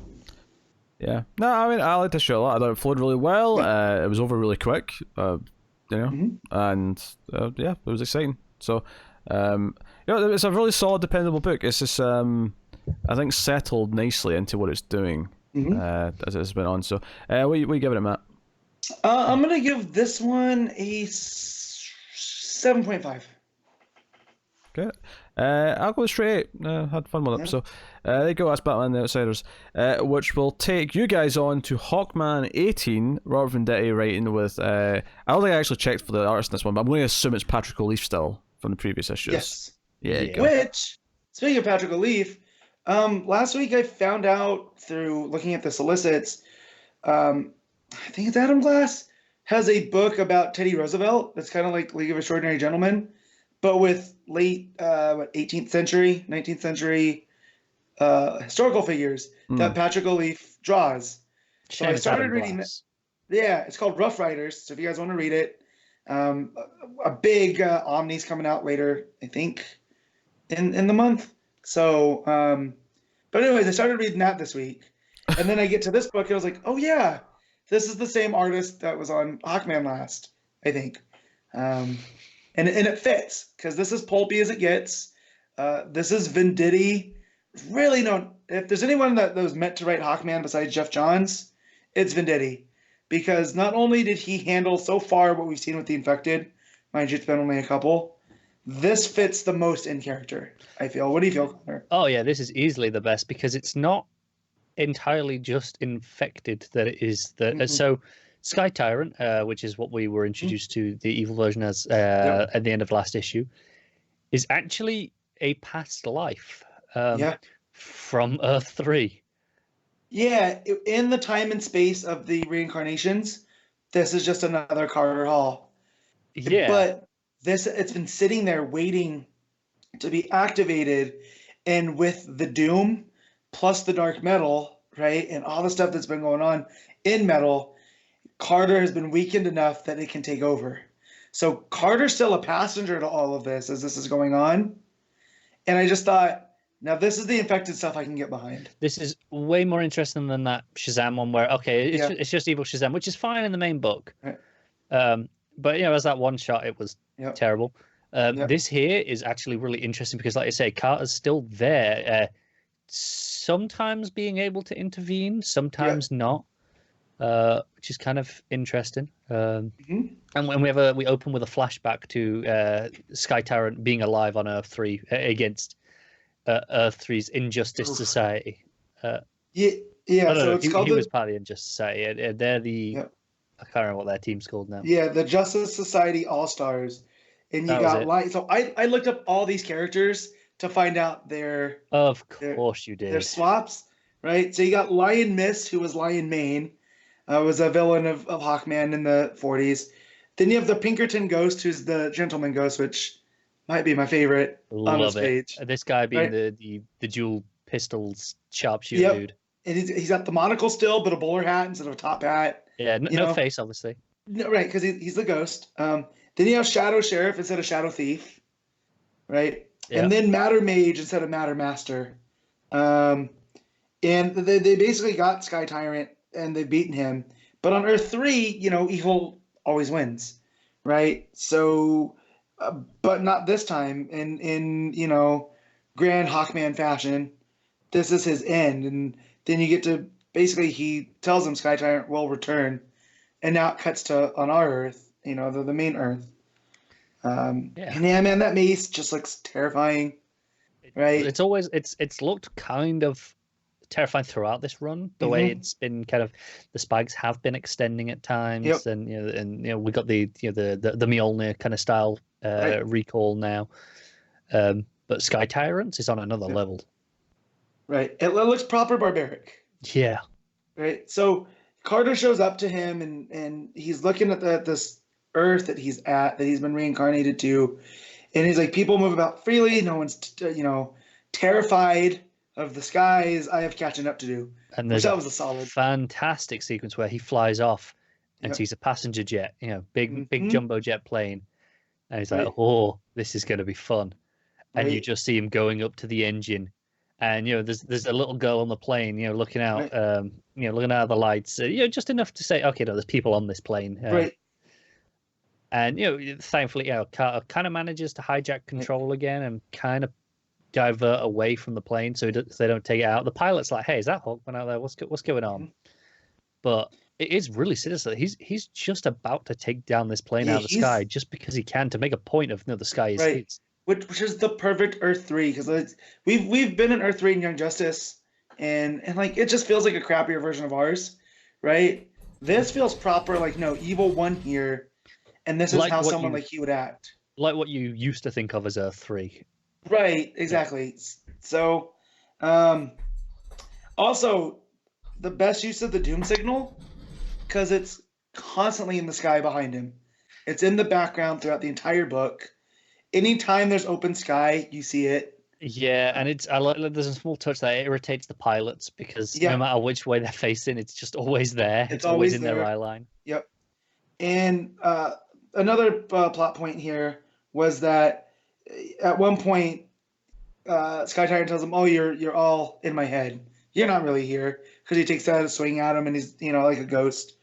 yeah, no, I mean, I liked the show a lot. I thought it flowed really well. It was over really quick, and it was exciting. So it's a really solid, dependable book. It's just I think settled nicely into what it's doing as it's been on. So what you giving it, Matt? I'm gonna give this one a 7.5. Okay. I'll go straight 8. Had fun with it. So there you go, that's Batman the Outsiders, which will take you guys on to Hawkman 18, Robert Venditti writing with I don't think I actually checked for the artist in this one, but I'm going to assume it's Patrick Olliffe still from the previous issues. Yes. Yeah. Which, speaking of Patrick Olliffe, last week I found out through looking at the solicits, I think it's Adam Glass has a book about Teddy Roosevelt that's kind of like League of Extraordinary Gentlemen, but with late 18th century, 19th century historical figures that Patrick Olliffe draws. So I started reading it. Yeah, it's called Rough Riders. So if you guys want to read it, a big Omni's coming out later, I think, in the month. So, but anyways, I started reading that this week, and then I get to this book, and I was like, oh yeah, this is the same artist that was on Hawkman last, I think. And it fits, because this is pulpy as it gets. This is Venditti. Really, if there's anyone that was meant to write Hawkman besides Jeff Johns, it's Venditti. Because not only did he handle so far what we've seen with the Infected, mind you, it's been only a couple, this fits the most in character, I feel. What do you feel, Connor? Oh, yeah, this is easily the best, because it's not entirely just Infected that it is. So Sky Tyrant, which is what we were introduced to the evil version as at the end of last issue, is actually a past life from Earth 3. Yeah, in the time and space of the reincarnations, this is just another Carter Hall. Yeah. But it's been sitting there waiting to be activated, and with the Doom plus the Dark Metal, right, and all the stuff that's been going on in Metal, Carter has been weakened enough that it can take over. So Carter's still a passenger to all of this as this is going on. And I just thought, now this is the Infected stuff I can get behind. This is way more interesting than that Shazam one where, it's just evil Shazam, which is fine in the main book. Right. But, as that one shot, it was terrible. This here is actually really interesting because, like I say, Carter's still there, sometimes being able to intervene, sometimes not, which is kind of interesting. And when we open with a flashback to Sky Tyrant being alive on Earth 3 against Earth 3's Injustice Society. So he was part of the Injustice Society. And they're the I can't remember what their team's called now. Yeah, the Justice Society All Stars, and you got like. So I looked up all these characters to find out their. Of course you did. Their swaps, right? So you got Lion Mist, who was Lion Mane, was a villain of Hawkman in the 40s. Then you have the Pinkerton Ghost, who's the Gentleman Ghost, which might be my favorite on this page. This guy being the dual pistols sharpshooter dude. And he's got the monocle still, but a bowler hat instead of a top hat. Yeah, no face, obviously. No, right, because he's the ghost. Then you have Shadow Sheriff instead of Shadow Thief, right? Yeah. And then Matter Mage instead of Matter Master. And they basically got Sky Tyrant, and they've beaten him. But on Earth 3, evil always wins, right? So, but not this time. In grand Hawkman fashion, this is his end. And then you get to, basically, he tells him Sky Tyrant will return. And now it cuts to on our Earth, the main Earth. And yeah, man, that mace just looks terrifying, right? It's looked kind of terrifying throughout this run. The way it's been kind of, the spikes have been extending at times, and we got the Mjolnir kind of style recall now. But Sky Tyrants is on another level. Right, it looks proper barbaric. Yeah. Right, so Carter shows up to him, and he's looking at this Earth that he's at, that he's been reincarnated to, and he's like, people move about freely. No one's, terrified of the skies. I have catching up to do. And that was a solid, fantastic sequence where he flies off and sees a passenger jet, big jumbo jet plane, and he's like, "Oh, this is going to be fun." And you just see him going up to the engine, and there's a little girl on the plane, looking out, looking out of the lights, just enough to say, okay, no, there's people on this plane, right. And thankfully, Carter kind of manages to hijack control again and kind of divert away from the plane so they don't take it out. The pilot's like, "Hey, is that Hawkman out there? What's going on?" But it is really sinister. He's just about to take down this plane out of the sky just because he can, to make a point of the sky is his. Which is the perfect Earth 3, because we've been in Earth 3 in Young Justice, and like it just feels like a crappier version of ours, right? This feels proper, like evil one here. And this is like how someone like he would act. Like what you used to think of as Earth 3. Right, exactly. So, also, the best use of the Doom signal, because it's constantly in the sky behind him. It's in the background throughout the entire book. Anytime there's open sky, you see it. Yeah, and there's a small touch that irritates the pilots, because no matter which way they're facing, it's just always there. It's always in their eye line. Yep. And another plot point here was that at one point, Sky Tyrant tells him, "Oh, you're all in my head. You're not really here," because he takes that swing at him, and he's like a ghost.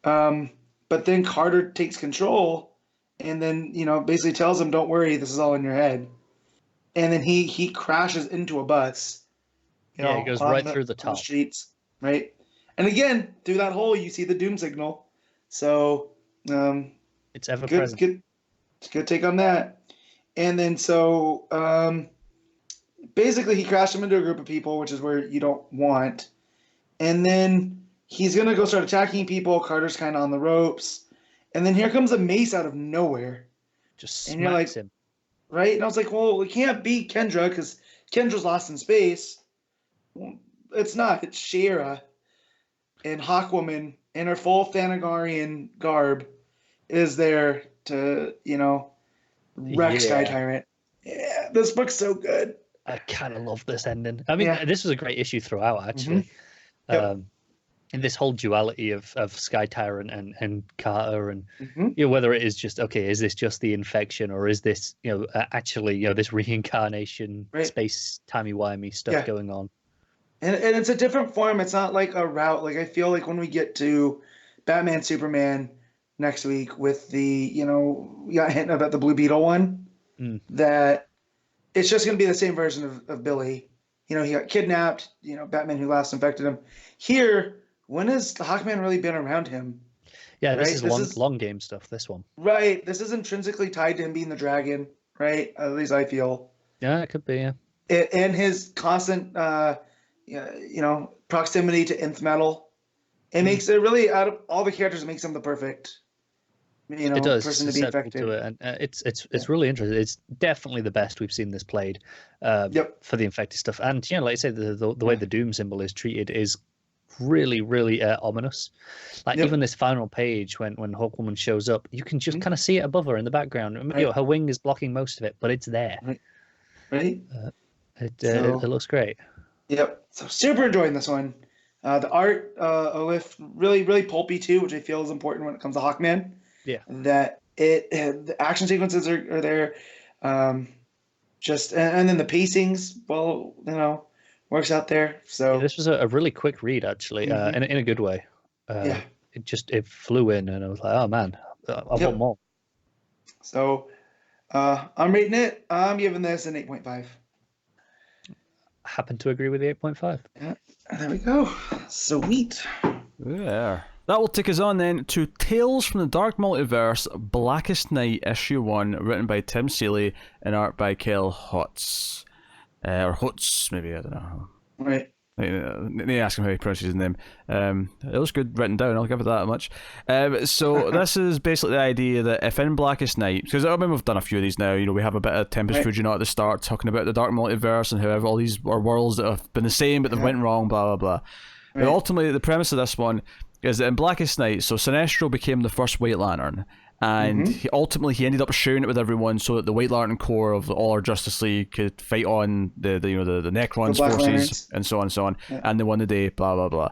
But then Carter takes control, and then basically tells him, "Don't worry, this is all in your head." And then he crashes into a bus. He goes right through the top streets, right? And again, through that hole, you see the Doom signal. So. It's ever present. Good take on that. And then basically he crashed him into a group of people, which is where you don't want. And then he's gonna go start attacking people. Carter's kind of on the ropes, and then here comes a mace out of nowhere. Just smacks him. Right? And I was like, well, we can't beat Kendra because Kendra's lost in space. Well, it's not. It's Shira, and Hawkwoman in her full Thanagarian garb is there to, wreck Sky Tyrant. Yeah, this book's so good. I kind of love this ending. I mean, this was a great issue throughout, actually. In this whole duality of Sky Tyrant and Carter, and whether it is just, okay, is this just the infection, or is this, actually, this reincarnation, space timey-wimey stuff going on? And it's a different form. It's not like a route. Like, I feel like when we get to Batman, Superman next week with the, we got a hint about the Blue Beetle one. that it's just going to be the same version of Billy. You know, he got kidnapped, you know, Batman who last infected him. Here, when has Hawkman really been around him? Yeah, right? this is long game stuff, this one. Right. This is intrinsically tied to him being the dragon, right? At least I feel. Yeah, it could be, yeah. And his constant, you know, proximity to nth metal. It makes it really, out of all the characters, it makes him the perfect, you know, it does, person to be infected. To it. And it's really interesting. It's definitely the best we've seen this played for the infected stuff. And, you know, like I say, the way the Doom symbol is treated is really, really ominous. Like even this final page when Hawkwoman shows up, you can just kind of see it above her in the background. I mean, you know, her wing is blocking most of it, but it's there. Right. It looks great. Yep. So super enjoying this one. The art, Olliffe, really, really pulpy too, which I feel is important when it comes to Hawkman. Yeah. That the action sequences are there. Just and then the pacings, well, you know, works out there. So this was a really quick read, actually, in a good way. It flew in, and I was like, oh man, I want more. So I'm rating it. I'm giving this an 8.5. Happen to agree with the 8.5. Yeah, there we go. Sweet. Yeah. That will take us on then to Tales from the Dark Multiverse, Blackest Night, Issue 1, written by Tim Seeley and art by Hotz. Or Hotz, maybe, I don't know. Right. Need to ask him how he pronounces his name. It was good written down, I'll give it that much. So this is basically the idea that if in Blackest Night, because I mean we've done a few of these now, you know, we have a bit of Tempest Fujinot at the start talking about the Dark Multiverse and how all these are worlds that have been the same but they went wrong, blah blah blah. But ultimately the premise of this one is that in Blackest Night, so Sinestro became the first White Lantern, and he ended up sharing it with everyone so that the White Lantern Corps of all our Justice League could fight on the Necron's forces and so on, and they won the day, blah blah blah.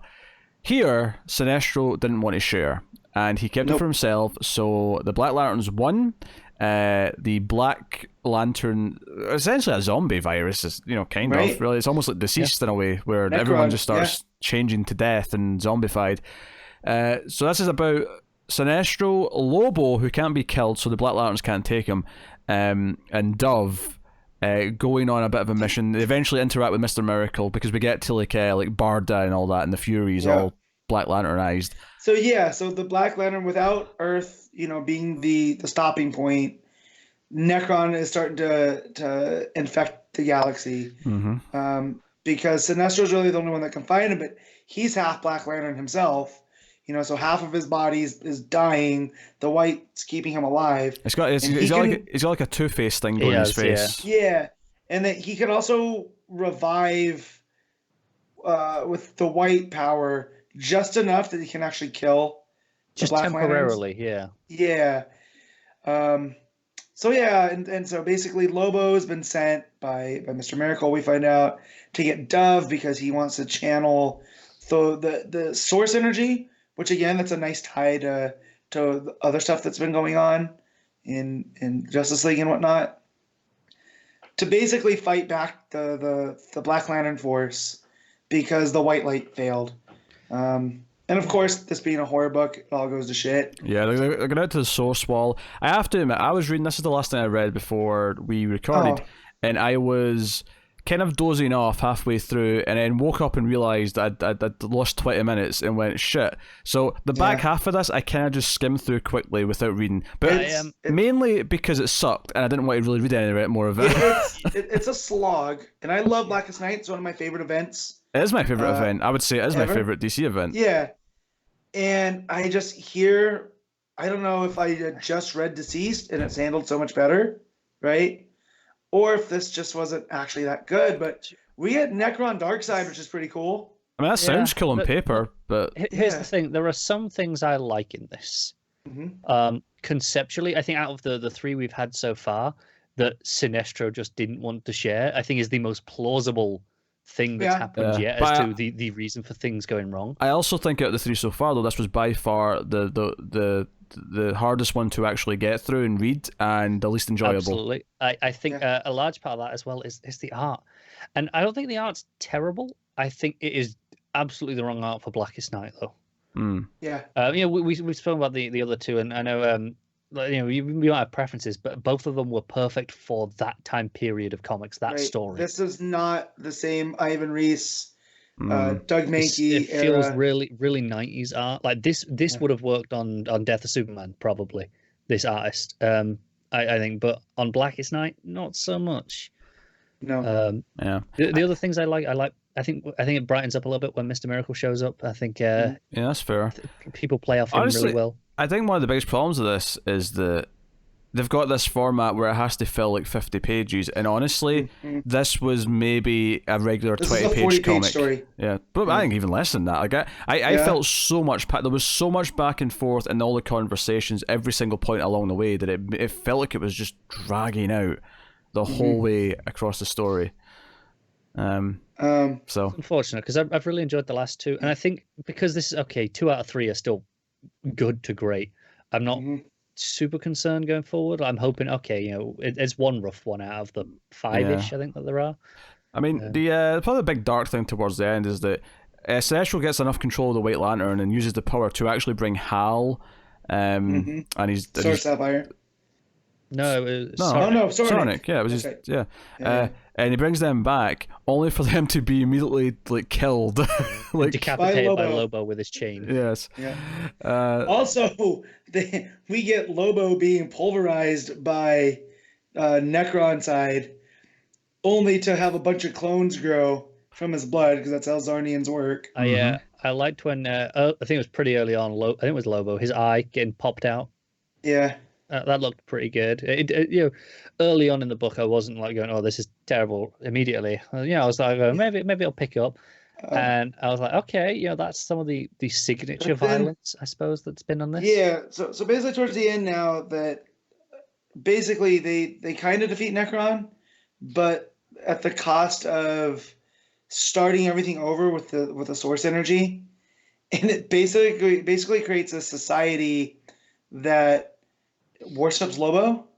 Here, Sinestro didn't want to share, and he kept it for himself. So the Black Lanterns won. The Black Lantern, essentially a zombie virus, is, you know, kind of really. It's almost like Deceased in a way, where everyone just starts changing to death and zombified. So this is about Sinestro, Lobo, who can't be killed, so the Black Lanterns can't take him, and Dove going on a bit of a mission. They eventually interact with Mr. Miracle because we get to like Barda and all that, and the Furies all Black Lanternized. So so the Black Lantern without Earth, you know, being the stopping point, Necron is starting to infect the galaxy. Because Sinestro's really the only one that can fight him, but he's half Black Lantern himself. You know, so half of his body is dying. The white's keeping him alive. He's got like a Two-Face thing going in his face. Yeah, and that he can also revive with the white power just enough that he can actually kill. Just temporarily, Lanterns. Yeah. So and so basically Lobo's been sent by Mr. Miracle, we find out, to get Dove because he wants to channel the source energy. Which again, that's a nice tie to the other stuff that's been going on in Justice League and whatnot. To basically fight back the Black Lantern force because the white light failed. And of course, this being a horror book, it all goes to shit. Yeah, they're going out to the source wall. I have to admit, I was reading, this is the last thing I read before we recorded, and I was kind of dozing off halfway through, and then woke up and realised I'd lost 20 minutes and went, shit. So the back half of this, I kind of just skimmed through quickly without reading. But mainly because it sucked, and I didn't want to really read any more of it. It's a slog, and I love Blackest Night. It's one of my favorite events. It is my favourite event. I would say it is my favourite DC event. Yeah. And I just hear, I don't know if I had just read Deceased and it's handled so much better, right? Or if this just wasn't actually that good, but we had Necron Darkseid, which is pretty cool. I mean, that sounds cool on paper, but here's the thing: there are some things I like in this. Conceptually, I think out of the three we've had so far, that Sinestro just didn't want to share, I think is the most plausible thing that's happened yet as to the reason for things going wrong. I also think out of the three so far, though, this was by far the hardest one to actually get through and read, and the least enjoyable. Absolutely. I think a large part of that as well is the art. And I don't think the art's terrible. I think it is absolutely the wrong art for Blackest Night, though. Yeah. We've spoken about the other two, and I know like, we might have preferences, but both of them were perfect for that time period of comics, that story. This is not the same Ivan Reis, Doug Mankey It feels really, really 90s art. Like this would have worked on Death of Superman, probably, this artist. I think, but on Blackest Night, not so much. No. The other things I like, I think it brightens up a little bit when Mr. Miracle shows up. I think yeah, that's fair. People play off him really well. I think one of the biggest problems of this is that they've got this format where it has to fill like 50 pages, and honestly, this was maybe a regular 20-page comic. Story. Yeah, but I think even less than that. Like I felt so much. There was so much back and forth in all the conversations, every single point along the way, that it felt like it was just dragging out the whole way across the story. So it's unfortunate, because I've really enjoyed the last two, and I think because this is 2 out of 3 are still good to great. I'm not super concerned going forward. I'm hoping it's one rough one out of the 5-ish I think that there are. I mean, the probably the big dark thing towards the end is that Sinestro gets enough control of the White Lantern and uses the power to actually bring Hal, and he's Sapphire. No, it was Sonic. Yeah, it was and he brings them back only for them to be immediately like killed, like decapitated by Lobo with his chain. Yes. Yeah. Also, we get Lobo being pulverized by Necron side, only to have a bunch of clones grow from his blood, because that's how Zarnians work. I liked when I think it was pretty early on. I think it was Lobo. His eye getting popped out. Yeah. That looked pretty good. Early on in the book, I wasn't like going, "Oh, this is terrible." Immediately, I was like, "Maybe it'll pick up," and I was like, "Okay, that's some of the signature violence, I suppose, that's been on this." Yeah. So basically, towards the end now, that basically they kind of defeat Necron, but at the cost of starting everything over with the source energy, and it basically creates a society that worships Lobo,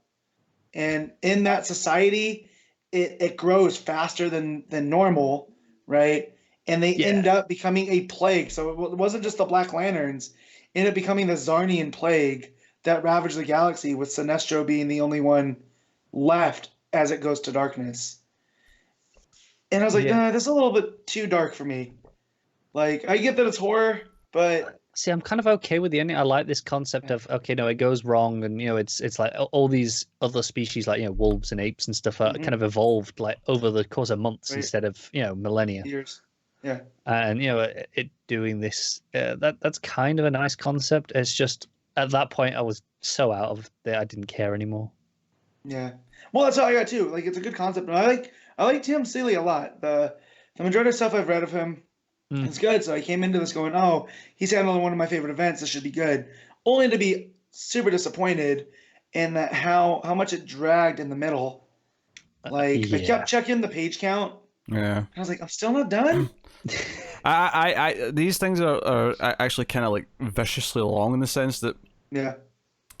and in that society it grows faster than normal, right? And they end up becoming a plague. So it wasn't just the Black Lanterns, it ended up becoming the Zarnian plague that ravaged the galaxy, with Sinestro being the only one left as it goes to darkness. And I was like, nah, this is a little bit too dark for me. Like, I get that it's horror, but see, I'm kind of okay with the ending. I like this concept of it goes wrong, and it's like all these other species, like wolves and apes and stuff, are kind of evolved like over the course of months instead of millennia. Years. Yeah. And it doing this, that's kind of a nice concept. It's just at that point I was so out of there, I didn't care anymore. Yeah. Well, that's how I got too. Like, it's a good concept, and I like Tim Seeley a lot. The majority of stuff I've read of him. It's good. So I came into this going, oh, he's handling one of my favorite events. This should be good. Only to be super disappointed in that how much it dragged in the middle. Like, I kept checking the page count. Yeah. I was like, I'm still not done. I these things are actually kind of like viciously long, in the sense that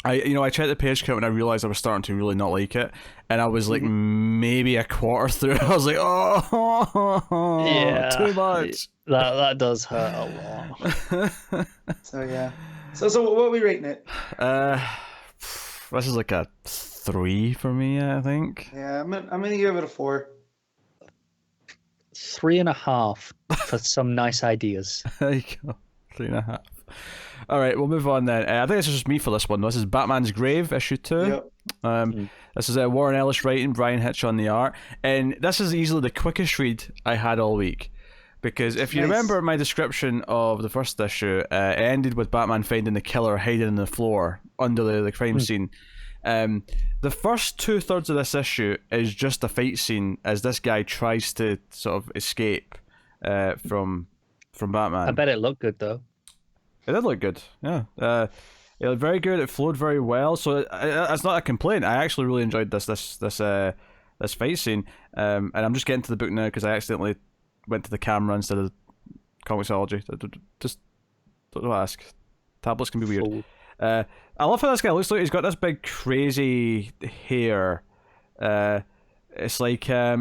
I checked the page count and I realized I was starting to really not like it, and I was like maybe a quarter through. I was like, too much. That does hurt a lot. So yeah. So what are we rating it? This is like a 3 for me, I think. Yeah, I'm gonna give it a 4. 3.5 for some nice ideas. There you go. 3.5. All right, we'll move on then. I think this is just me for this one. This is Batman's Grave, issue 2. Yep. This is Warren Ellis writing, Bryan Hitch on the art, and this is easily the quickest read I had all week. Because if you remember my description of the first issue, it ended with Batman finding the killer hiding in the floor under the crime scene. The first 2/3 of this issue is just a fight scene as this guy tries to sort of escape from Batman. I bet it looked good though. It did look good, yeah. It looked very good. It flowed very well, so it's not a complaint. I actually really enjoyed this fight scene, and I'm just getting to the book now because I accidentally went to the camera instead of Comixology. Just don't ask. Tablets can be weird. I love how this guy looks like. He's got this big crazy hair. It's like I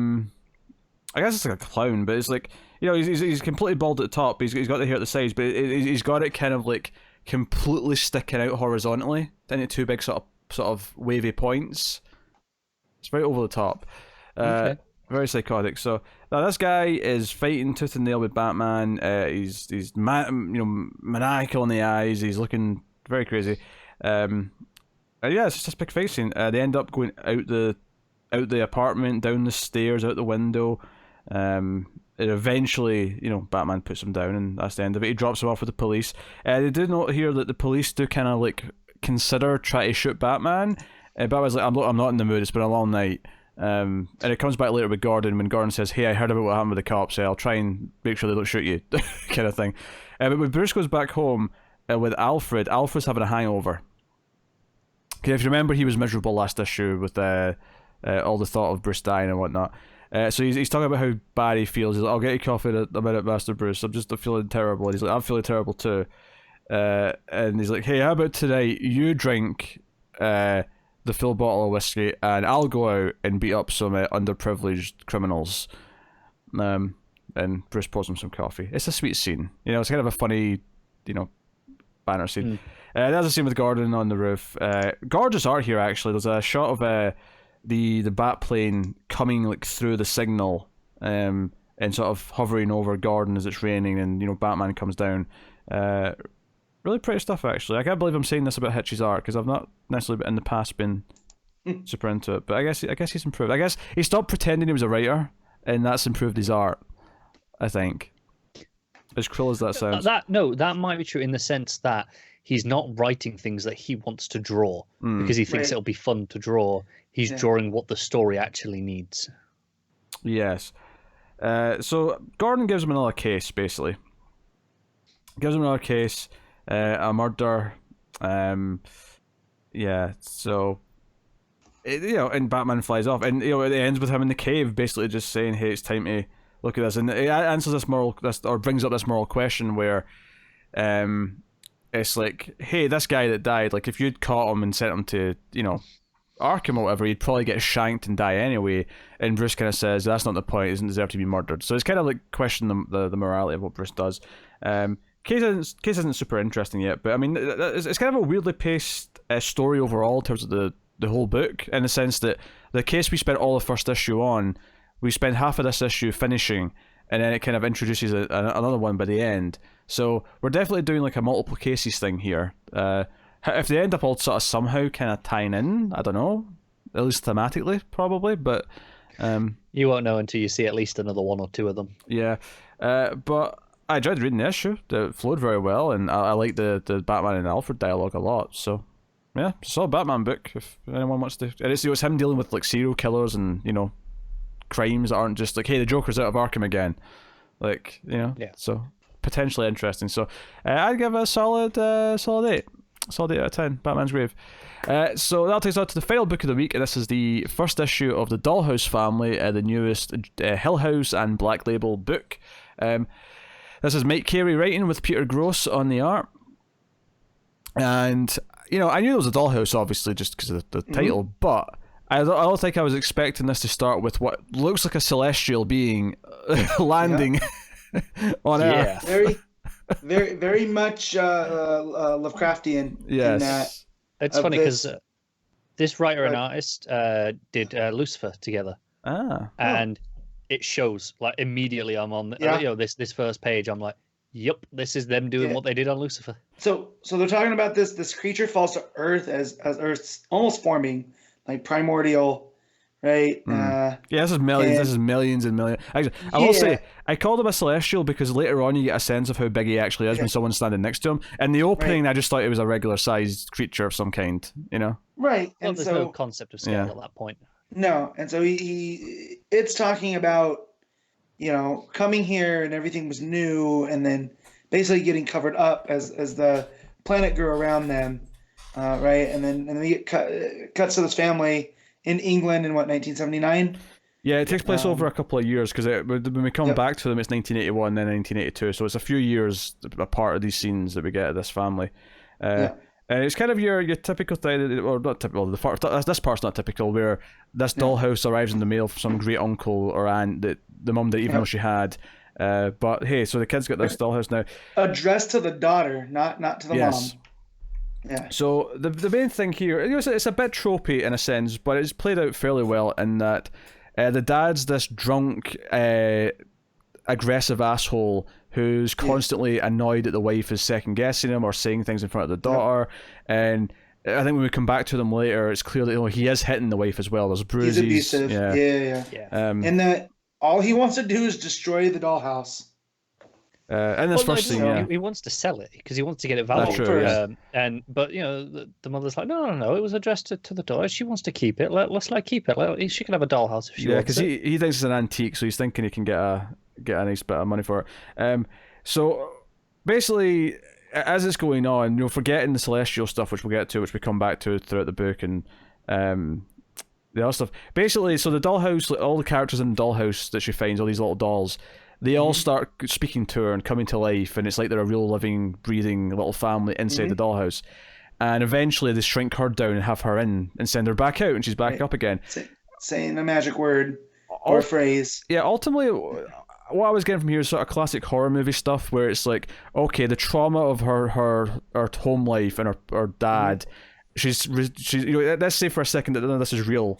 guess it's like a clown, but it's like, he's completely bald at the top. He's got the hair at the sides, but he's got it kind of like completely sticking out horizontally into 2 big sort of sort of wavy points. It's very over the top. Okay. Very psychotic. So now this guy is fighting tooth and nail with Batman. He's maniacal in the eyes. He's looking very crazy. Yeah, it's just this big fight scene. They end up going out the apartment, down the stairs, out the window. And eventually, Batman puts him down, and that's the end of it. He drops him off with the police. They do note here that the police do kind of like consider trying to shoot Batman. Batman's like, I'm not in the mood. It's been a long night. And it comes back later with Gordon when Gordon says, "Hey, I heard about what happened with the cops. I'll try and make sure they don't shoot you," kind of thing. But when Bruce goes back home with Alfred's having a hangover. Okay, if you remember, he was miserable last issue with all the thought of Bruce dying and whatnot. So he's talking about how bad he feels. He's like, "I'll get you coffee in a minute, Master Bruce. I'm feeling terrible." And he's like, "I'm feeling terrible too." And he's like, "Hey, how about tonight you drink the full bottle of whiskey, and I'll go out and beat up some underprivileged criminals." And Bruce pours him some coffee. It's a sweet scene. It's kind of a funny, banner scene. There's a scene with Gordon on the roof. Gorgeous art here, actually. There's a shot of the bat plane coming like through the signal, and sort of hovering over Gordon as it's raining, and Batman comes down. Really pretty stuff, actually. I can't believe I'm saying this about Hitch's art, because I've not necessarily in the past been super into it. But I guess he's improved. I guess he stopped pretending he was a writer, and that's improved his art, I think. As cruel as that sounds. That might be true in the sense that he's not writing things that he wants to draw because he thinks it'll be fun to draw. He's drawing what the story actually needs. Yes. So Gordon gives him another case, basically. Gives him another case. A murder, so and Batman flies off, and it ends with him in the cave, basically just saying, "Hey, it's time to look at this," and it answers or brings up this moral question where, it's like, "Hey, this guy that died, like if you'd caught him and sent him to, Arkham or whatever, he'd probably get shanked and die anyway." And Bruce kind of says, "That's not the point. He doesn't deserve to be murdered." So it's kind of like questioning the morality of what Bruce does. Case isn't super interesting yet, but I mean, it's kind of a weirdly paced story overall in terms of the whole book, in the sense that the case we spent all the first issue on, we spend half of this issue finishing, and then it kind of introduces another one by the end. So we're definitely doing like a multiple cases thing here. If they end up all sort of somehow kind of tying in, I don't know, at least thematically, probably, but you won't know until you see at least another one or two of them. Yeah, but I enjoyed reading the issue. It flowed very well, and I like the Batman and Alfred dialogue a lot. So, yeah, it's a Batman book if anyone wants to. And it's him dealing with like serial killers and crimes that aren't just like, hey, the Joker's out of Arkham again, like Yeah. So potentially interesting. So I'd give it a solid 8. Solid 8 out of 10. Batman's Grave. So that takes us to the final book of the week, and this is the first issue of the Dollhouse family, the newest Hill House and Black Label book. This is Mike Carey writing with Peter Gross on the art. And, I knew there was a Dollhouse, obviously, just because of the title, but I don't think I was expecting this to start with what looks like a celestial being landing on Earth. Very, very, very much Lovecraftian. Yes. In that, it's funny because this writer and artist did Lucifer together. And it shows like immediately. I'm on this first page. I'm like, yep, this is them doing what they did on Lucifer. So they're talking about this creature falls to Earth as Earth's almost forming, like primordial, right? This is millions. This is millions and millions. Actually, I will say I called him a celestial because later on you get a sense of how big he actually is when someone's standing next to him. In the opening, I just thought it was a regular sized creature of some kind. Right. Well, and there's no concept of scale at that point. No, and so it's talking about, coming here and everything was new, and then basically getting covered up as the planet grew around them, right? And then it cuts to this family in England in 1979. Yeah, it takes place over a couple of years because when we come back to them, it's 1981, then 1982. So it's a few years apart of these scenes that we get of this family. And it's kind of your typical thing, or not typical. This part's not typical, where this dollhouse arrives in the mail from some great uncle or aunt that the mum didn't even know she had. But hey, so the kid's got this dollhouse now. Addressed to the daughter, not to the mom. Yeah. So the main thing here, it's a bit tropey in a sense, but it's played out fairly well in that the dad's this drunk, aggressive asshole who's constantly annoyed that the wife is second guessing him or saying things in front of the daughter, and I think when we come back to them later, it's clear that he is hitting the wife as well. There's bruises. He's abusive. Yeah. And that all he wants to do is destroy the dollhouse. And this first scene, he wants to sell it because he wants to get it valued. That's true, yeah. But the mother's like, no, it was addressed to the daughter. She wants to keep it. Let's keep it. She can have a dollhouse if she wants. Yeah, because he thinks it's an antique, so he's thinking he can get a nice bit of money for it. So basically, as it's going on, forgetting the celestial stuff, which we'll get to, which we come back to throughout the book, and the other stuff. Basically, so the dollhouse, all the characters in the dollhouse that she finds, all these little dolls, they all start speaking to her and coming to life, and it's like they're a real living, breathing little family inside the dollhouse. And eventually they shrink her down and have her in and send her back out, and she's back up again. Saying a magic word or phrase. Yeah, ultimately, what I was getting from here is sort of classic horror movie stuff, where it's like, okay, the trauma of her home life and her dad, she's let's say for a second that none of this is real.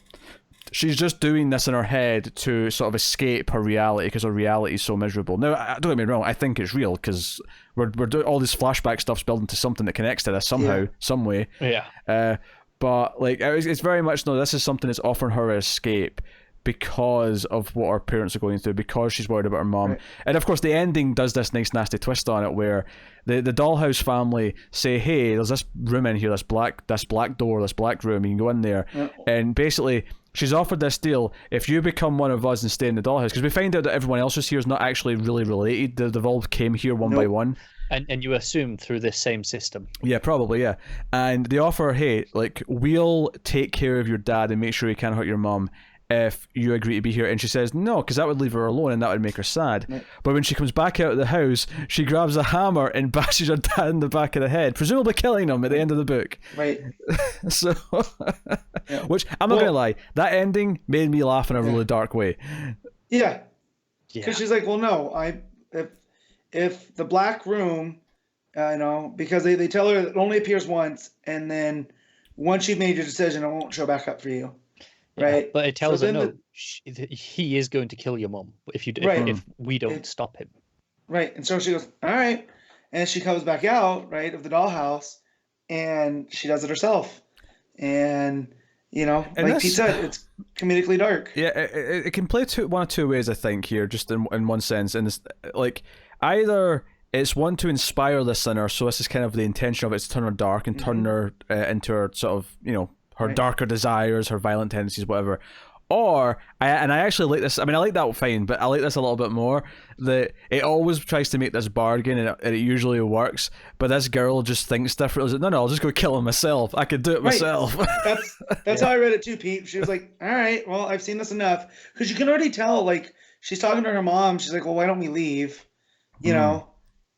She's just doing this in her head to sort of escape her reality because her reality is so miserable. Now, don't get me wrong, I think it's real because we're doing all this flashback stuff's building to something that connects to this somehow, some way. Yeah. But like, it's very much this is something that's offering her an escape because of what her parents are going through, because she's worried about her mom. Right. And of course the ending does this nice nasty twist on it where the dollhouse family say, hey, there's this room in here, this black door, this black room, you can go in there. And basically she's offered this deal, if you become one of us and stay in the dollhouse, because we find out that everyone else who's here is not actually really related. They've all came here one by one. And you assume through this same system. Yeah, probably, yeah. And they offer, hey, like, we'll take care of your dad and make sure he can't hurt your mom if you agree to be here. And she says no, because that would leave her alone and that would make her sad. Right. But when she comes back out of the house, she grabs a hammer and bashes her dad in the back of the head, presumably killing him at the end of the book. Right. So, which, I'm not going to lie, that ending made me laugh in a really dark way. Yeah. Because she's like, well, no, if the black room, because they tell her it only appears once, and then once you've made your decision, it won't show back up for you. Right, but it tells her no. He is going to kill your mom if we don't stop him. Right, and so she goes, all right, and she comes back out, right, of the dollhouse, and she does it herself, and like Pete said, it's comedically dark. Yeah, it can play one of two ways, I think, here, just in one sense, and it's like either it's one to inspire the sinner, so this is kind of the intention of it, to turn her dark and turn her into her sort of her darker desires, her violent tendencies, whatever. Or, I actually like this, I mean, I like that fine, but I like this a little bit more, that it always tries to make this bargain, and it usually works, but this girl just thinks differently. No, I'll just go kill him myself. I could do it myself. That's how I read it too, Pete. She was like, all right, well, I've seen this enough. Because you can already tell, like, she's talking to her mom, she's like, well, why don't we leave? And,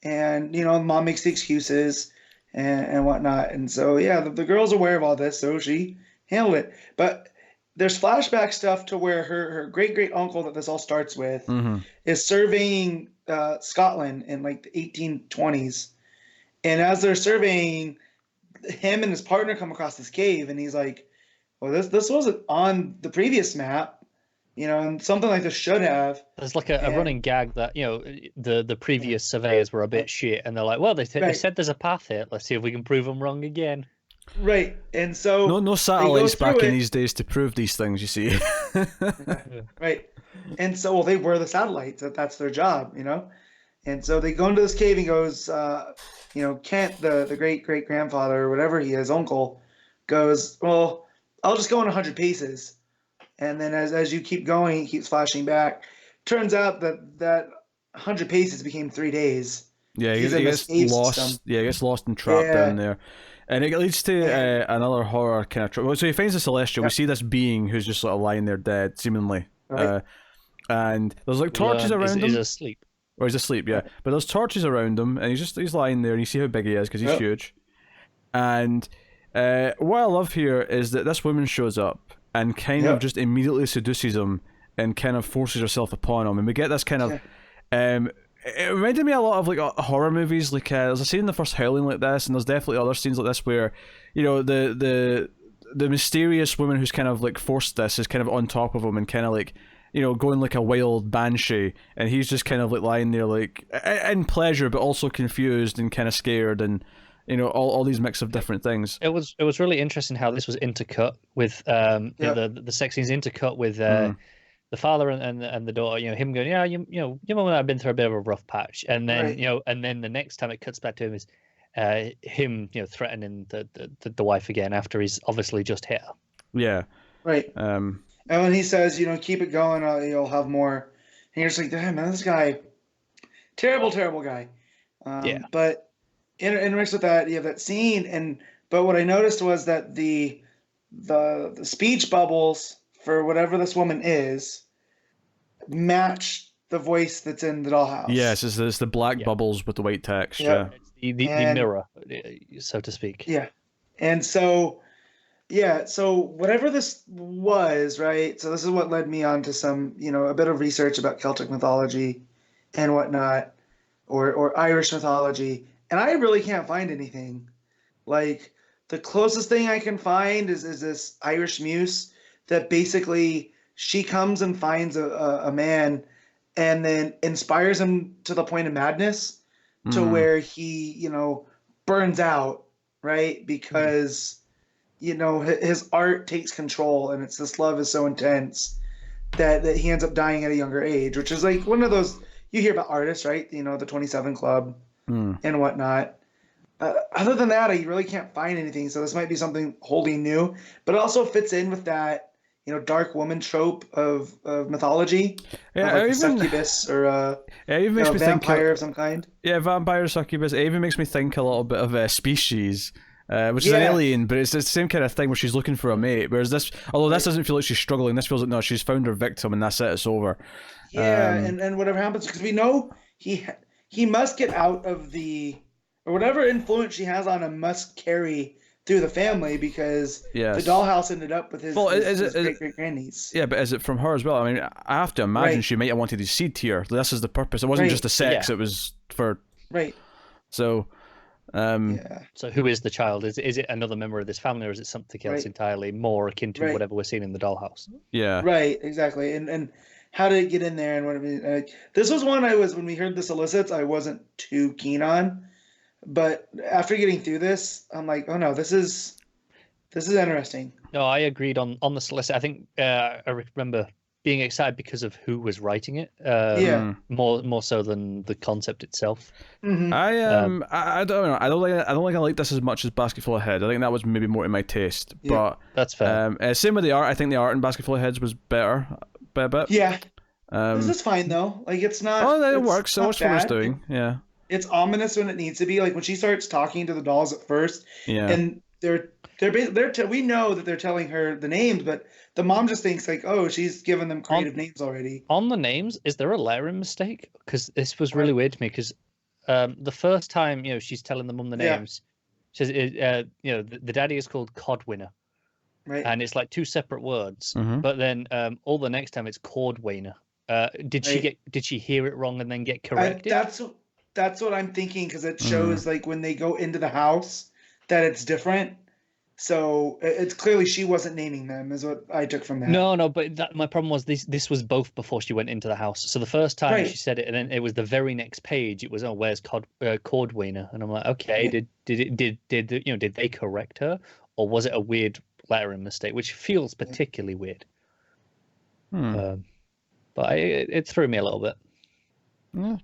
mom makes the excuses and whatnot. And so, yeah, the girl's aware of all this, so she handled it. But there's flashback stuff to where her great-great-uncle that this all starts with is surveying Scotland in, like, the 1820s. And as they're surveying, him and his partner come across this cave, and he's like, well, this wasn't on the previous map. And something like this should have. There's like a running gag that, the previous surveyors were a bit shit, and they're like, well, they said there's a path here. Let's see if we can prove them wrong again. Right. And so no satellites back in these days to prove these things, you see. Right. And so, they were the satellites. That's their job, And so they go into this cave, and goes, Kent, the great-great-grandfather, or whatever he is, uncle, goes, well, I'll just go in 100 paces. And then as you keep going, he keeps flashing back. Turns out that 100 paces became 3 days. Yeah, he gets lost. System. Yeah, he gets lost and trapped down there. And it leads to another horror kind of trouble. So he finds the Celestial. We see this being who's just sort of lying there dead, seemingly. Right. And there's like torches around him. He's asleep. Or he's asleep, yeah. But there's torches around him, and he's lying there, and you see how big he is because he's huge. And what I love here is that this woman shows up and kind of just immediately seduces him and kind of forces herself upon him. And we get this kind of it reminded me a lot of like horror movies. Like there's a scene in the first Howling like this, and there's definitely other scenes like this where, you know, the mysterious woman who's kind of like forced this is kind of on top of him and kind of like, you know, going like a wild banshee, and he's just kind of like lying there like in pleasure but also confused and kind of scared, and you know, all these mix of different things. It was really interesting how this was intercut with you know, the sex scenes intercut with the father and the daughter, you know, him going, yeah, you know, your mum and I have been through a bit of a rough patch, and then you know, and then the next time it cuts back to him is him, you know, threatening the wife again after he's obviously just hit her. Yeah. Right. And when he says, you know, keep it going, you'll have more. And you're just like, damn, man, this guy, terrible guy. But intermixed with that, you have that scene, but what I noticed was that the speech bubbles for whatever this woman is match the voice that's in the Dollhouse. Yes, it's the black bubbles with the white text. Yeah. It's the mirror, so to speak. Yeah. And so whatever this was, right? So this is what led me on to some, you know, a bit of research about Celtic mythology and whatnot, or Irish mythology. And I really can't find anything. Like, the closest thing I can find is this Irish muse that basically she comes and finds a man and then inspires him to the point of madness to where he, you know, burns out, right? Because, you know, his art takes control, and it's this love is so intense that he ends up dying at a younger age, which is like one of those, you hear about artists, right? You know, the 27 Club and whatnot. Other than that, I really can't find anything. So this might be something wholly new, but it also fits in with that, you know, dark woman trope of mythology. Yeah, like a succubus or it even makes me vampire think of some kind. Yeah, vampire, succubus. It even makes me think a little bit of Species, which is an alien, but it's the same kind of thing where she's looking for a mate. Whereas this, although this doesn't feel like she's struggling, this feels like, no, she's found her victim and that's it, it's over. Yeah, and whatever happens, because we know he must get out of the, or whatever influence she has on him must carry through the family, because the Dollhouse ended up with his great grannies. Yeah, but is it from her as well? I mean, I have to imagine she might have wanted his seed here. This is the purpose. It wasn't just the sex; it was for So, So who is the child? Is it another member of this family, or is it something else entirely more akin to whatever we're seeing in the Dollhouse? Yeah. Right. Exactly. And how did it get in there? And what I mean, this was one when we heard the Solicits, I wasn't too keen on. But after getting through this, I'm like, oh no, this is interesting. No, I agreed on the Solicit. I think I remember being excited because of who was writing it. More so than the concept itself. Mm-hmm. I don't know. I don't think I like this as much as Basket Full of Heads. I think that was maybe more to my taste. Yeah. But that's fair. Same with the art. I think the art in Basket Full of Heads was better by a bit. Yeah. This is fine though. Like it's not. Oh, it works. It works for what it's doing. Yeah. It's ominous when it needs to be. Like when she starts talking to the dolls at first, and we know that they're telling her the names, but the mom just thinks like, oh, she's given them creative names already. On the names, is there a lettering mistake? Because this was really weird to me. Because the first time, you know, she's telling the mum the names, she says, you know, the daddy is called Codwinner, right? And it's like two separate words. But then all the next time it's Cordwainer. Did she hear it wrong and then get corrected? That's what I'm thinking, because it shows like when they go into the house that it's different. So it's clearly she wasn't naming them, is what I took from that. No, but my problem was this was both before she went into the house. So the first time she said it, and then it was the very next page. It was, oh, where's Cordwainer? And I'm like, okay, did they correct her, or was it a weird lettering mistake, which feels particularly weird. But it threw me a little bit. Yeah.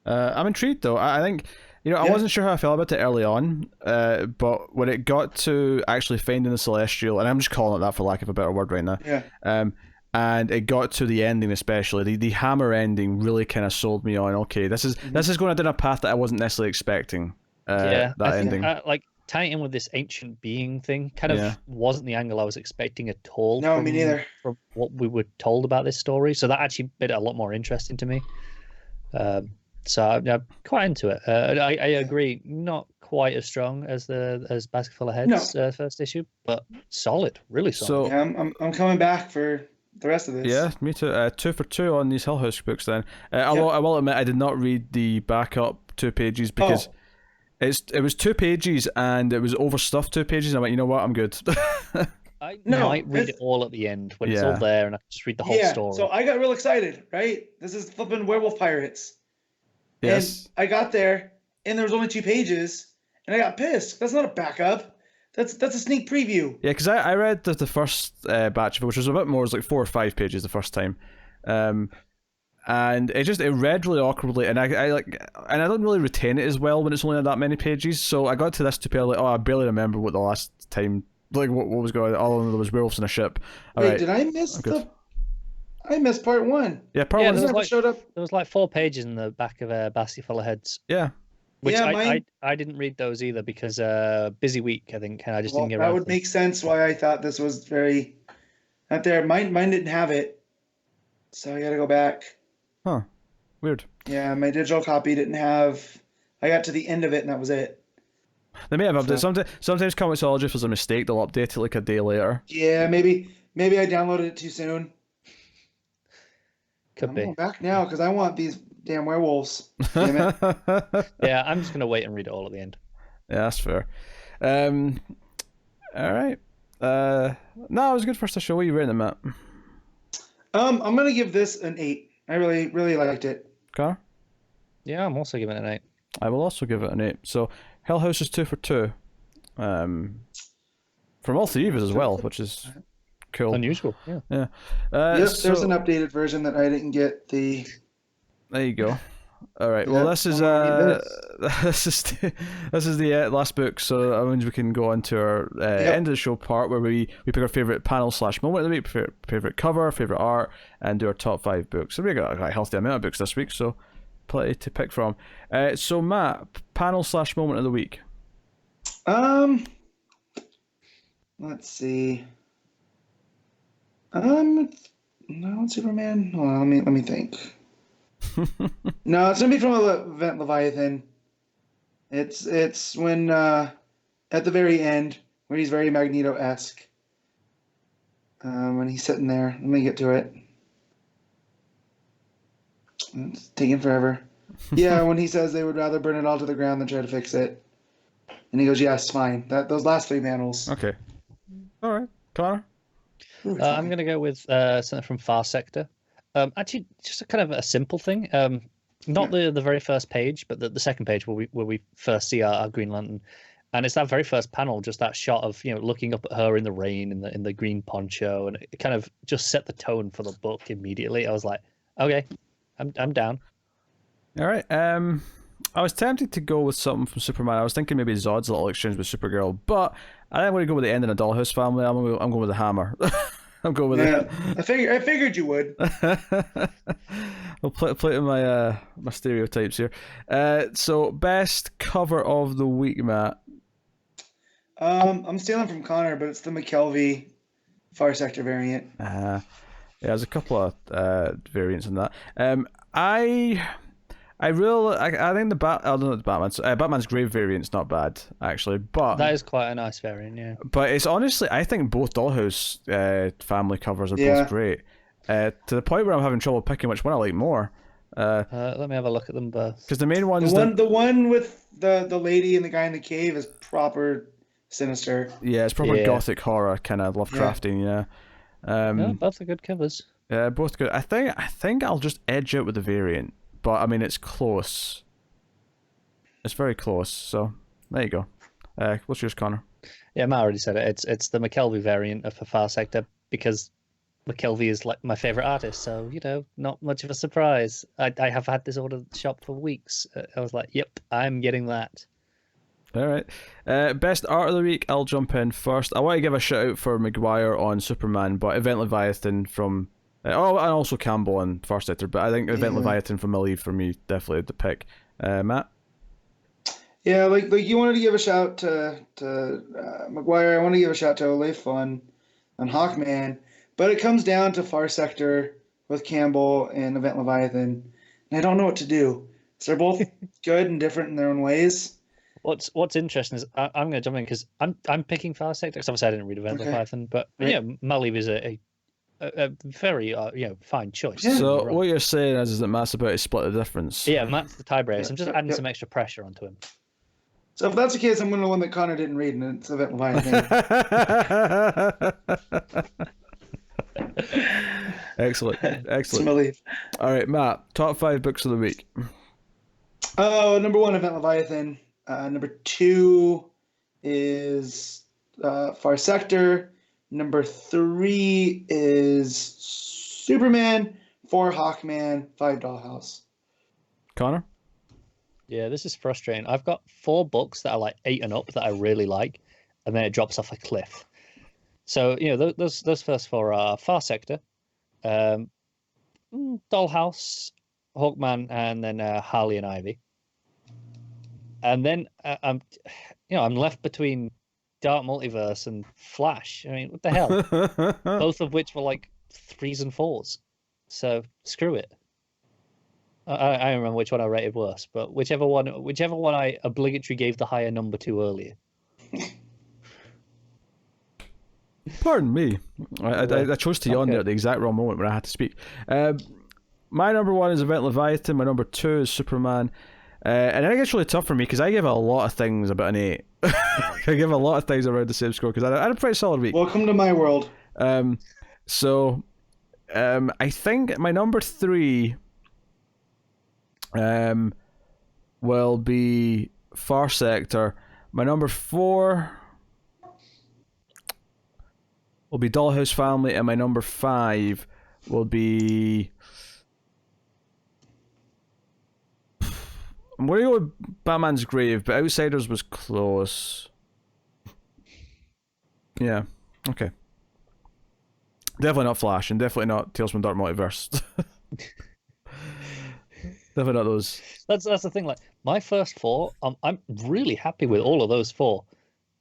I'm intrigued though. I think, you know, I wasn't sure how I felt about it early on, but when it got to actually finding the Celestial, and I'm just calling it that for lack of a better word right now. And it got to the ending, especially the hammer ending, really kind of sold me on. Okay, this is going down a path that I wasn't necessarily expecting. That ending, like tying in with this ancient being thing, kind of wasn't the angle I was expecting at all. No, me neither. From what we were told about this story, so that actually made it a lot more interesting to me. So I'm quite into it. I agree, not quite as strong as Basket Full of Heads first issue, but solid, really solid. So I'm coming back for the rest of this. Yeah, me too. 2 for 2 on these Hill House books then. I will admit I did not read the backup 2 pages because it was 2 pages and it was overstuffed 2 pages. And I went, you know what, I'm good. I might read it all at the end when it's all there and I can just read the whole story. So I got real excited, right? This is flipping Werewolf Pirates. Yes. And I got there and there was only 2 pages and I got pissed. That's not a backup. That's a sneak preview. Yeah, because I read the first batch of it, which was a bit more, it was like 4 or 5 pages the first time. And it read really awkwardly, and I don't really retain it as well when it's only that many pages. So I got to this to be like, I barely remember what the last time, like what was going on. All I know there was werewolves in a ship. Wait, did I miss I missed part 1. Yeah, part 1 never showed up. There was like 4 pages in the back of a basket full of heads. Yeah. Which I didn't read those either because busy week, I think, and I just didn't get around. That would make sense why I thought this was very not there. Mine didn't have it, so I got to go back. Huh? Weird. Yeah, my digital copy didn't have. I got to the end of it, and that was it. They may have updated. Sometimes Comixology, if there's a mistake, they'll update it like a day later. Yeah, maybe I downloaded it too soon. Could be. I'm going back now because I want these damn werewolves. Damn it. Yeah, I'm just gonna wait and read it all at the end. Yeah, that's fair. All right. No, it was a good first show. What are you rating them at? I'm gonna give this an 8. I really, really liked it. Car? Yeah, I'm also giving it an 8. I will also give it an 8. So Hell House is 2 for 2. From all 3 of us as well, which is cool. Unusual, yeah. Yeah. Yes, there's an updated version that I didn't get the. There you go. All right. Well, this is the last book, so that means we can go on to our end of the show part where we pick our favorite panel / moment of the week, favorite cover, favorite art, and do our top 5 books. So we got a healthy amount of books this week, so plenty to pick from. So Matt, panel / moment of the week. Let's see. No, Superman. Hold on, let me think. No, it's gonna be from Event Leviathan. It's when at the very end where he's very Magneto-esque. When he's sitting there, let me get to it. It's taking forever. Yeah, when he says they would rather burn it all to the ground than try to fix it, and he goes, "Yes, fine." Those last 3 panels. Okay. All right, Connor. I'm gonna go with something from Far Sector. Actually, just a kind of a simple thing. Not the very first page, but the second page where we first see our Green Lantern, and it's that very first panel, just that shot of looking up at her in the rain in the green poncho, and it kind of just set the tone for the book immediately. I was like, okay, I'm down. All right. I was tempted to go with something from Superman. I was thinking maybe Zod's little exchange with Supergirl, but I think I'm going to go with the end in the Dollhouse family. I'm going with the hammer. I'm going with it. I figured you would. I'll play to my stereotypes here. So best cover of the week, Matt. I'm stealing from Connor, but it's the McKelvey Far Sector variant. Yeah, there's a couple of variants in that. I think Batman's Grave variant's not bad actually, but that is quite a nice variant, yeah. But it's honestly, I think both Dollhouse family covers are both great. To the point where I'm having trouble picking which one I like more. Let me have a look at them both. Because the main one's the one with the lady and the guy in the cave is proper sinister. Yeah, it's proper gothic horror kind of Lovecrafting. Yeah, both are good covers. Yeah, both good. I think I'll just edge out with the variant. But I mean, it's close. It's very close. So there you go. What's yours, Connor? Yeah, Matt already said it. It's the McKelvey variant of Far Sector because McKelvey is like my favorite artist. So not much of a surprise. I have had this order at the shop for weeks. I was like, yep, I'm getting that. All right. Best art of the week. I'll jump in first. I want to give a shout out for Maguire on Superman, but Event Leviathan from. And also Campbell and Far Sector, but I think Event Leviathan from Maleev for me definitely the pick. Matt? Yeah, like you wanted to give a shout to Maguire. I want to give a shout to Olliffe on Hawkman, but it comes down to Far Sector with Campbell and Event Leviathan, and I don't know what to do. So they're both good and different in their own ways. What's interesting is I'm going to jump in because I'm picking Far Sector because obviously I didn't read Event Leviathan, but Maleev is a a very fine choice. Yeah. So what you're saying is that Matt's about to split the difference. Yeah, Matt's the tiebreaker. So I'm just adding Yep. some extra pressure onto him. So if that's the case, I'm going to one that Connor didn't read, and it's Event Leviathan. Excellent. It's Maleev. All right, Matt, top 5 books of the week. Number 1, Event Leviathan. Number 2 is Far Sector. Number 3 is Superman. 4, Hawkman. 5, Dollhouse. Connor? Yeah, this is frustrating. I've got 4 books that are like 8 and up that I really like, and then it drops off a cliff. So those first 4 are Far Sector, Dollhouse, Hawkman, and then Harley and Ivy. And then I'm left between Dark Multiverse and Flash. I mean, what the hell? Both of which were like 3s and 4s. So screw it. I don't remember which one I rated worse, but whichever one I obligatory gave the higher number to earlier. Pardon me. I chose to yawn there at the exact wrong moment when I had to speak. My number 1 is Event Leviathan. My number 2 is Superman. And it gets really tough for me because I give a lot of things about an 8. I give a lot of things around the same score because I had a pretty solid week. Welcome to my world. I think my number 3 will be Far Sector. My number 4 will be Dollhouse Family, and my number 5 will be... I'm going to go with Batman's Grave, but Outsiders was close. Yeah, okay. Definitely not Flash, and definitely not Tales from Dark Multiverse. Definitely not those. That's the thing. Like my first 4, I'm really happy with all of those 4.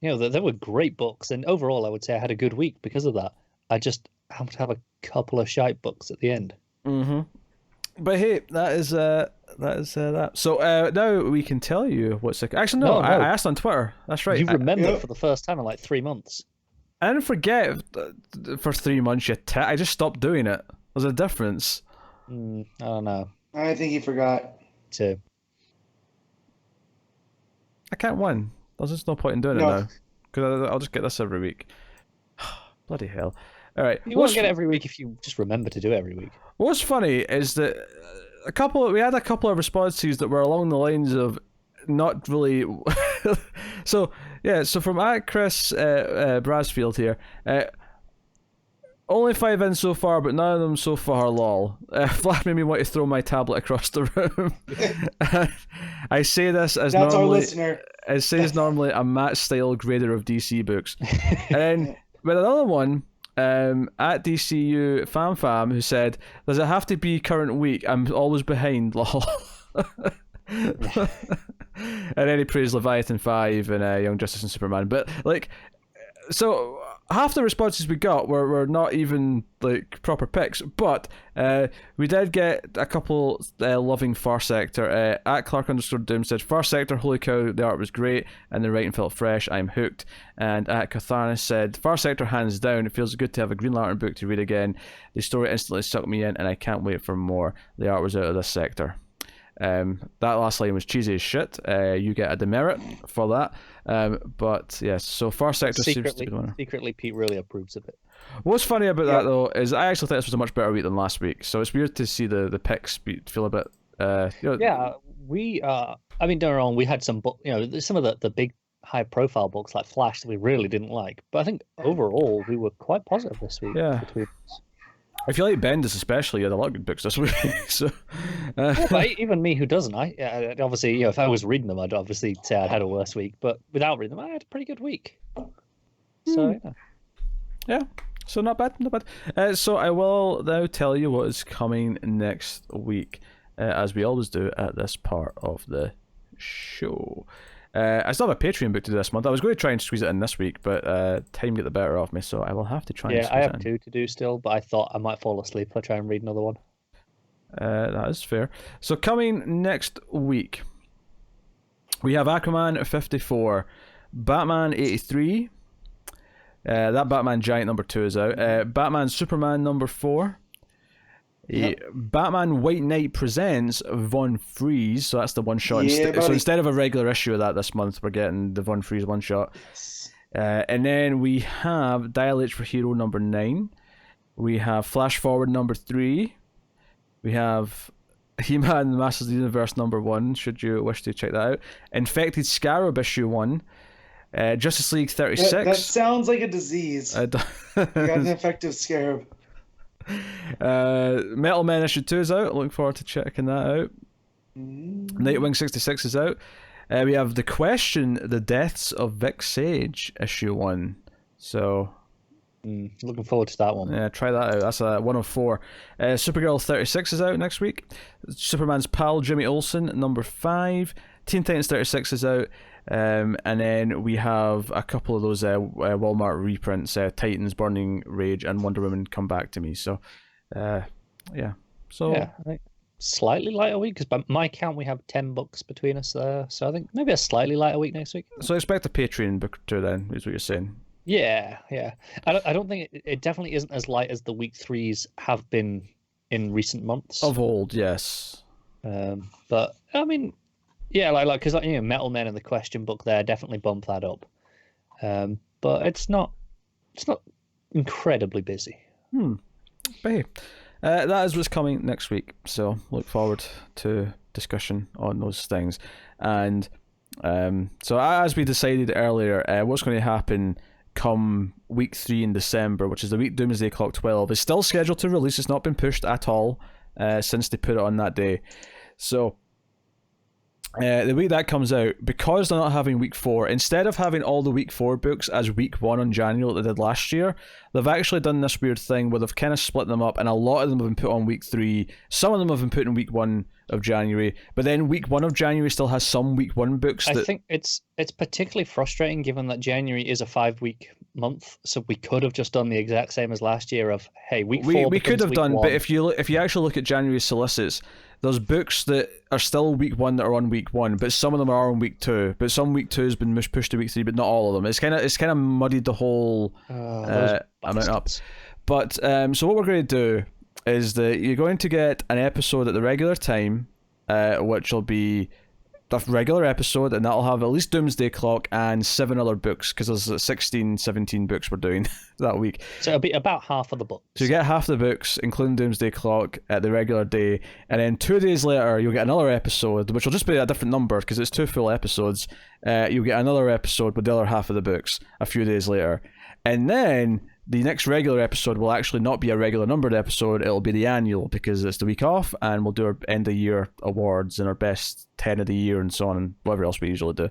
They were great books, and overall, I would say I had a good week because of that. I just happened to have a couple of shite books at the end. Mm-hmm. But hey, that is that. So now we can tell you what's the... Actually, no. I asked on Twitter. That's right. You remembered for the first time in like 3 months. I didn't forget for 3 months. I just stopped doing it. There's a difference. I don't know. I think he forgot. Too. I can't win. There's just no point in doing it now because I'll just get this every week. Bloody hell! All right, you won't get it every week if you just remember to do it every week. What's funny is that we had a couple of responses that were along the lines of not really. So from Chris Brasfield here. Only 5 in so far, but none of them so far, lol. Flash made me want to throw my tablet across the room. I say this as That's normally... our listener. I say it's normally a Matt-style grader of DC books. And then, with another one, at DCU FamFam, who said, does it have to be current week? I'm always behind, lol. And then he praised Leviathan 5 and Young Justice and Superman. But, like, so... half the responses we got were not even like proper picks, but we did get a couple loving Far Sector. At Clark_Doom said, Far Sector, holy cow, the art was great and the writing felt fresh, I'm hooked. And at Catharnis said, Far Sector hands down, it feels good to have a Green Lantern book to read again. The story instantly sucked me in and I can't wait for more. The art was out of this sector. That last line was cheesy as shit. You get a demerit for that. But yes, so Far Sector seems to be the winner. Secretly, Pete really approves of it. What's funny about that though is I actually think this was a much better week than last week. So it's weird to see the picks feel a bit. Yeah, we. I mean, don't get me wrong. We had some some of the big high profile books like Flash that we really didn't like. But I think overall we were quite positive this week. Yeah. If you like Bendis especially, you had a lot of good books this week. So, even me who doesn't, I obviously, if I was reading them, I'd obviously say I'd had a worse week. But without reading them, I had a pretty good week. So yeah. So not bad. So I will now tell you what is coming next week, as we always do at this part of the show. I still have a Patreon book to do this month. I was going to try and squeeze it in this week, but time get the better of me, so I will have to try and squeeze it in. Yeah, I have 2 to do still, but I thought I might fall asleep if I try and read another one. That is fair. So coming next week, we have Aquaman 54, Batman 83, That Batman Giant number 2 is out. Batman Superman number 4. Yep. Batman White Knight presents Von Freeze, so that's the one shot. Yeah, So instead of a regular issue of that this month, we're getting the Von Freeze one shot. Yes. And then we have Dial H for Hero number 9. We have Flash Forward number 3. We have He-Man Masters of the Universe number 1, should you wish to check that out. Infected Scarab issue 1. Justice League 36. That sounds like a disease. You got an infected scarab. Metal Man issue 2 is out. Looking forward to checking that out. Nightwing 66 is out. We have The Question, The Deaths of Vic Sage issue 1. So looking forward to that one. yeah, try that out. That's a 104. Supergirl 36 is out next week. Superman's pal Jimmy Olsen number 5. Teen Titans 36 is out. And then we have a couple of those Walmart reprints, Titans, Burning Rage, and Wonder Woman Come Back to Me. So, yeah. So Yeah, I think slightly lighter week, because by my count we have 10 books between us there. So I think maybe a slightly lighter week next week. So expect a Patreon book too then, is what you're saying. Yeah. I don't think it definitely isn't as light as the week 3s have been in recent months. Of old, yes. But I mean, yeah, like because Metal Men and the Question book there definitely bump that up. But it's not incredibly busy. But hey, that is what's coming next week. So look forward to discussion on those things. And so as we decided earlier, what's going to happen come week 3 in December, which is the week Doomsday Clock 12, is still scheduled to release. It's not been pushed at all since they put it on that day. So the week that comes out, because they're not having week 4, instead of having all the week 4 books as week 1 on January like they did last year, they've actually done this weird thing where they've kind of split them up, and a lot of them have been put on week 3. Some of them have been put in week 1 of January, but then week 1 of January still has some week 1 books. I think it's particularly frustrating given that January is a 5-week month, so we could have just done the exact same as last year of, hey, week 4 we could have week done, 1. but if you actually look at January solicits, there's books that are still week 1 that are on week 1, but some of them are on week 2. But some week 2 has been pushed to week 3, but not all of them. It's kind of muddied the whole amount up. But so what we're going to do is that you're going to get an episode at the regular time, which will be the regular episode, and that'll have at least Doomsday Clock and 7 other books, because there's 17 books we're doing that week. So it'll be about half of the books. So you get half the books, including Doomsday Clock, at the regular day, and then 2 days later you'll get another episode, which will just be a different number because it's 2 full episodes. You'll get another episode with the other half of the books a few days later, and then the next regular episode will actually not be a regular numbered episode, it'll be the annual, because it's the week off, and we'll do our end of year awards and our best 10 of the year and so on, and whatever else we usually do.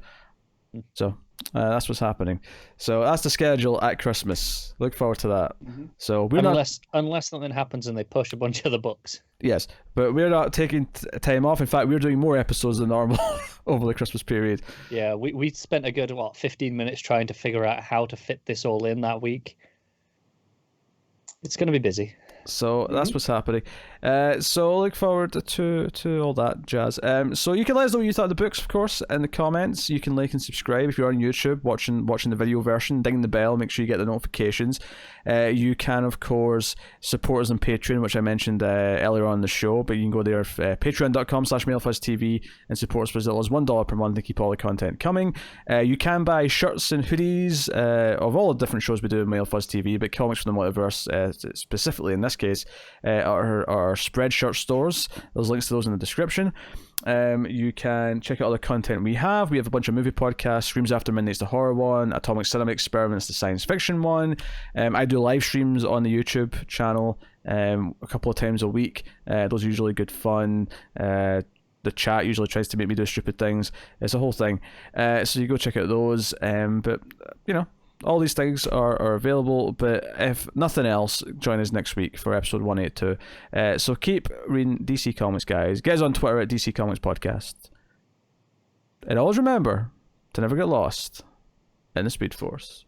So that's what's happening. So that's the schedule at Christmas. Look forward to that. So we're unless something happens and they push a bunch of the books. Yes, but we're not taking time off. In fact, we're doing more episodes than normal over the Christmas period. Yeah, we spent a good 15 minutes trying to figure out how to fit this all in that week. It's going to be busy. So that's what's happening. So look forward to all that jazz. So you can let us know what you thought of the books, of course, in the comments. You can like and subscribe if you're on YouTube, watching the video version. Ding the bell, make sure you get the notifications. You can, of course, support us on Patreon, which I mentioned earlier on in the show, but you can go there, patreon.com/MaleFuzzTV, and support us for as little as $1 per month to keep all the content coming. You can buy shirts and hoodies of all the different shows we do in Male Fuzz TV, but comics from the Multiverse, specifically in this case, our Spreadshirt stores. There's links to those in the description. You can check out all the content we have. We have a bunch of movie podcasts. Streams After Midnight's the horror one. Atomic Cinema Experiments, the science fiction one. I do live streams on the YouTube channel a couple of times a week. Those are usually good fun. The chat usually tries to make me do stupid things. It's a whole thing. So you go check out those. But all these things are available, but if nothing else, join us next week for episode 182. So keep reading DC Comics, guys. Get us on Twitter at DC Comics Podcast. And always remember to never get lost in the Speed Force.